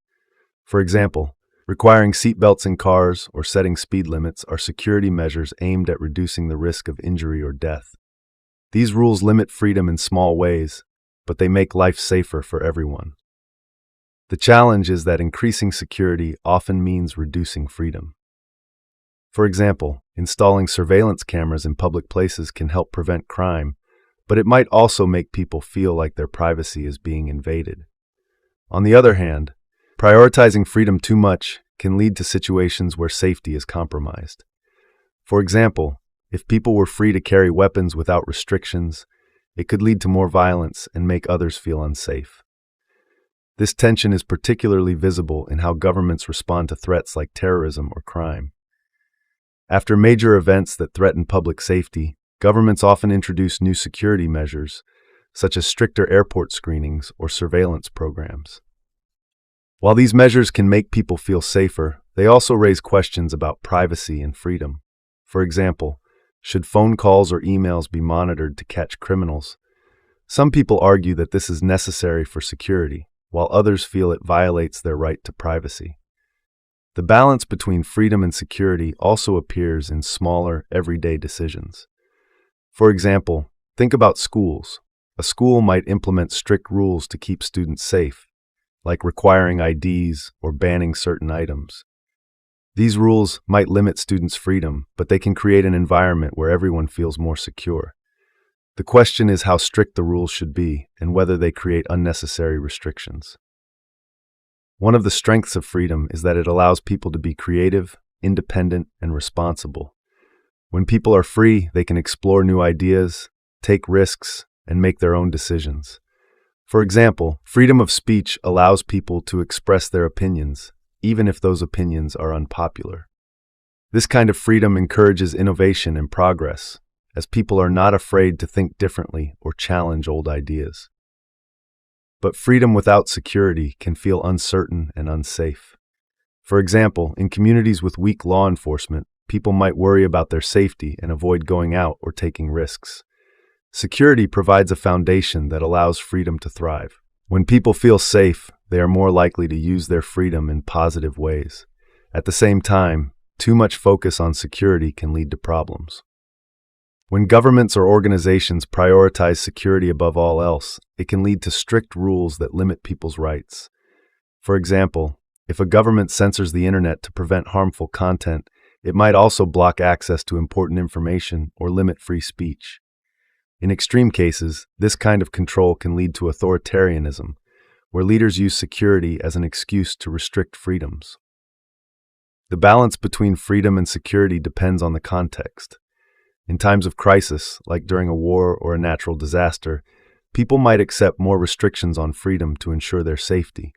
For example, requiring seatbelts in cars or setting speed limits are security measures aimed at reducing the risk of injury or death. These rules limit freedom in small ways, but they make life safer for everyone. The challenge is that increasing security often means reducing freedom. For example, installing surveillance cameras in public places can help prevent crime, but it might also make people feel like their privacy is being invaded. On the other hand, prioritizing freedom too much can lead to situations where safety is compromised. For example, if people were free to carry weapons without restrictions, it could lead to more violence and make others feel unsafe. This tension is particularly visible in how governments respond to threats like terrorism or crime. After major events that threaten public safety, governments often introduce new security measures, such as stricter airport screenings or surveillance programs. While these measures can make people feel safer, they also raise questions about privacy and freedom. For example, should phone calls or emails be monitored to catch criminals? Some people argue that this is necessary for security, while others feel it violates their right to privacy. The balance between freedom and security also appears in smaller, everyday decisions. For example, think about schools. A school might implement strict rules to keep students safe, like requiring IDs or banning certain items. These rules might limit students' freedom, but they can create an environment where everyone feels more secure. The question is how strict the rules should be and whether they create unnecessary restrictions. One of the strengths of freedom is that it allows people to be creative, independent, and responsible. When people are free, they can explore new ideas, take risks, and make their own decisions. For example, freedom of speech allows people to express their opinions, even if those opinions are unpopular. This kind of freedom encourages innovation and progress, as people are not afraid to think differently or challenge old ideas. But freedom without security can feel uncertain and unsafe. For example, in communities with weak law enforcement, people might worry about their safety and avoid going out or taking risks. Security provides a foundation that allows freedom to thrive. When people feel safe, they are more likely to use their freedom in positive ways. At the same time, too much focus on security can lead to problems. When governments or organizations prioritize security above all else, it can lead to strict rules that limit people's rights. For example, if a government censors the internet to prevent harmful content, it might also block access to important information or limit free speech. In extreme cases, this kind of control can lead to authoritarianism, where leaders use security as an excuse to restrict freedoms. The balance between freedom and security depends on the context. In times of crisis, like during a war or a natural disaster, people might accept more restrictions on freedom to ensure their safety.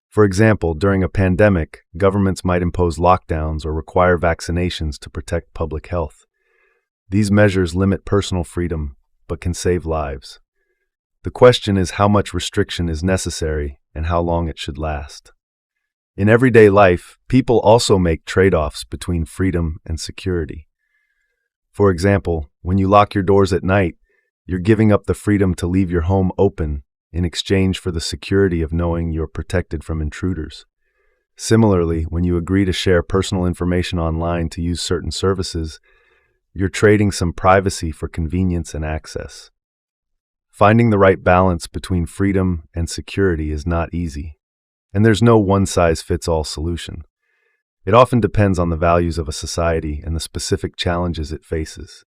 For example, during a pandemic, governments might impose lockdowns or require vaccinations to protect public health. These measures limit personal freedom, but can save lives. The question is how much restriction is necessary and how long it should last. In everyday life, people also make trade-offs between freedom and security. For example, when you lock your doors at night, you're giving up the freedom to leave your home open in exchange for the security of knowing you're protected from intruders. Similarly, when you agree to share personal information online to use certain services, you're trading some privacy for convenience and access. Finding the right balance between freedom and security is not easy, and there's no one-size-fits-all solution. It often depends on the values of a society and the specific challenges it faces.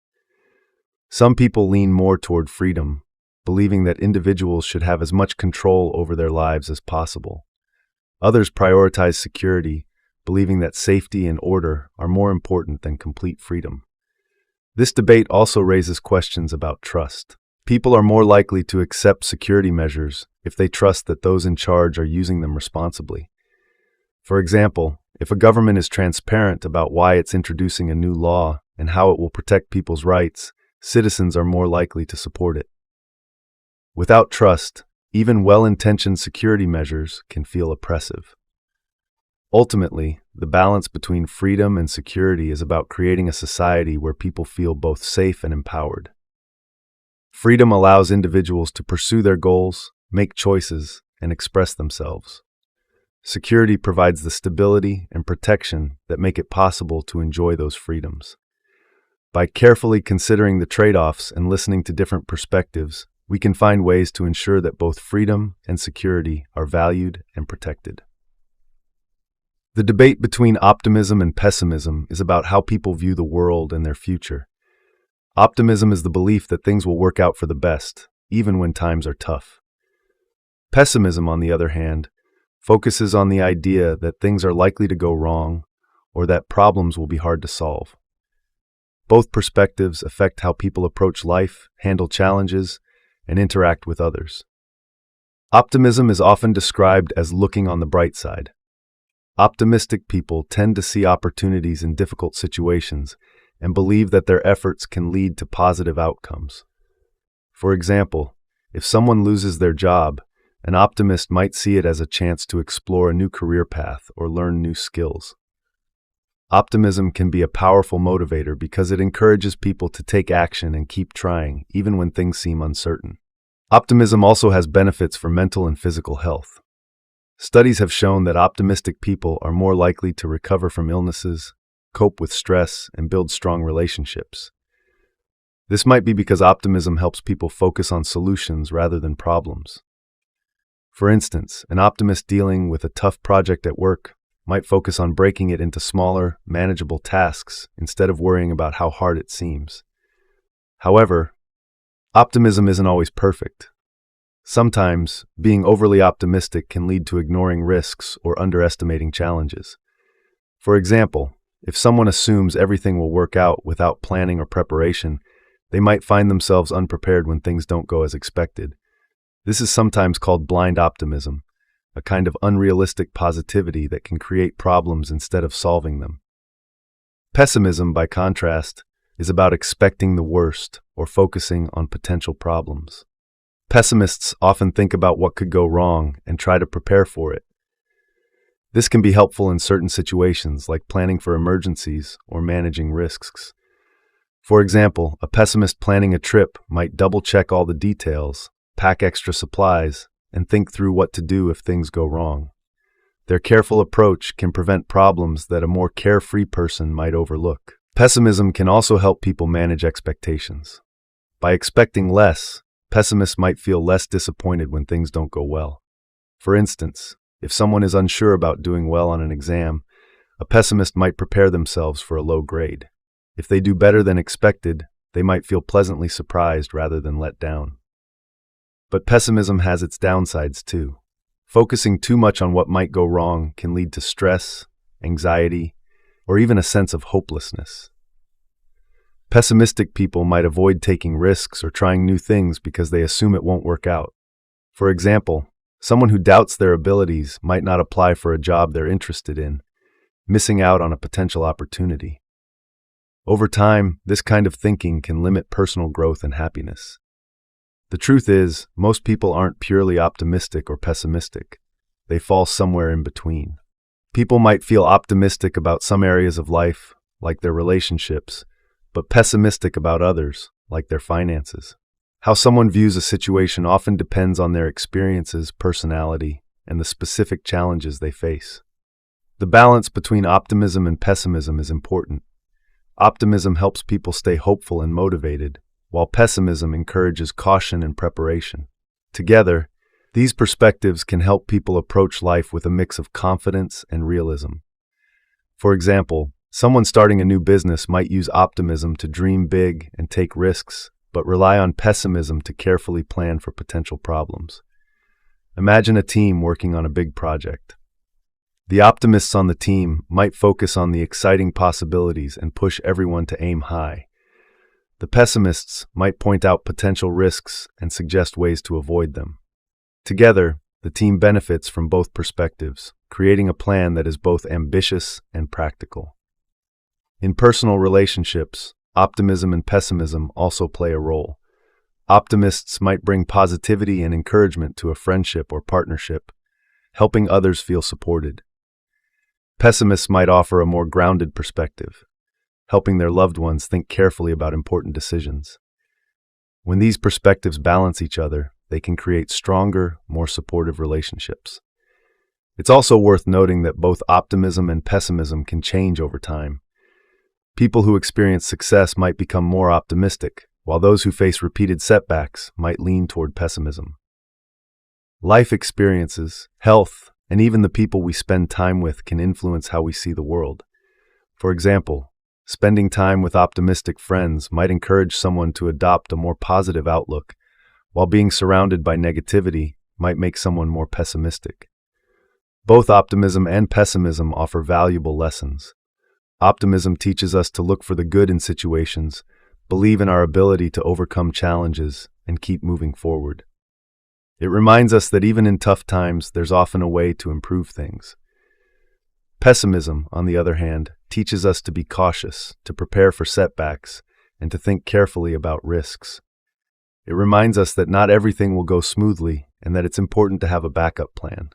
Some people lean more toward freedom, believing that individuals should have as much control over their lives as possible. Others prioritize security, believing that safety and order are more important than complete freedom. This debate also raises questions about trust. People are more likely to accept security measures if they trust that those in charge are using them responsibly. For example, if a government is transparent about why it's introducing a new law and how it will protect people's rights, citizens are more likely to support it. Without trust, even well-intentioned security measures can feel oppressive. Ultimately, the balance between freedom and security is about creating a society where people feel both safe and empowered. Freedom allows individuals to pursue their goals, make choices, and express themselves. Security provides the stability and protection that make it possible to enjoy those freedoms. By carefully considering the trade-offs and listening to different perspectives, we can find ways to ensure that both freedom and security are valued and protected. The debate between optimism and pessimism is about how people view the world and their future. Optimism is the belief that things will work out for the best, even when times are tough. Pessimism, on the other hand, focuses on the idea that things are likely to go wrong or that problems will be hard to solve. Both perspectives affect how people approach life, handle challenges, and interact with others. Optimism is often described as looking on the bright side. Optimistic people tend to see opportunities in difficult situations and believe that their efforts can lead to positive outcomes. For example, if someone loses their job, an optimist might see it as a chance to explore a new career path or learn new skills. Optimism can be a powerful motivator because it encourages people to take action and keep trying, even when things seem uncertain. Optimism also has benefits for mental and physical health. Studies have shown that optimistic people are more likely to recover from illnesses, cope with stress, and build strong relationships. This might be because optimism helps people focus on solutions rather than problems. For instance, an optimist dealing with a tough project at work might focus on breaking it into smaller, manageable tasks instead of worrying about how hard it seems. However, optimism isn't always perfect. Sometimes, being overly optimistic can lead to ignoring risks or underestimating challenges. For example, if someone assumes everything will work out without planning or preparation, they might find themselves unprepared when things don't go as expected. This is sometimes called blind optimism, a kind of unrealistic positivity that can create problems instead of solving them. Pessimism, by contrast, is about expecting the worst or focusing on potential problems. Pessimists often think about what could go wrong and try to prepare for it. This can be helpful in certain situations, like planning for emergencies or managing risks. For example, a pessimist planning a trip might double-check all the details, pack extra supplies, and think through what to do if things go wrong. Their careful approach can prevent problems that a more carefree person might overlook. Pessimism can also help people manage expectations. By expecting less, pessimists might feel less disappointed when things don't go well. For instance, if someone is unsure about doing well on an exam, a pessimist might prepare themselves for a low grade. If they do better than expected, they might feel pleasantly surprised rather than let down. But pessimism has its downsides too. Focusing too much on what might go wrong can lead to stress, anxiety, or even a sense of hopelessness. Pessimistic people might avoid taking risks or trying new things because they assume it won't work out. For example, someone who doubts their abilities might not apply for a job they're interested in, missing out on a potential opportunity. Over time, this kind of thinking can limit personal growth and happiness. The truth is, most people aren't purely optimistic or pessimistic. They fall somewhere in between. People might feel optimistic about some areas of life, like their relationships, but pessimistic about others, like their finances. How someone views a situation often depends on their experiences, personality, and the specific challenges they face. The balance between optimism and pessimism is important. Optimism helps people stay hopeful and motivated, while pessimism encourages caution and preparation. Together, these perspectives can help people approach life with a mix of confidence and realism. For example, someone starting a new business might use optimism to dream big and take risks, but rely on pessimism to carefully plan for potential problems. Imagine a team working on a big project. The optimists on the team might focus on the exciting possibilities and push everyone to aim high. The pessimists might point out potential risks and suggest ways to avoid them. Together, the team benefits from both perspectives, creating a plan that is both ambitious and practical. In personal relationships, optimism and pessimism also play a role. Optimists might bring positivity and encouragement to a friendship or partnership, helping others feel supported. Pessimists might offer a more grounded perspective, helping their loved ones think carefully about important decisions. When these perspectives balance each other, they can create stronger, more supportive relationships. It's also worth noting that both optimism and pessimism can change over time. People who experience success might become more optimistic, while those who face repeated setbacks might lean toward pessimism. Life experiences, health, and even the people we spend time with can influence how we see the world. For example, spending time with optimistic friends might encourage someone to adopt a more positive outlook, while being surrounded by negativity might make someone more pessimistic. Both optimism and pessimism offer valuable lessons. Optimism teaches us to look for the good in situations, believe in our ability to overcome challenges, and keep moving forward. It reminds us that even in tough times, there's often a way to improve things. Pessimism, on the other hand, teaches us to be cautious, to prepare for setbacks, and to think carefully about risks. It reminds us that not everything will go smoothly and that it's important to have a backup plan.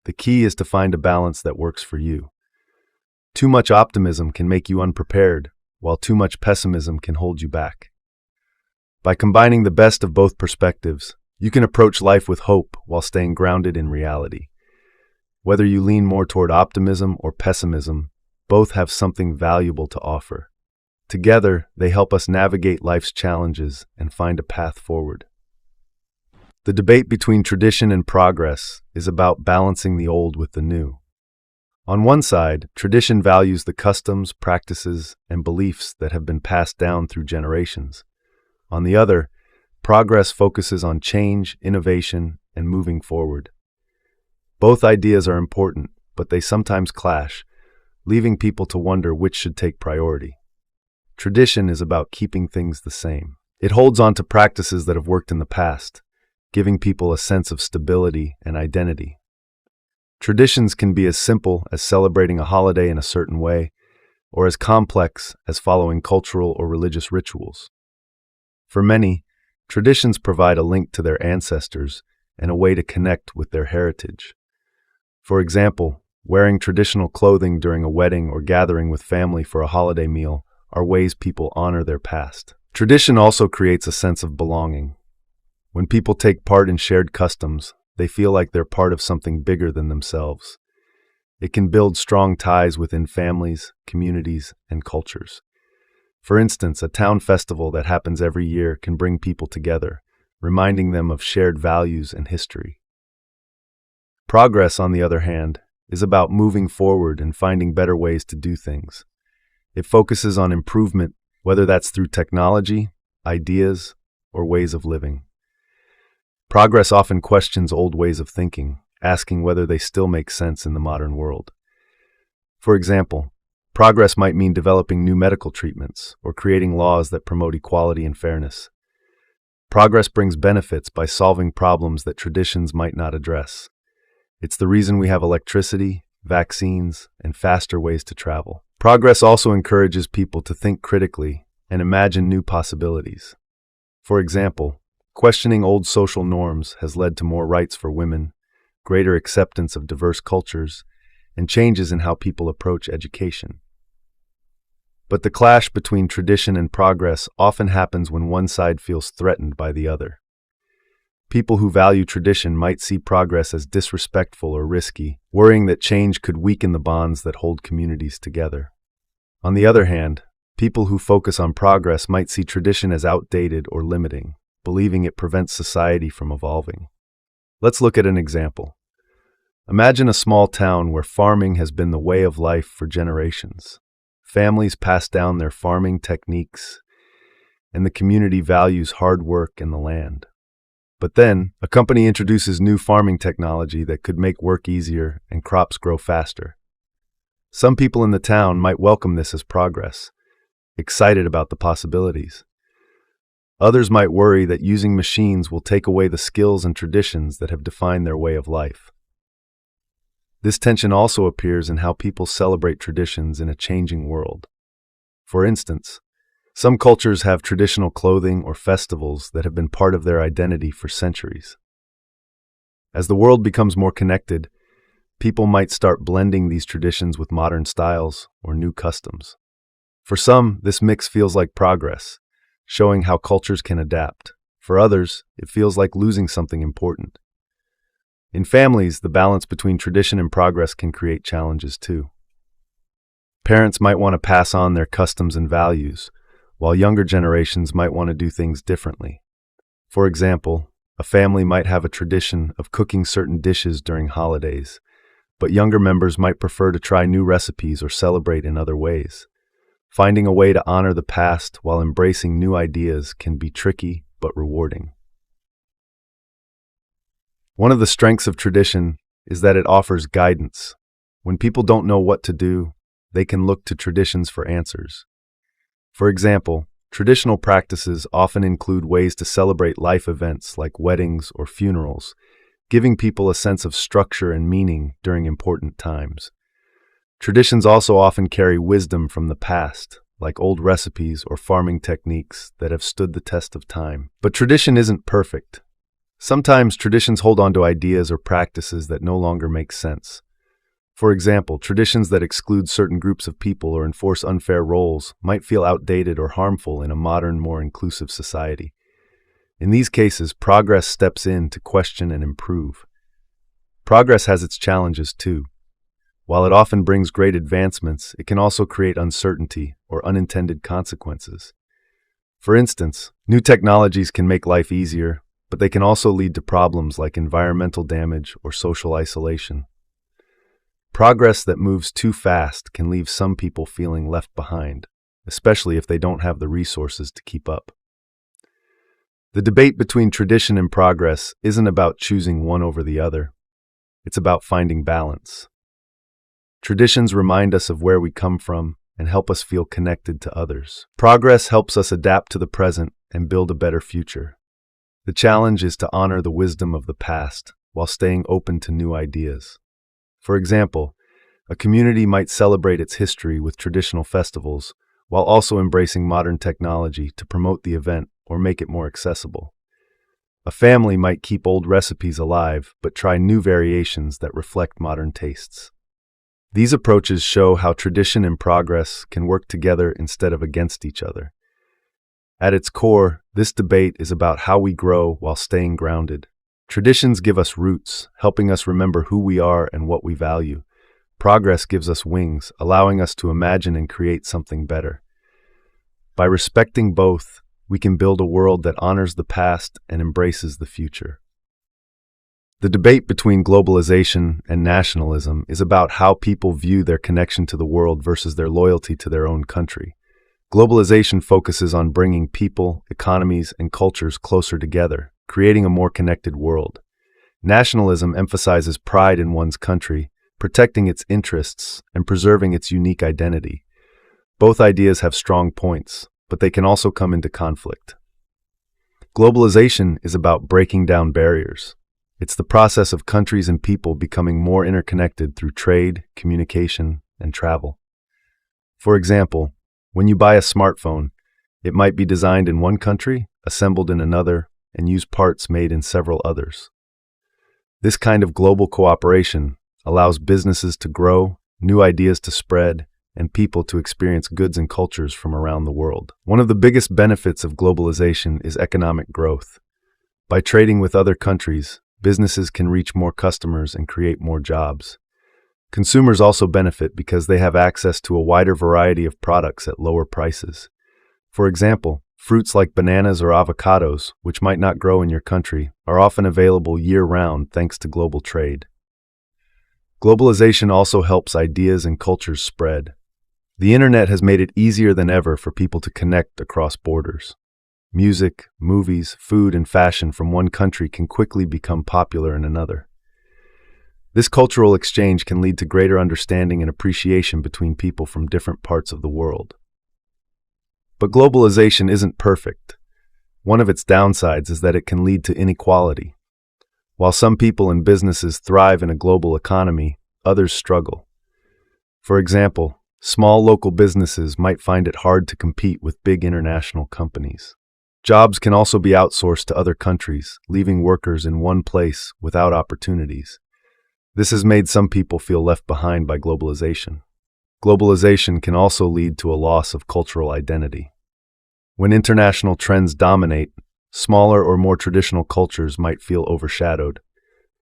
The key is to find a balance that works for you. Too much optimism can make you unprepared, while too much pessimism can hold you back. By combining the best of both perspectives, you can approach life with hope while staying grounded in reality. Whether you lean more toward optimism or pessimism, both have something valuable to offer. Together, they help us navigate life's challenges and find a path forward. The debate between tradition and progress is about balancing the old with the new. On one side, tradition values the customs, practices, and beliefs that have been passed down through generations. On the other, progress focuses on change, innovation, and moving forward. Both ideas are important, but they sometimes clash, leaving people to wonder which should take priority. Tradition is about keeping things the same. It holds on to practices that have worked in the past, giving people a sense of stability and identity. Traditions can be as simple as celebrating a holiday in a certain way, or as complex as following cultural or religious rituals. For many, traditions provide a link to their ancestors and a way to connect with their heritage. For example, wearing traditional clothing during a wedding or gathering with family for a holiday meal are ways people honor their past. Tradition also creates a sense of belonging. When people take part in shared customs, they feel like they're part of something bigger than themselves. It can build strong ties within families, communities, and cultures. For instance, a town festival that happens every year can bring people together, reminding them of shared values and history. Progress, on the other hand, is about moving forward and finding better ways to do things. It focuses on improvement, whether that's through technology, ideas, or ways of living. Progress often questions old ways of thinking, asking whether they still make sense in the modern world. For example, progress might mean developing new medical treatments or creating laws that promote equality and fairness. Progress brings benefits by solving problems that traditions might not address. It's the reason we have electricity, vaccines, and faster ways to travel. Progress also encourages people to think critically and imagine new possibilities. For example, questioning old social norms has led to more rights for women, greater acceptance of diverse cultures, and changes in how people approach education. But the clash between tradition and progress often happens when one side feels threatened by the other. People who value tradition might see progress as disrespectful or risky, worrying that change could weaken the bonds that hold communities together. On the other hand, people who focus on progress might see tradition as outdated or limiting, believing it prevents society from evolving. Let's look at an example. Imagine a small town where farming has been the way of life for generations. Families pass down their farming techniques, and the community values hard work and the land. But then, a company introduces new farming technology that could make work easier and crops grow faster. Some people in the town might welcome this as progress, excited about the possibilities. Others might worry that using machines will take away the skills and traditions that have defined their way of life. This tension also appears in how people celebrate traditions in a changing world. For instance, some cultures have traditional clothing or festivals that have been part of their identity for centuries. As the world becomes more connected, people might start blending these traditions with modern styles or new customs. For some, this mix feels like progress, showing how cultures can adapt. For others, it feels like losing something important. In families, the balance between tradition and progress can create challenges too. Parents might want to pass on their customs and values, while younger generations might want to do things differently. For example, a family might have a tradition of cooking certain dishes during holidays, but younger members might prefer to try new recipes or celebrate in other ways. Finding a way to honor the past while embracing new ideas can be tricky but rewarding. One of the strengths of tradition is that it offers guidance. When people don't know what to do, they can look to traditions for answers. For example, traditional practices often include ways to celebrate life events like weddings or funerals, giving people a sense of structure and meaning during important times. Traditions also often carry wisdom from the past, like old recipes or farming techniques that have stood the test of time. But tradition isn't perfect. Sometimes traditions hold on to ideas or practices that no longer make sense. For example, traditions that exclude certain groups of people or enforce unfair roles might feel outdated or harmful in a modern, more inclusive society. In these cases, progress steps in to question and improve. Progress has its challenges too. While it often brings great advancements, it can also create uncertainty or unintended consequences. For instance, new technologies can make life easier, but they can also lead to problems like environmental damage or social isolation. Progress that moves too fast can leave some people feeling left behind, especially if they don't have the resources to keep up. The debate between tradition and progress isn't about choosing one over the other. It's about finding balance. Traditions remind us of where we come from and help us feel connected to others. Progress helps us adapt to the present and build a better future. The challenge is to honor the wisdom of the past while staying open to new ideas. For example, a community might celebrate its history with traditional festivals while also embracing modern technology to promote the event or make it more accessible. A family might keep old recipes alive but try new variations that reflect modern tastes. These approaches show how tradition and progress can work together instead of against each other. At its core, this debate is about how we grow while staying grounded. Traditions give us roots, helping us remember who we are and what we value. Progress gives us wings, allowing us to imagine and create something better. By respecting both, we can build a world that honors the past and embraces the future. The debate between globalization and nationalism is about how people view their connection to the world versus their loyalty to their own country. Globalization focuses on bringing people, economies, and cultures closer together, creating a more connected world. Nationalism emphasizes pride in one's country, protecting its interests, and preserving its unique identity. Both ideas have strong points, but they can also come into conflict. Globalization is about breaking down barriers. It's the process of countries and people becoming more interconnected through trade, communication, and travel. For example, when you buy a smartphone, it might be designed in one country, assembled in another, and use parts made in several others. This kind of global cooperation allows businesses to grow, new ideas to spread, and people to experience goods and cultures from around the world. One of the biggest benefits of globalization is economic growth. By trading with other countries, businesses can reach more customers and create more jobs. Consumers also benefit because they have access to a wider variety of products at lower prices. For example, fruits like bananas or avocados, which might not grow in your country, are often available year-round thanks to global trade. Globalization also helps ideas and cultures spread. The internet has made it easier than ever for people to connect across borders. Music, movies, food, and fashion from one country can quickly become popular in another. This cultural exchange can lead to greater understanding and appreciation between people from different parts of the world. But globalization isn't perfect. One of its downsides is that it can lead to inequality. While some people and businesses thrive in a global economy, others struggle. For example, small local businesses might find it hard to compete with big international companies. Jobs can also be outsourced to other countries, leaving workers in one place without opportunities. This has made some people feel left behind by globalization. Globalization can also lead to a loss of cultural identity. When international trends dominate, smaller or more traditional cultures might feel overshadowed.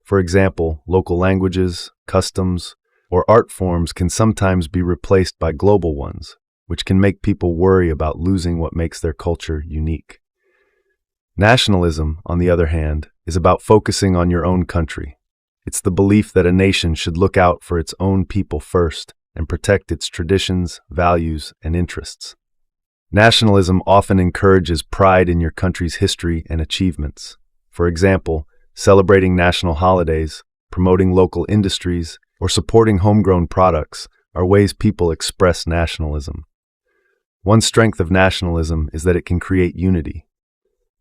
For example, local languages, customs, or art forms can sometimes be replaced by global ones, which can make people worry about losing what makes their culture unique. Nationalism, on the other hand, is about focusing on your own country. It's the belief that a nation should look out for its own people first and protect its traditions, values, and interests. Nationalism often encourages pride in your country's history and achievements. For example, celebrating national holidays, promoting local industries, or supporting homegrown products are ways people express nationalism. One strength of nationalism is that it can create unity.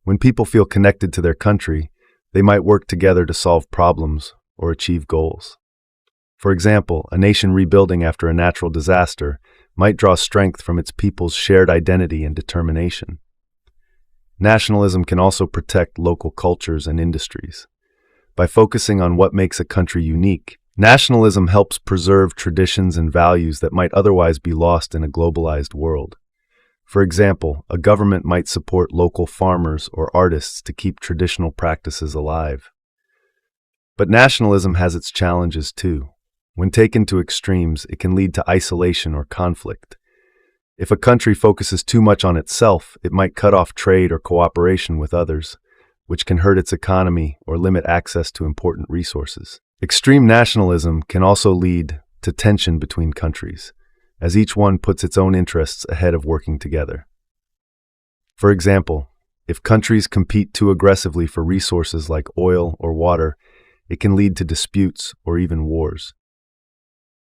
When people feel connected to their country, they might work together to solve problems or achieve goals. For example, a nation rebuilding after a natural disaster might draw strength from its people's shared identity and determination. Nationalism can also protect local cultures and industries. By focusing on what makes a country unique, nationalism helps preserve traditions and values that might otherwise be lost in a globalized world. For example, a government might support local farmers or artists to keep traditional practices alive. But nationalism has its challenges too. When taken to extremes, it can lead to isolation or conflict. If a country focuses too much on itself, it might cut off trade or cooperation with others, which can hurt its economy or limit access to important resources. Extreme nationalism can also lead to tension between countries, as each one puts its own interests ahead of working together. For example, if countries compete too aggressively for resources like oil or water, it can lead to disputes or even wars.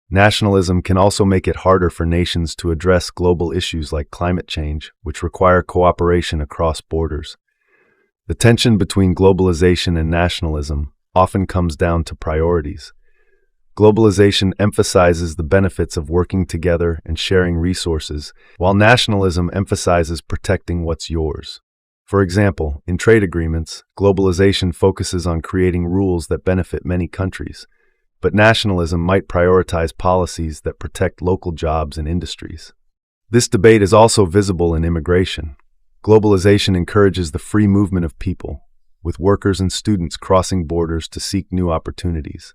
Nationalism can also make it harder for nations to address global issues like climate change, which require cooperation across borders. The tension between globalization and nationalism often comes down to priorities. Globalization emphasizes the benefits of working together and sharing resources, while nationalism emphasizes protecting what's yours. For example, in trade agreements, globalization focuses on creating rules that benefit many countries, but nationalism might prioritize policies that protect local jobs and industries. This debate is also visible in immigration. Globalization encourages the free movement of people, with workers and students crossing borders to seek new opportunities.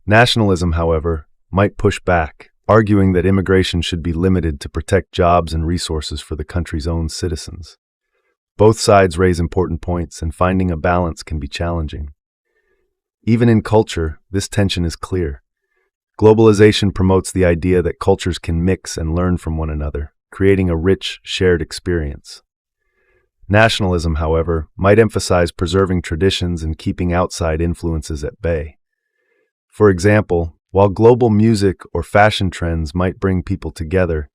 Nationalism, however, might push back, arguing that immigration should be limited to protect jobs and resources for the country's own citizens. Both sides raise important points, and finding a balance can be challenging. Even in culture, this tension is clear. Globalization promotes the idea that cultures can mix and learn from one another, creating a rich, shared experience. Nationalism, however, might emphasize preserving traditions and keeping outside influences at bay. For example, while global music or fashion trends might bring people together,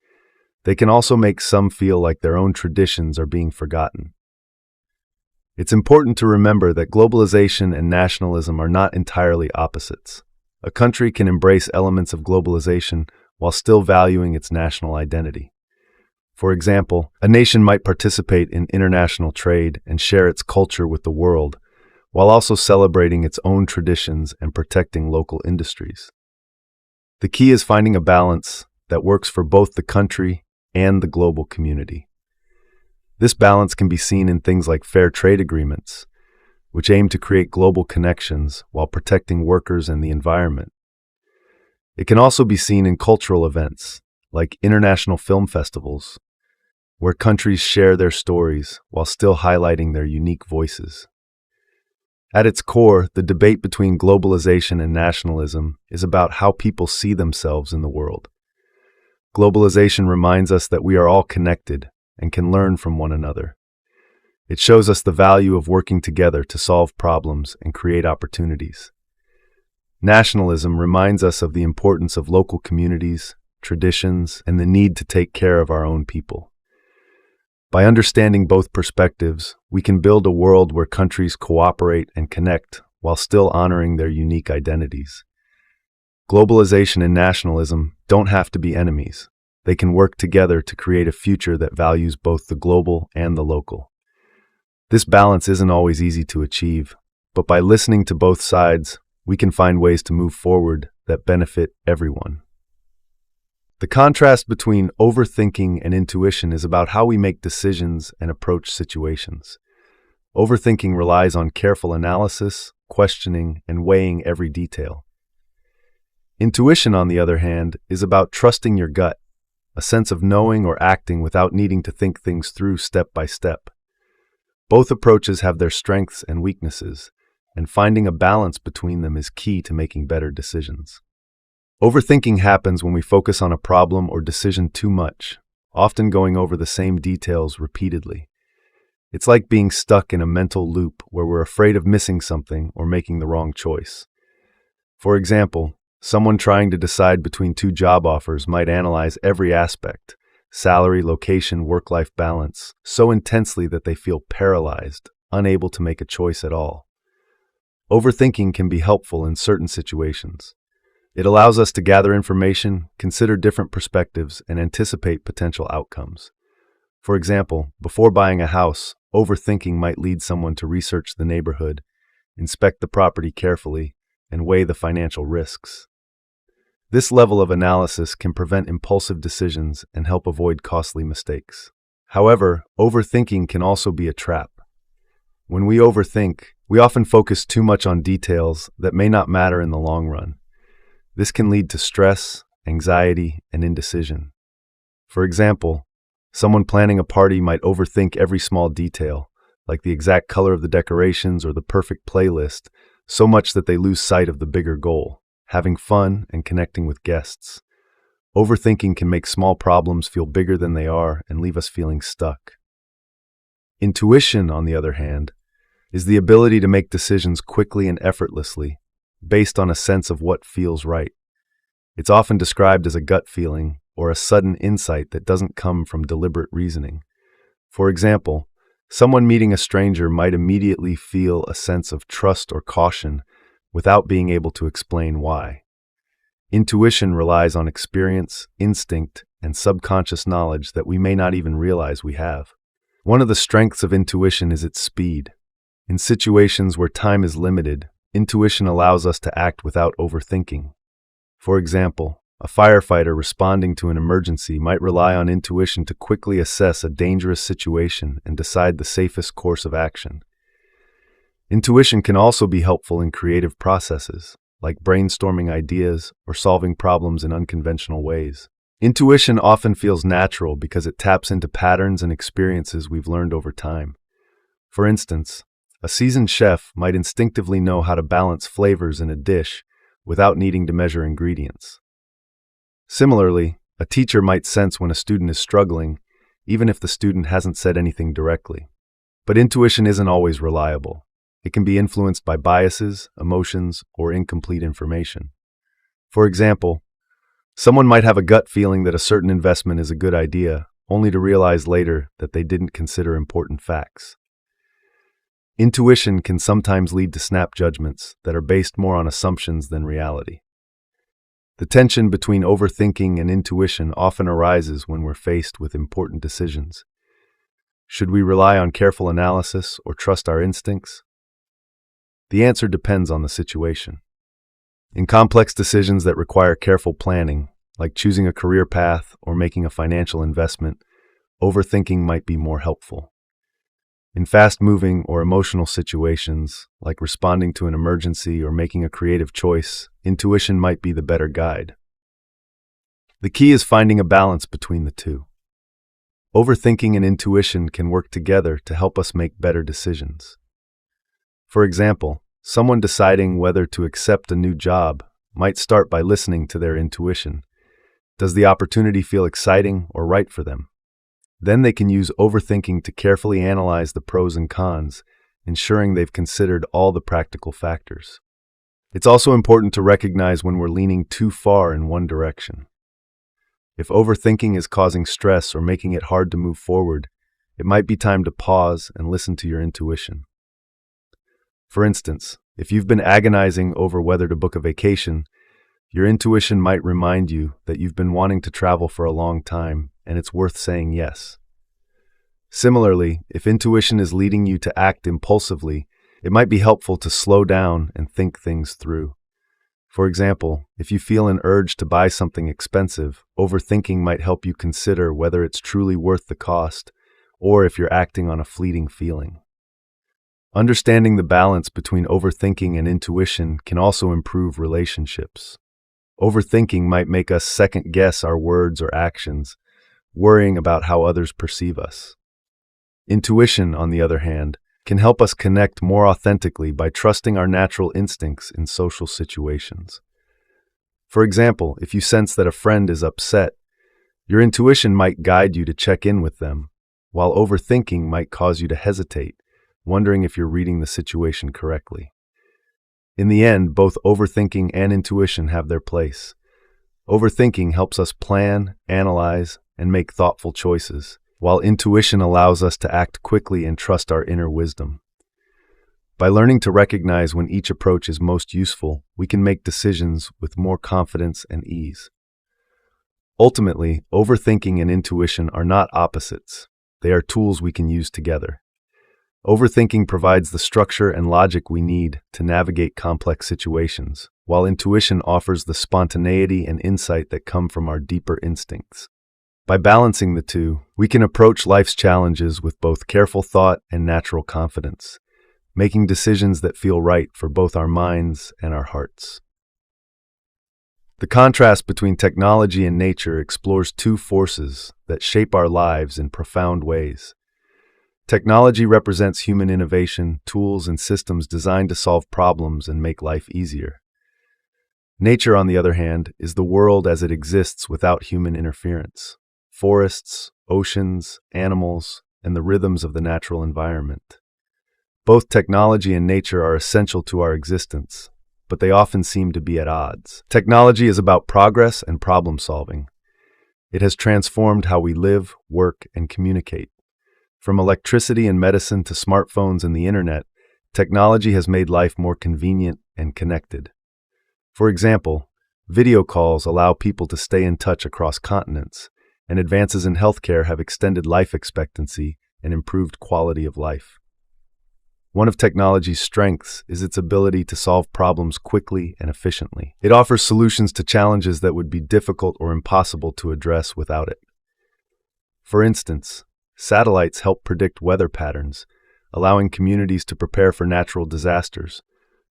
they can also make some feel like their own traditions are being forgotten. It's important to remember that globalization and nationalism are not entirely opposites. A country can embrace elements of globalization while still valuing its national identity. For example, a nation might participate in international trade and share its culture with the world, while also celebrating its own traditions and protecting local industries. The key is finding a balance that works for both the country and the global community. This balance can be seen in things like fair trade agreements, which aim to create global connections while protecting workers and the environment. It can also be seen in cultural events, like international film festivals, where countries share their stories while still highlighting their unique voices. At its core, the debate between globalization and nationalism is about how people see themselves in the world. Globalization reminds us that we are all connected and can learn from one another. It shows us the value of working together to solve problems and create opportunities. Nationalism reminds us of the importance of local communities, traditions, and the need to take care of our own people. By understanding both perspectives, we can build a world where countries cooperate and connect while still honoring their unique identities. Globalization and nationalism don't have to be enemies. They can work together to create a future that values both the global and the local. This balance isn't always easy to achieve, but by listening to both sides, we can find ways to move forward that benefit everyone. The contrast between overthinking and intuition is about how we make decisions and approach situations. Overthinking relies on careful analysis, questioning, and weighing every detail. Intuition, on the other hand, is about trusting your gut, a sense of knowing or acting without needing to think things through step by step. Both approaches have their strengths and weaknesses, and finding a balance between them is key to making better decisions. Overthinking happens when we focus on a problem or decision too much, often going over the same details repeatedly. It's like being stuck in a mental loop where we're afraid of missing something or making the wrong choice. For example, someone trying to decide between two job offers might analyze every aspect, salary, location, work-life balance, so intensely that they feel paralyzed, unable to make a choice at all. Overthinking can be helpful in certain situations. It allows us to gather information, consider different perspectives, and anticipate potential outcomes. For example, before buying a house, overthinking might lead someone to research the neighborhood, inspect the property carefully, and weigh the financial risks. This level of analysis can prevent impulsive decisions and help avoid costly mistakes. However, overthinking can also be a trap. When we overthink, we often focus too much on details that may not matter in the long run. This can lead to stress, anxiety, and indecision. For example, someone planning a party might overthink every small detail, like the exact color of the decorations or the perfect playlist, so much that they lose sight of the bigger goal, having fun and connecting with guests. Overthinking can make small problems feel bigger than they are and leave us feeling stuck. Intuition, on the other hand, is the ability to make decisions quickly and effortlessly, based on a sense of what feels right. It's often described as a gut feeling or a sudden insight that doesn't come from deliberate reasoning. For example, someone meeting a stranger might immediately feel a sense of trust or caution without being able to explain why. Intuition relies on experience, instinct, and subconscious knowledge that we may not even realize we have. One of the strengths of intuition is its speed. In situations where time is limited, intuition allows us to act without overthinking. For example, a firefighter responding to an emergency might rely on intuition to quickly assess a dangerous situation and decide the safest course of action. Intuition can also be helpful in creative processes, like brainstorming ideas or solving problems in unconventional ways. Intuition often feels natural because it taps into patterns and experiences we've learned over time. For instance, a seasoned chef might instinctively know how to balance flavors in a dish without needing to measure ingredients. Similarly, a teacher might sense when a student is struggling, even if the student hasn't said anything directly. But intuition isn't always reliable. It can be influenced by biases, emotions, or incomplete information. For example, someone might have a gut feeling that a certain investment is a good idea, only to realize later that they didn't consider important facts. Intuition can sometimes lead to snap judgments that are based more on assumptions than reality. The tension between overthinking and intuition often arises when we're faced with important decisions. Should we rely on careful analysis or trust our instincts? The answer depends on the situation. In complex decisions that require careful planning, like choosing a career path or making a financial investment, overthinking might be more helpful. In fast-moving or emotional situations, like responding to an emergency or making a creative choice, intuition might be the better guide. The key is finding a balance between the two. Overthinking and intuition can work together to help us make better decisions. For example, someone deciding whether to accept a new job might start by listening to their intuition. Does the opportunity feel exciting or right for them? Then they can use overthinking to carefully analyze the pros and cons, ensuring they've considered all the practical factors. It's also important to recognize when we're leaning too far in one direction. If overthinking is causing stress or making it hard to move forward, it might be time to pause and listen to your intuition. For instance, if you've been agonizing over whether to book a vacation, your intuition might remind you that you've been wanting to travel for a long time and it's worth saying yes. Similarly, if intuition is leading you to act impulsively, it might be helpful to slow down and think things through. For example, if you feel an urge to buy something expensive, overthinking might help you consider whether it's truly worth the cost or if you're acting on a fleeting feeling. Understanding the balance between overthinking and intuition can also improve relationships. Overthinking might make us second-guess our words or actions, worrying about how others perceive us. Intuition, on the other hand, can help us connect more authentically by trusting our natural instincts in social situations. For example, if you sense that a friend is upset, your intuition might guide you to check in with them, while overthinking might cause you to hesitate, wondering if you're reading the situation correctly. In the end, both overthinking and intuition have their place. Overthinking helps us plan, analyze, and make thoughtful choices, while intuition allows us to act quickly and trust our inner wisdom. By learning to recognize when each approach is most useful, we can make decisions with more confidence and ease. Ultimately, overthinking and intuition are not opposites. They are tools we can use together. Overthinking provides the structure and logic we need to navigate complex situations, while intuition offers the spontaneity and insight that come from our deeper instincts. By balancing the two, we can approach life's challenges with both careful thought and natural confidence, making decisions that feel right for both our minds and our hearts. The contrast between technology and nature explores two forces that shape our lives in profound ways. Technology represents human innovation, tools and systems designed to solve problems and make life easier. Nature, on the other hand, is the world as it exists without human interference. Forests, oceans, animals, and the rhythms of the natural environment. Both technology and nature are essential to our existence, but they often seem to be at odds. Technology is about progress and problem solving. It has transformed how we live, work, and communicate. From electricity and medicine to smartphones and the internet, technology has made life more convenient and connected. For example, video calls allow people to stay in touch across continents, and advances in healthcare have extended life expectancy and improved quality of life. One of technology's strengths is its ability to solve problems quickly and efficiently. It offers solutions to challenges that would be difficult or impossible to address without it. For instance, satellites help predict weather patterns, allowing communities to prepare for natural disasters,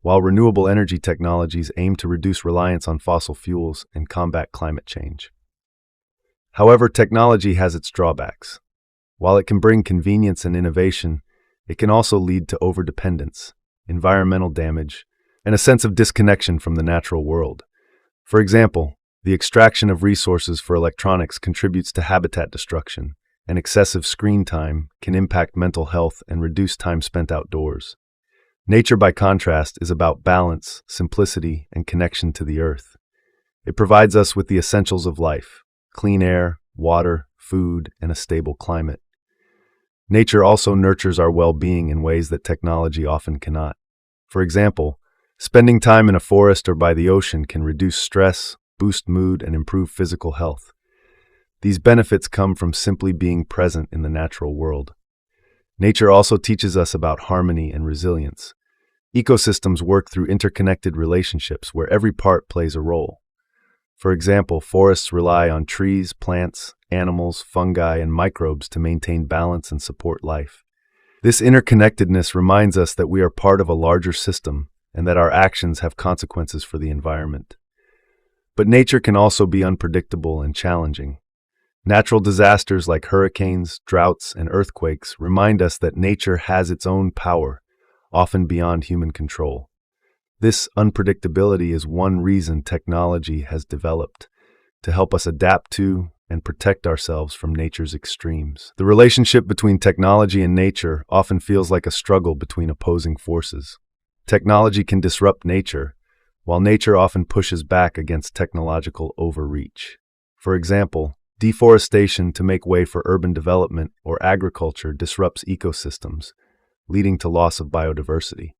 while renewable energy technologies aim to reduce reliance on fossil fuels and combat climate change. However, technology has its drawbacks. While it can bring convenience and innovation, it can also lead to overdependence, environmental damage, and a sense of disconnection from the natural world. For example, the extraction of resources for electronics contributes to habitat destruction, and excessive screen time can impact mental health and reduce time spent outdoors. Nature, by contrast, is about balance, simplicity, and connection to the earth. It provides us with the essentials of life: clean air, water, food, and a stable climate. Nature also nurtures our well-being in ways that technology often cannot. For example, spending time in a forest or by the ocean can reduce stress, boost mood, and improve physical health. These benefits come from simply being present in the natural world. Nature also teaches us about harmony and resilience. Ecosystems work through interconnected relationships where every part plays a role. For example, forests rely on trees, plants, animals, fungi, and microbes to maintain balance and support life. This interconnectedness reminds us that we are part of a larger system and that our actions have consequences for the environment. But nature can also be unpredictable and challenging. Natural disasters like hurricanes, droughts, and earthquakes remind us that nature has its own power, often beyond human control. This unpredictability is one reason technology has developed, to help us adapt to and protect ourselves from nature's extremes. The relationship between technology and nature often feels like a struggle between opposing forces. Technology can disrupt nature, while nature often pushes back against technological overreach. For example, deforestation to make way for urban development or agriculture disrupts ecosystems, leading to loss of biodiversity.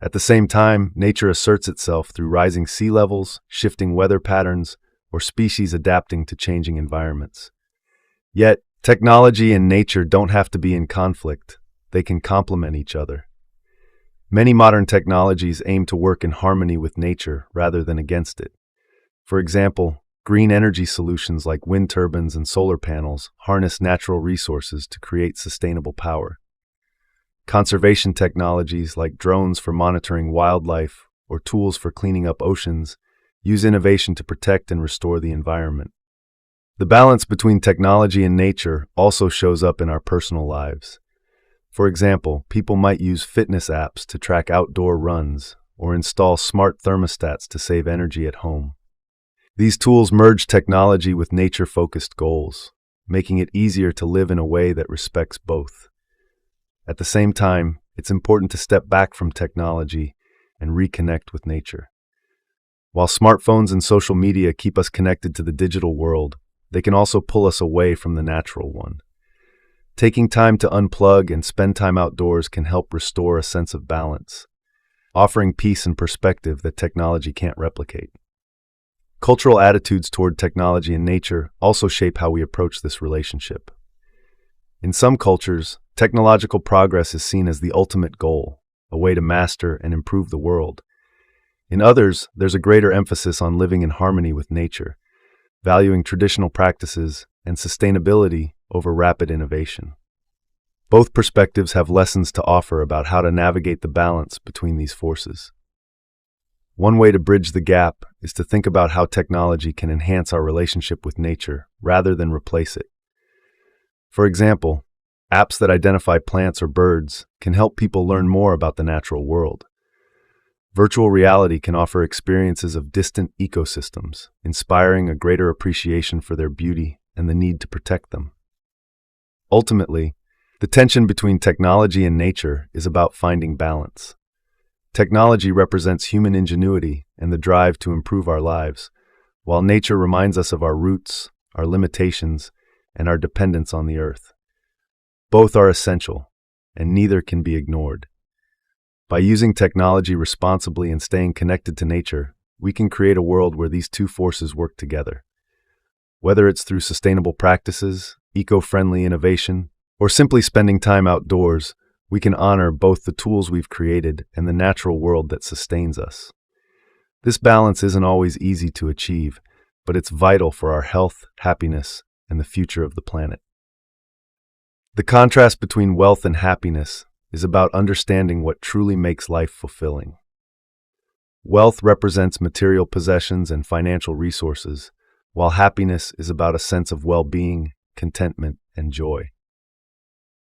At the same time, nature asserts itself through rising sea levels, shifting weather patterns, or species adapting to changing environments. Yet, technology and nature don't have to be in conflict. They can complement each other. Many modern technologies aim to work in harmony with nature rather than against it. For example, green energy solutions like wind turbines and solar panels harness natural resources to create sustainable power. Conservation technologies like drones for monitoring wildlife or tools for cleaning up oceans use innovation to protect and restore the environment. The balance between technology and nature also shows up in our personal lives. For example, people might use fitness apps to track outdoor runs or install smart thermostats to save energy at home. These tools merge technology with nature-focused goals, making it easier to live in a way that respects both. At the same time, it's important to step back from technology and reconnect with nature. While smartphones and social media keep us connected to the digital world, they can also pull us away from the natural one. Taking time to unplug and spend time outdoors can help restore a sense of balance, offering peace and perspective that technology can't replicate. Cultural attitudes toward technology and nature also shape how we approach this relationship. In some cultures, technological progress is seen as the ultimate goal, a way to master and improve the world. In others, there's a greater emphasis on living in harmony with nature, valuing traditional practices and sustainability over rapid innovation. Both perspectives have lessons to offer about how to navigate the balance between these forces. One way to bridge the gap is to think about how technology can enhance our relationship with nature rather than replace it. For example, apps that identify plants or birds can help people learn more about the natural world. Virtual reality can offer experiences of distant ecosystems, inspiring a greater appreciation for their beauty and the need to protect them. Ultimately, the tension between technology and nature is about finding balance. Technology represents human ingenuity and the drive to improve our lives, while nature reminds us of our roots, our limitations, and our dependence on the earth. Both are essential, and neither can be ignored. By using technology responsibly and staying connected to nature, we can create a world where these two forces work together. Whether it's through sustainable practices, eco-friendly innovation, or simply spending time outdoors, we can honor both the tools we've created and the natural world that sustains us. This balance isn't always easy to achieve, but it's vital for our health, happiness, and the future of the planet. The contrast between wealth and happiness is about understanding what truly makes life fulfilling. Wealth represents material possessions and financial resources, while happiness is about a sense of well-being, contentment, and joy.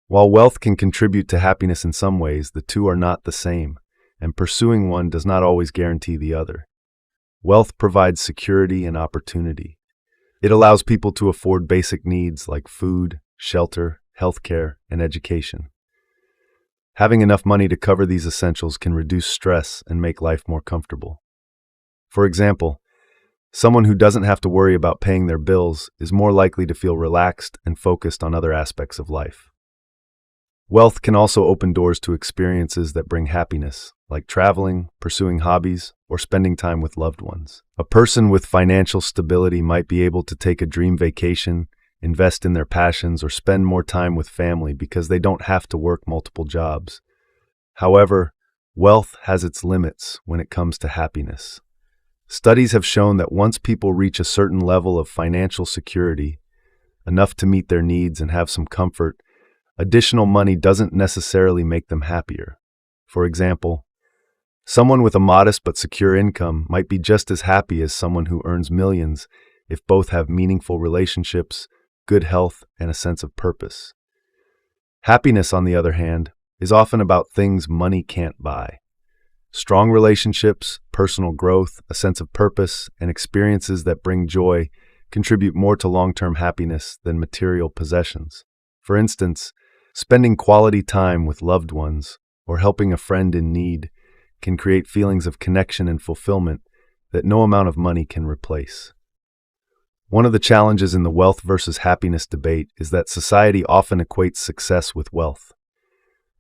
While wealth can contribute to happiness in some ways, the two are not the same, and pursuing one does not always guarantee the other. Wealth provides security and opportunity. It allows people to afford basic needs like food, shelter, healthcare, and education. Having enough money to cover these essentials can reduce stress and make life more comfortable. For example, someone who doesn't have to worry about paying their bills is more likely to feel relaxed and focused on other aspects of life. Wealth can also open doors to experiences that bring happiness, like traveling, pursuing hobbies, or spending time with loved ones. A person with financial stability might be able to take a dream vacation, invest in their passions, or spend more time with family because they don't have to work multiple jobs. However, wealth has its limits when it comes to happiness. Studies have shown that once people reach a certain level of financial security, enough to meet their needs and have some comfort, additional money doesn't necessarily make them happier. For example, someone with a modest but secure income might be just as happy as someone who earns millions if both have meaningful relationships, good health, and a sense of purpose. Happiness, on the other hand, is often about things money can't buy. Strong relationships, personal growth, a sense of purpose, and experiences that bring joy contribute more to long-term happiness than material possessions. For instance, spending quality time with loved ones or helping a friend in need can create feelings of connection and fulfillment that no amount of money can replace. One of the challenges in the wealth versus happiness debate is that society often equates success with wealth.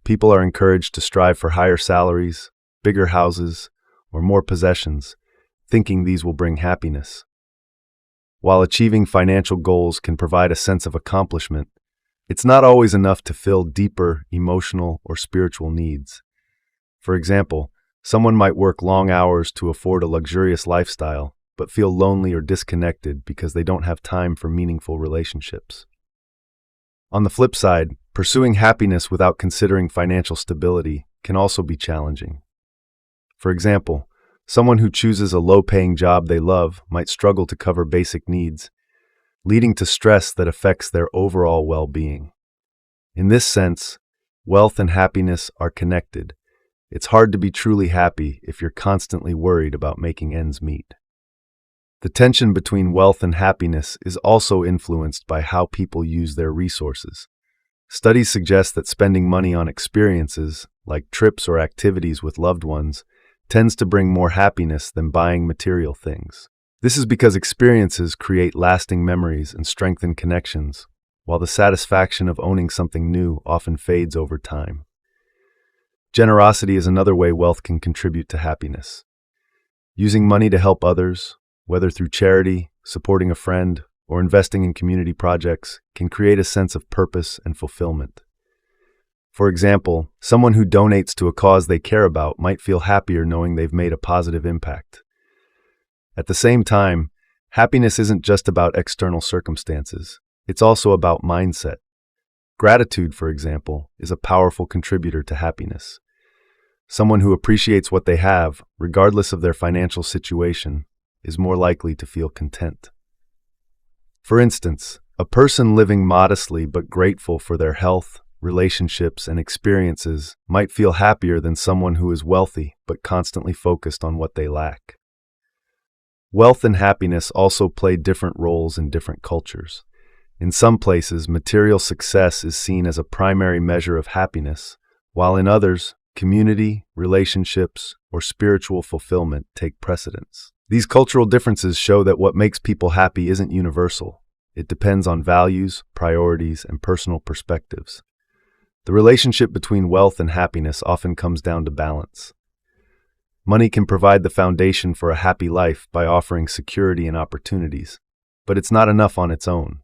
People are encouraged to strive for higher salaries, bigger houses, or more possessions, thinking these will bring happiness. While achieving financial goals can provide a sense of accomplishment, it's not always enough to fill deeper emotional or spiritual needs. For example, someone might work long hours to afford a luxurious lifestyle, but feel lonely or disconnected because they don't have time for meaningful relationships. On the flip side, pursuing happiness without considering financial stability can also be challenging. For example, someone who chooses a low-paying job they love might struggle to cover basic needs, leading to stress that affects their overall well-being. In this sense, wealth and happiness are connected. It's hard to be truly happy if you're constantly worried about making ends meet. The tension between wealth and happiness is also influenced by how people use their resources. Studies suggest that spending money on experiences, like trips or activities with loved ones, tends to bring more happiness than buying material things. This is because experiences create lasting memories and strengthen connections, while the satisfaction of owning something new often fades over time. Generosity is another way wealth can contribute to happiness. Using money to help others, whether through charity, supporting a friend, or investing in community projects, can create a sense of purpose and fulfillment. For example, someone who donates to a cause they care about might feel happier knowing they've made a positive impact. At the same time, happiness isn't just about external circumstances. It's also about mindset. Gratitude, for example, is a powerful contributor to happiness. Someone who appreciates what they have, regardless of their financial situation, is more likely to feel content. For instance, a person living modestly but grateful for their health, relationships, and experiences might feel happier than someone who is wealthy but constantly focused on what they lack. Wealth and happiness also play different roles in different cultures. In some places, material success is seen as a primary measure of happiness, while in others, community, relationships, or spiritual fulfillment take precedence. These cultural differences show that what makes people happy isn't universal. It depends on values, priorities, and personal perspectives. The relationship between wealth and happiness often comes down to balance. Money can provide the foundation for a happy life by offering security and opportunities, but it's not enough on its own.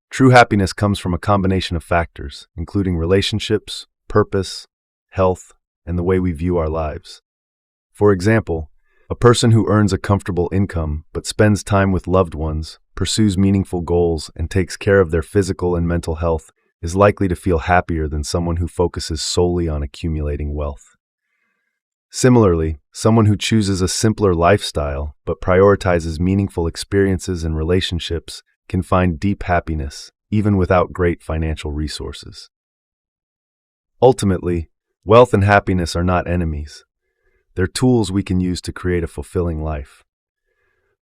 True happiness comes from a combination of factors, including relationships, purpose, health, and the way we view our lives. For example, a person who earns a comfortable income but spends time with loved ones, pursues meaningful goals, and takes care of their physical and mental health is likely to feel happier than someone who focuses solely on accumulating wealth. Similarly, someone who chooses a simpler lifestyle but prioritizes meaningful experiences and relationships can find deep happiness, even without great financial resources. Ultimately, wealth and happiness are not enemies. They're tools we can use to create a fulfilling life.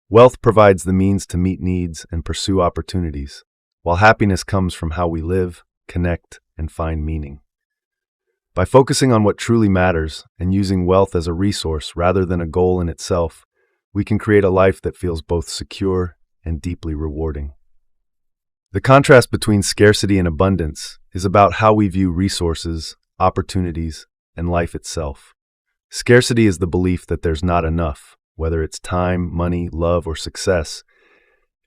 Wealth provides the means to meet needs and pursue opportunities, while happiness comes from how we live, connect, and find meaning. By focusing on what truly matters and using wealth as a resource rather than a goal in itself, we can create a life that feels both secure and deeply rewarding. The contrast between scarcity and abundance is about how we view resources, opportunities, and life itself. Scarcity is the belief that there's not enough, whether it's time, money, love, or success,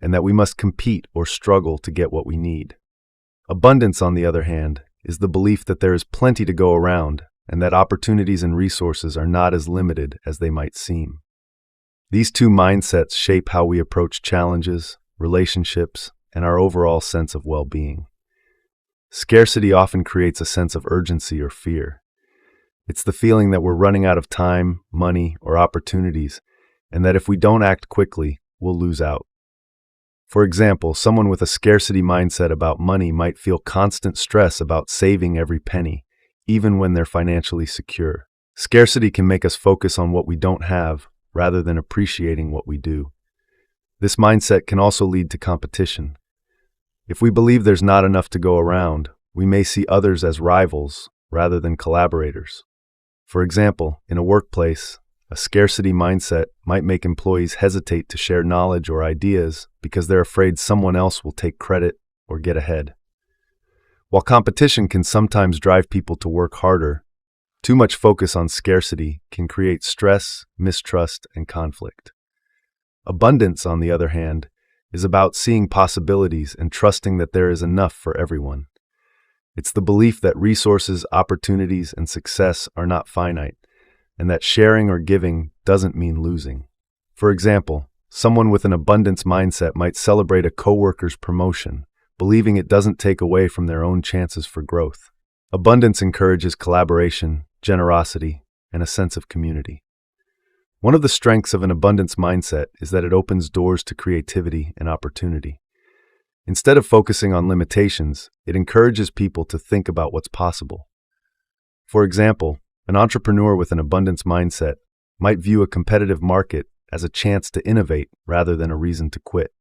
and that we must compete or struggle to get what we need. Abundance, on the other hand, is the belief that there is plenty to go around and that opportunities and resources are not as limited as they might seem. These two mindsets shape how we approach challenges, relationships, and our overall sense of well-being. Scarcity often creates a sense of urgency or fear. It's the feeling that we're running out of time, money, or opportunities, and that if we don't act quickly, we'll lose out. For example, someone with a scarcity mindset about money might feel constant stress about saving every penny, even when they're financially secure. Scarcity can make us focus on what we don't have rather than appreciating what we do. This mindset can also lead to competition. If we believe there's not enough to go around, we may see others as rivals rather than collaborators. For example, in a workplace, a scarcity mindset might make employees hesitate to share knowledge or ideas because they're afraid someone else will take credit or get ahead. While competition can sometimes drive people to work harder, too much focus on scarcity can create stress, mistrust, and conflict. Abundance, on the other hand, is about seeing possibilities and trusting that there is enough for everyone. It's the belief that resources, opportunities, and success are not finite, and that sharing or giving doesn't mean losing. For example, someone with an abundance mindset might celebrate a coworker's promotion, believing it doesn't take away from their own chances for growth. Abundance encourages collaboration, generosity, and a sense of community. One of the strengths of an abundance mindset is that it opens doors to creativity and opportunity. Instead of focusing on limitations, it encourages people to think about what's possible. For example, an entrepreneur with an abundance mindset might view a competitive market as a chance to innovate rather than a reason to quit.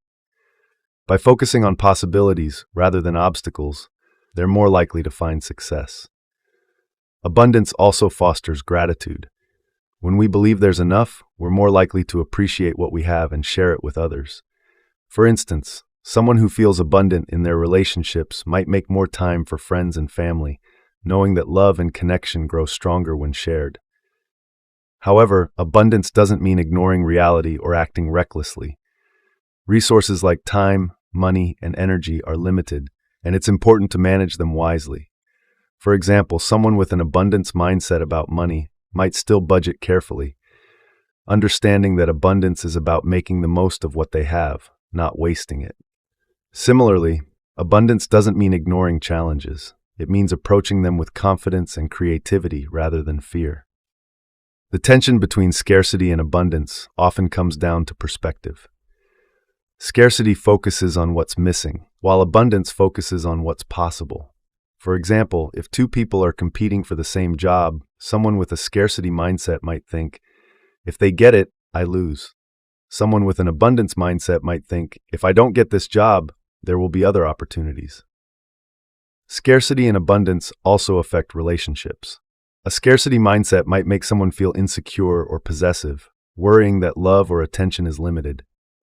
By focusing on possibilities rather than obstacles, they're more likely to find success. Abundance also fosters gratitude. When we believe there's enough, we're more likely to appreciate what we have and share it with others. For instance, someone who feels abundant in their relationships might make more time for friends and family, knowing that love and connection grow stronger when shared. However, abundance doesn't mean ignoring reality or acting recklessly. Resources like time, money, and energy are limited, and it's important to manage them wisely. For example, someone with an abundance mindset about money might still budget carefully, understanding that abundance is about making the most of what they have, not wasting it. Similarly, abundance doesn't mean ignoring challenges. It means approaching them with confidence and creativity rather than fear. The tension between scarcity and abundance often comes down to perspective. Scarcity focuses on what's missing, while abundance focuses on what's possible. For example, if two people are competing for the same job, someone with a scarcity mindset might think, if they get it, I lose. Someone with an abundance mindset might think, if I don't get this job, there will be other opportunities. Scarcity and abundance also affect relationships. A scarcity mindset might make someone feel insecure or possessive, worrying that love or attention is limited.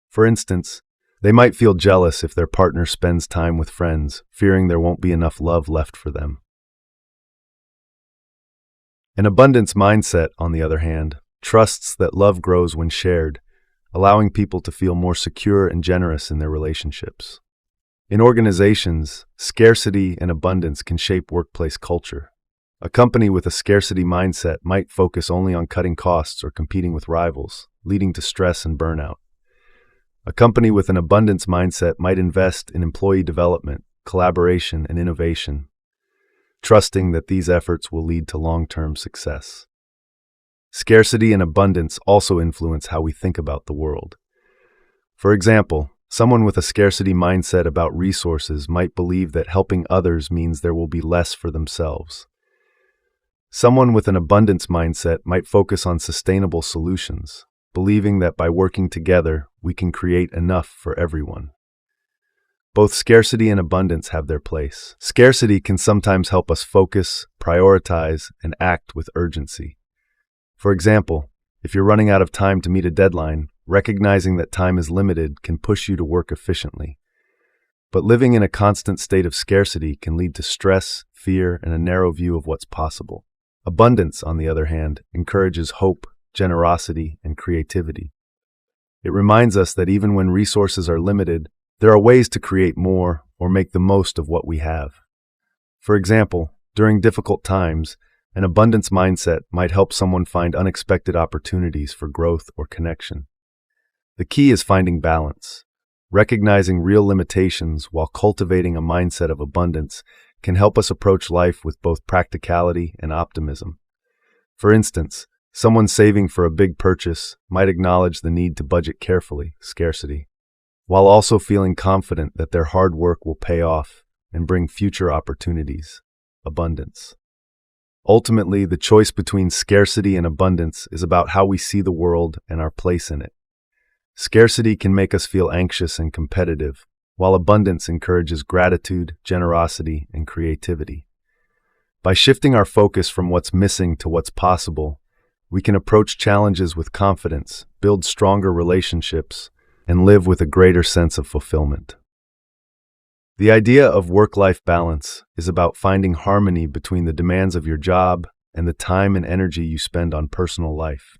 For instance, they might feel jealous if their partner spends time with friends, fearing there won't be enough love left for them. An abundance mindset, on the other hand, trusts that love grows when shared, allowing people to feel more secure and generous in their relationships. In organizations, scarcity and abundance can shape workplace culture. A company with a scarcity mindset might focus only on cutting costs or competing with rivals, leading to stress and burnout. A company with an abundance mindset might invest in employee development, collaboration, and innovation, trusting that these efforts will lead to long-term success. Scarcity and abundance also influence how we think about the world. For example, someone with a scarcity mindset about resources might believe that helping others means there will be less for themselves. Someone with an abundance mindset might focus on sustainable solutions, believing that by working together, we can create enough for everyone. Both scarcity and abundance have their place. Scarcity can sometimes help us focus, prioritize, and act with urgency. For example, if you're running out of time to meet a deadline, recognizing that time is limited can push you to work efficiently. But living in a constant state of scarcity can lead to stress, fear, and a narrow view of what's possible. Abundance, on the other hand, encourages hope, generosity, and creativity. It reminds us that even when resources are limited, there are ways to create more or make the most of what we have. For example, during difficult times, an abundance mindset might help someone find unexpected opportunities for growth or connection. The key is finding balance. Recognizing real limitations while cultivating a mindset of abundance can help us approach life with both practicality and optimism. For instance, someone saving for a big purchase might acknowledge the need to budget carefully, scarcity, while also feeling confident that their hard work will pay off and bring future opportunities, abundance. Ultimately, the choice between scarcity and abundance is about how we see the world and our place in it. Scarcity can make us feel anxious and competitive, while abundance encourages gratitude, generosity, and creativity. By shifting our focus from what's missing to what's possible, we can approach challenges with confidence, build stronger relationships, and live with a greater sense of fulfillment. The idea of work-life balance is about finding harmony between the demands of your job and the time and energy you spend on personal life.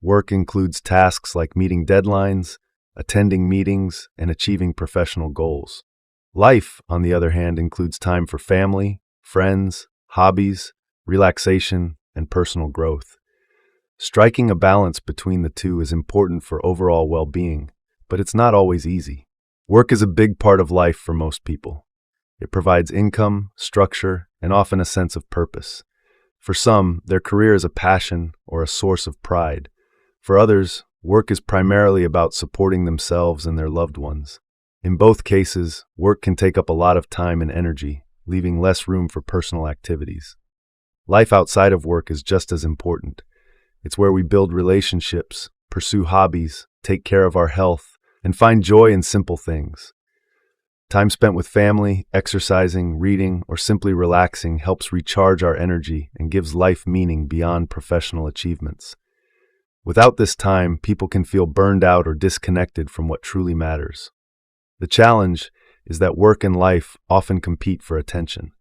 Work includes tasks like meeting deadlines, attending meetings, and achieving professional goals. Life, on the other hand, includes time for family, friends, hobbies, relaxation, and personal growth. Striking a balance between the two is important for overall well-being, but it's not always easy. Work is a big part of life for most people. It provides income, structure, and often a sense of purpose. For some, their career is a passion or a source of pride. For others, work is primarily about supporting themselves and their loved ones. In both cases, work can take up a lot of time and energy, leaving less room for personal activities. Life outside of work is just as important. It's where we build relationships, pursue hobbies, take care of our health, and find joy in simple things. Time spent with family, exercising, reading, or simply relaxing helps recharge our energy and gives life meaning beyond professional achievements. Without this time, people can feel burned out or disconnected from what truly matters. The challenge is that work and life often compete for attention.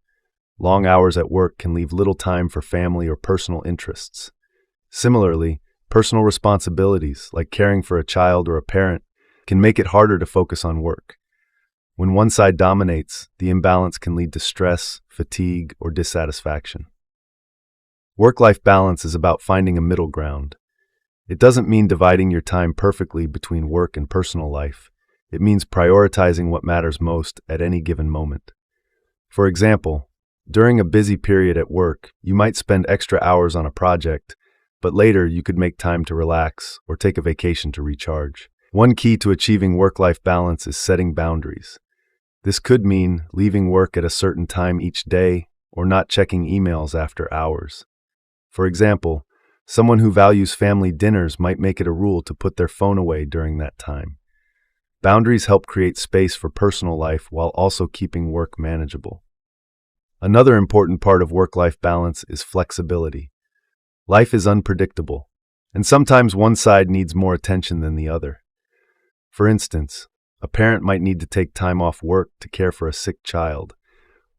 Long hours at work can leave little time for family or personal interests. Similarly, personal responsibilities, like caring for a child or a parent, can make it harder to focus on work. When one side dominates, the imbalance can lead to stress, fatigue, or dissatisfaction. Work-life balance is about finding a middle ground. It doesn't mean dividing your time perfectly between work and personal life. It means prioritizing what matters most at any given moment. For example, during a busy period at work, you might spend extra hours on a project, but later you could make time to relax or take a vacation to recharge. One key to achieving work-life balance is setting boundaries. This could mean leaving work at a certain time each day or not checking emails after hours. For example, someone who values family dinners might make it a rule to put their phone away during that time. Boundaries help create space for personal life while also keeping work manageable. Another important part of work-life balance is flexibility. Life is unpredictable, and sometimes one side needs more attention than the other. For instance, a parent might need to take time off work to care for a sick child,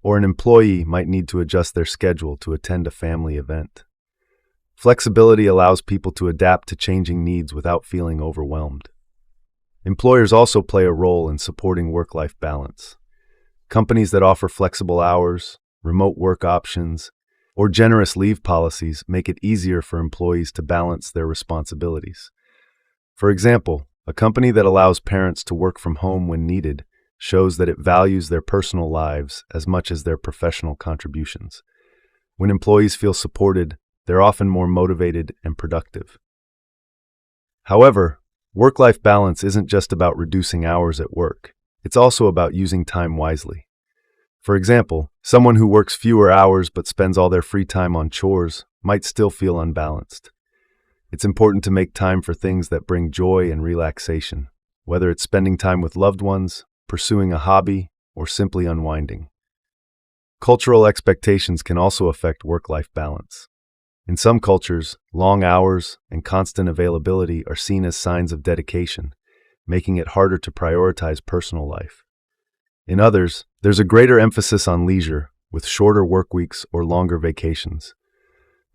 or an employee might need to adjust their schedule to attend a family event. Flexibility allows people to adapt to changing needs without feeling overwhelmed. Employers also play a role in supporting work-life balance. Companies that offer flexible hours, remote work options, or generous leave policies make it easier for employees to balance their responsibilities. For example, a company that allows parents to work from home when needed shows that it values their personal lives as much as their professional contributions. When employees feel supported, they're often more motivated and productive. However, work-life balance isn't just about reducing hours at work. It's also about using time wisely. For example, someone who works fewer hours but spends all their free time on chores might still feel unbalanced. It's important to make time for things that bring joy and relaxation, whether it's spending time with loved ones, pursuing a hobby, or simply unwinding. Cultural expectations can also affect work-life balance. In some cultures, long hours and constant availability are seen as signs of dedication, making it harder to prioritize personal life. In others, there's a greater emphasis on leisure, with shorter work weeks or longer vacations.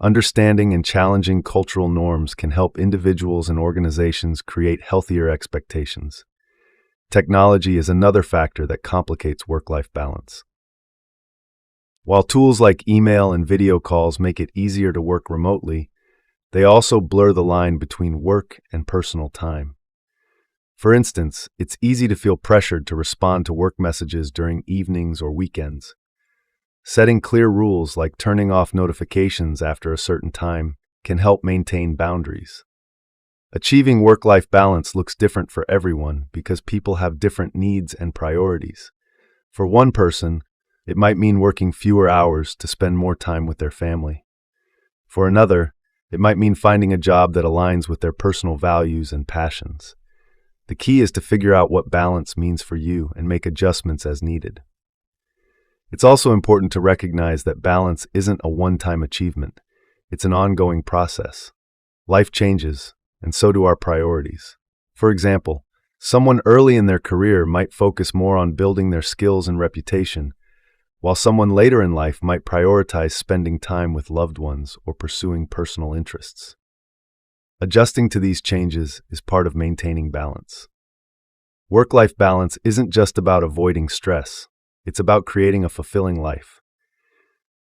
Understanding and challenging cultural norms can help individuals and organizations create healthier expectations. Technology is another factor that complicates work-life balance. While tools like email and video calls make it easier to work remotely, they also blur the line between work and personal time. For instance, it's easy to feel pressured to respond to work messages during evenings or weekends. Setting clear rules like turning off notifications after a certain time can help maintain boundaries. Achieving work-life balance looks different for everyone because people have different needs and priorities. For one person, it might mean working fewer hours to spend more time with their family. For another, it might mean finding a job that aligns with their personal values and passions. The key is to figure out what balance means for you and make adjustments as needed. It's also important to recognize that balance isn't a one-time achievement. It's an ongoing process. Life changes, and so do our priorities. For example, someone early in their career might focus more on building their skills and reputation, while someone later in life might prioritize spending time with loved ones or pursuing personal interests. Adjusting to these changes is part of maintaining balance. Work-life balance isn't just about avoiding stress. It's about creating a fulfilling life.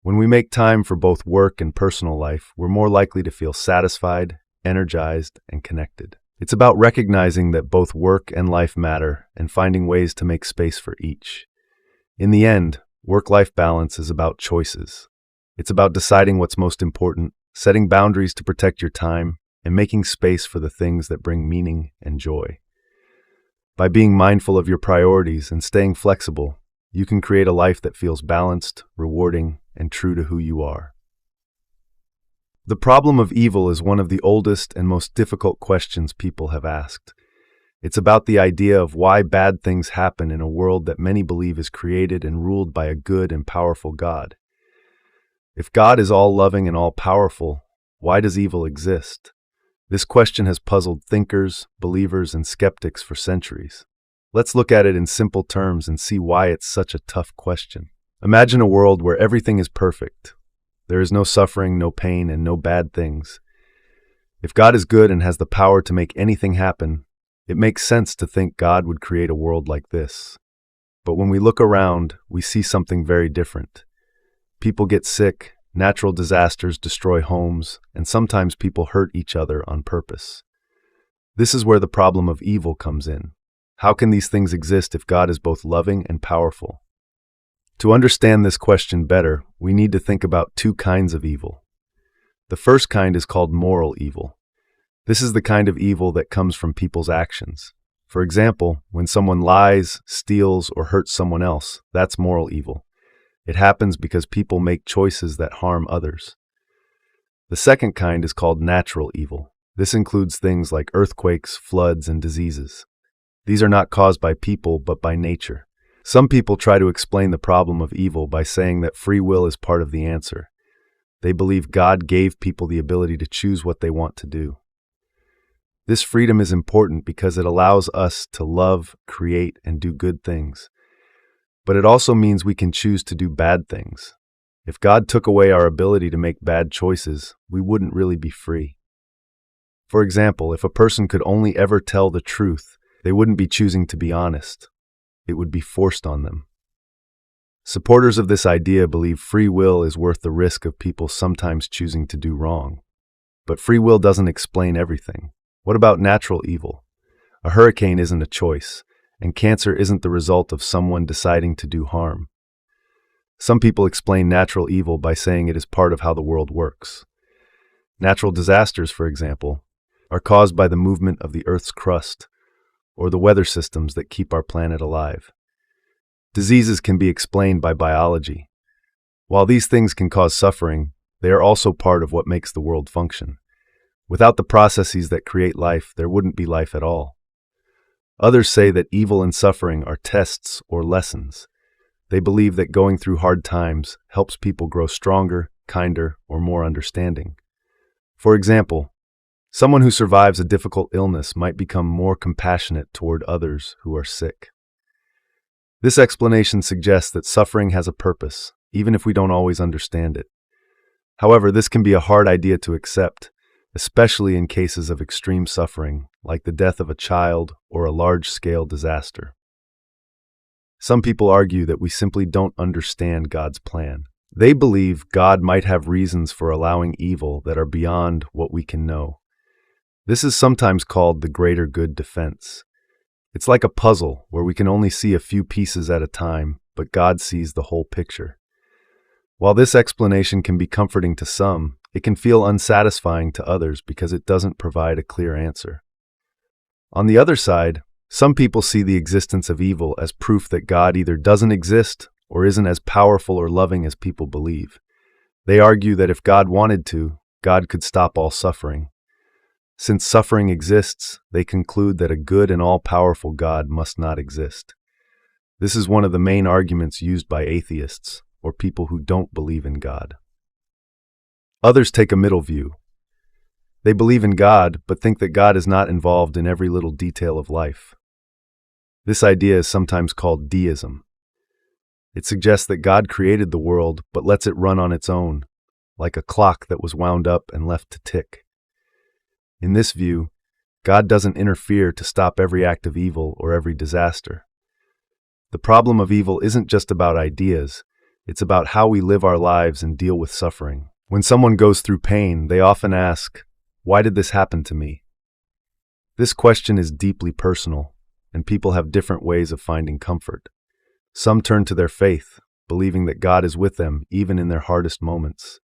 When we make time for both work and personal life, we're more likely to feel satisfied, energized, and connected. It's about recognizing that both work and life matter and finding ways to make space for each. In the end, work-life balance is about choices. It's about deciding what's most important, setting boundaries to protect your time, and making space for the things that bring meaning and joy. By being mindful of your priorities and staying flexible, you can create a life that feels balanced, rewarding, and true to who you are. The problem of evil is one of the oldest and most difficult questions people have asked. It's about the idea of why bad things happen in a world that many believe is created and ruled by a good and powerful God. If God is all-loving and all-powerful, why does evil exist? This question has puzzled thinkers, believers, and skeptics for centuries. Let's look at it in simple terms and see why it's such a tough question. Imagine a world where everything is perfect. There is no suffering, no pain, and no bad things. If God is good and has the power to make anything happen, it makes sense to think God would create a world like this. But when we look around, we see something very different. People get sick, natural disasters destroy homes, and sometimes people hurt each other on purpose. This is where the problem of evil comes in. How can these things exist if God is both loving and powerful? To understand this question better, we need to think about two kinds of evil. The first kind is called moral evil. This is the kind of evil that comes from people's actions. For example, when someone lies, steals, or hurts someone else, that's moral evil. It happens because people make choices that harm others. The second kind is called natural evil. This includes things like earthquakes, floods, and diseases. These are not caused by people, but by nature. Some people try to explain the problem of evil by saying that free will is part of the answer. They believe God gave people the ability to choose what they want to do. This freedom is important because it allows us to love, create, and do good things. But it also means we can choose to do bad things. If God took away our ability to make bad choices, we wouldn't really be free. For example, if a person could only ever tell the truth, they wouldn't be choosing to be honest. It would be forced on them. Supporters of this idea believe free will is worth the risk of people sometimes choosing to do wrong. But free will doesn't explain everything. What about natural evil? A hurricane isn't a choice, and cancer isn't the result of someone deciding to do harm. Some people explain natural evil by saying it is part of how the world works. Natural disasters, for example, are caused by the movement of the Earth's crust, or the weather systems that keep our planet alive. Diseases can be explained by biology. While these things can cause suffering, they are also part of what makes the world function. Without the processes that create life, there wouldn't be life at all. Others say that evil and suffering are tests or lessons. They believe that going through hard times helps people grow stronger, kinder, or more understanding. For example, someone who survives a difficult illness might become more compassionate toward others who are sick. This explanation suggests that suffering has a purpose, even if we don't always understand it. However, this can be a hard idea to accept, especially in cases of extreme suffering, like the death of a child or a large-scale disaster. Some people argue that we simply don't understand God's plan. They believe God might have reasons for allowing evil that are beyond what we can know. This is sometimes called the greater good defense. It's like a puzzle where we can only see a few pieces at a time, but God sees the whole picture. While this explanation can be comforting to some, it can feel unsatisfying to others because it doesn't provide a clear answer. On the other side, some people see the existence of evil as proof that God either doesn't exist or isn't as powerful or loving as people believe. They argue that if God wanted to, God could stop all suffering. Since suffering exists, they conclude that a good and all-powerful God must not exist. This is one of the main arguments used by atheists, or people who don't believe in God. Others take a middle view. They believe in God, but think that God is not involved in every little detail of life. This idea is sometimes called deism. It suggests that God created the world, but lets it run on its own, like a clock that was wound up and left to tick. In this view, God doesn't interfere to stop every act of evil or every disaster. The problem of evil isn't just about ideas, it's about how we live our lives and deal with suffering. When someone goes through pain, they often ask, "Why did this happen to me?" This question is deeply personal, and people have different ways of finding comfort. Some turn to their faith, believing that God is with them even in their hardest moments.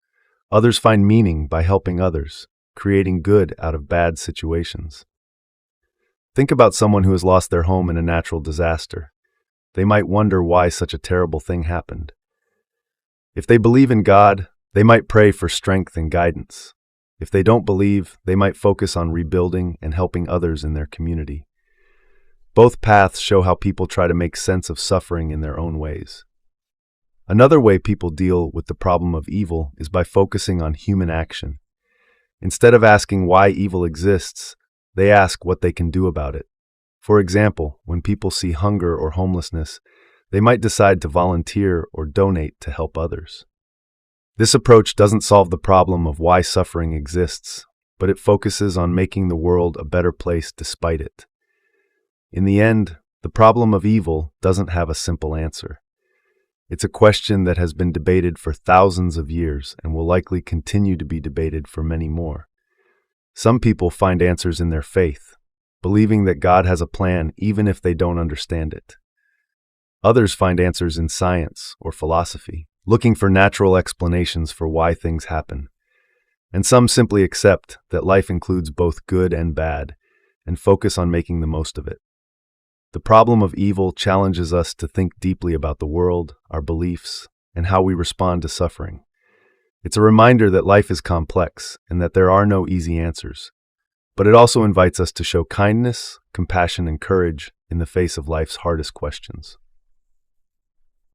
Others find meaning by helping others, creating good out of bad situations. Think about someone who has lost their home in a natural disaster. They might wonder why such a terrible thing happened. If they believe in God, they might pray for strength and guidance. If they don't believe, they might focus on rebuilding and helping others in their community. Both paths show how people try to make sense of suffering in their own ways. Another way people deal with the problem of evil is by focusing on human action. Instead of asking why evil exists, they ask what they can do about it. For example, when people see hunger or homelessness, they might decide to volunteer or donate to help others. This approach doesn't solve the problem of why suffering exists, but it focuses on making the world a better place despite it. In the end, the problem of evil doesn't have a simple answer. It's a question that has been debated for thousands of years and will likely continue to be debated for many more. Some people find answers in their faith, believing that God has a plan even if they don't understand it. Others find answers in science or philosophy, looking for natural explanations for why things happen. And some simply accept that life includes both good and bad and focus on making the most of it. The problem of evil challenges us to think deeply about the world, our beliefs, and how we respond to suffering. It's a reminder that life is complex and that there are no easy answers. But it also invites us to show kindness, compassion, and courage in the face of life's hardest questions.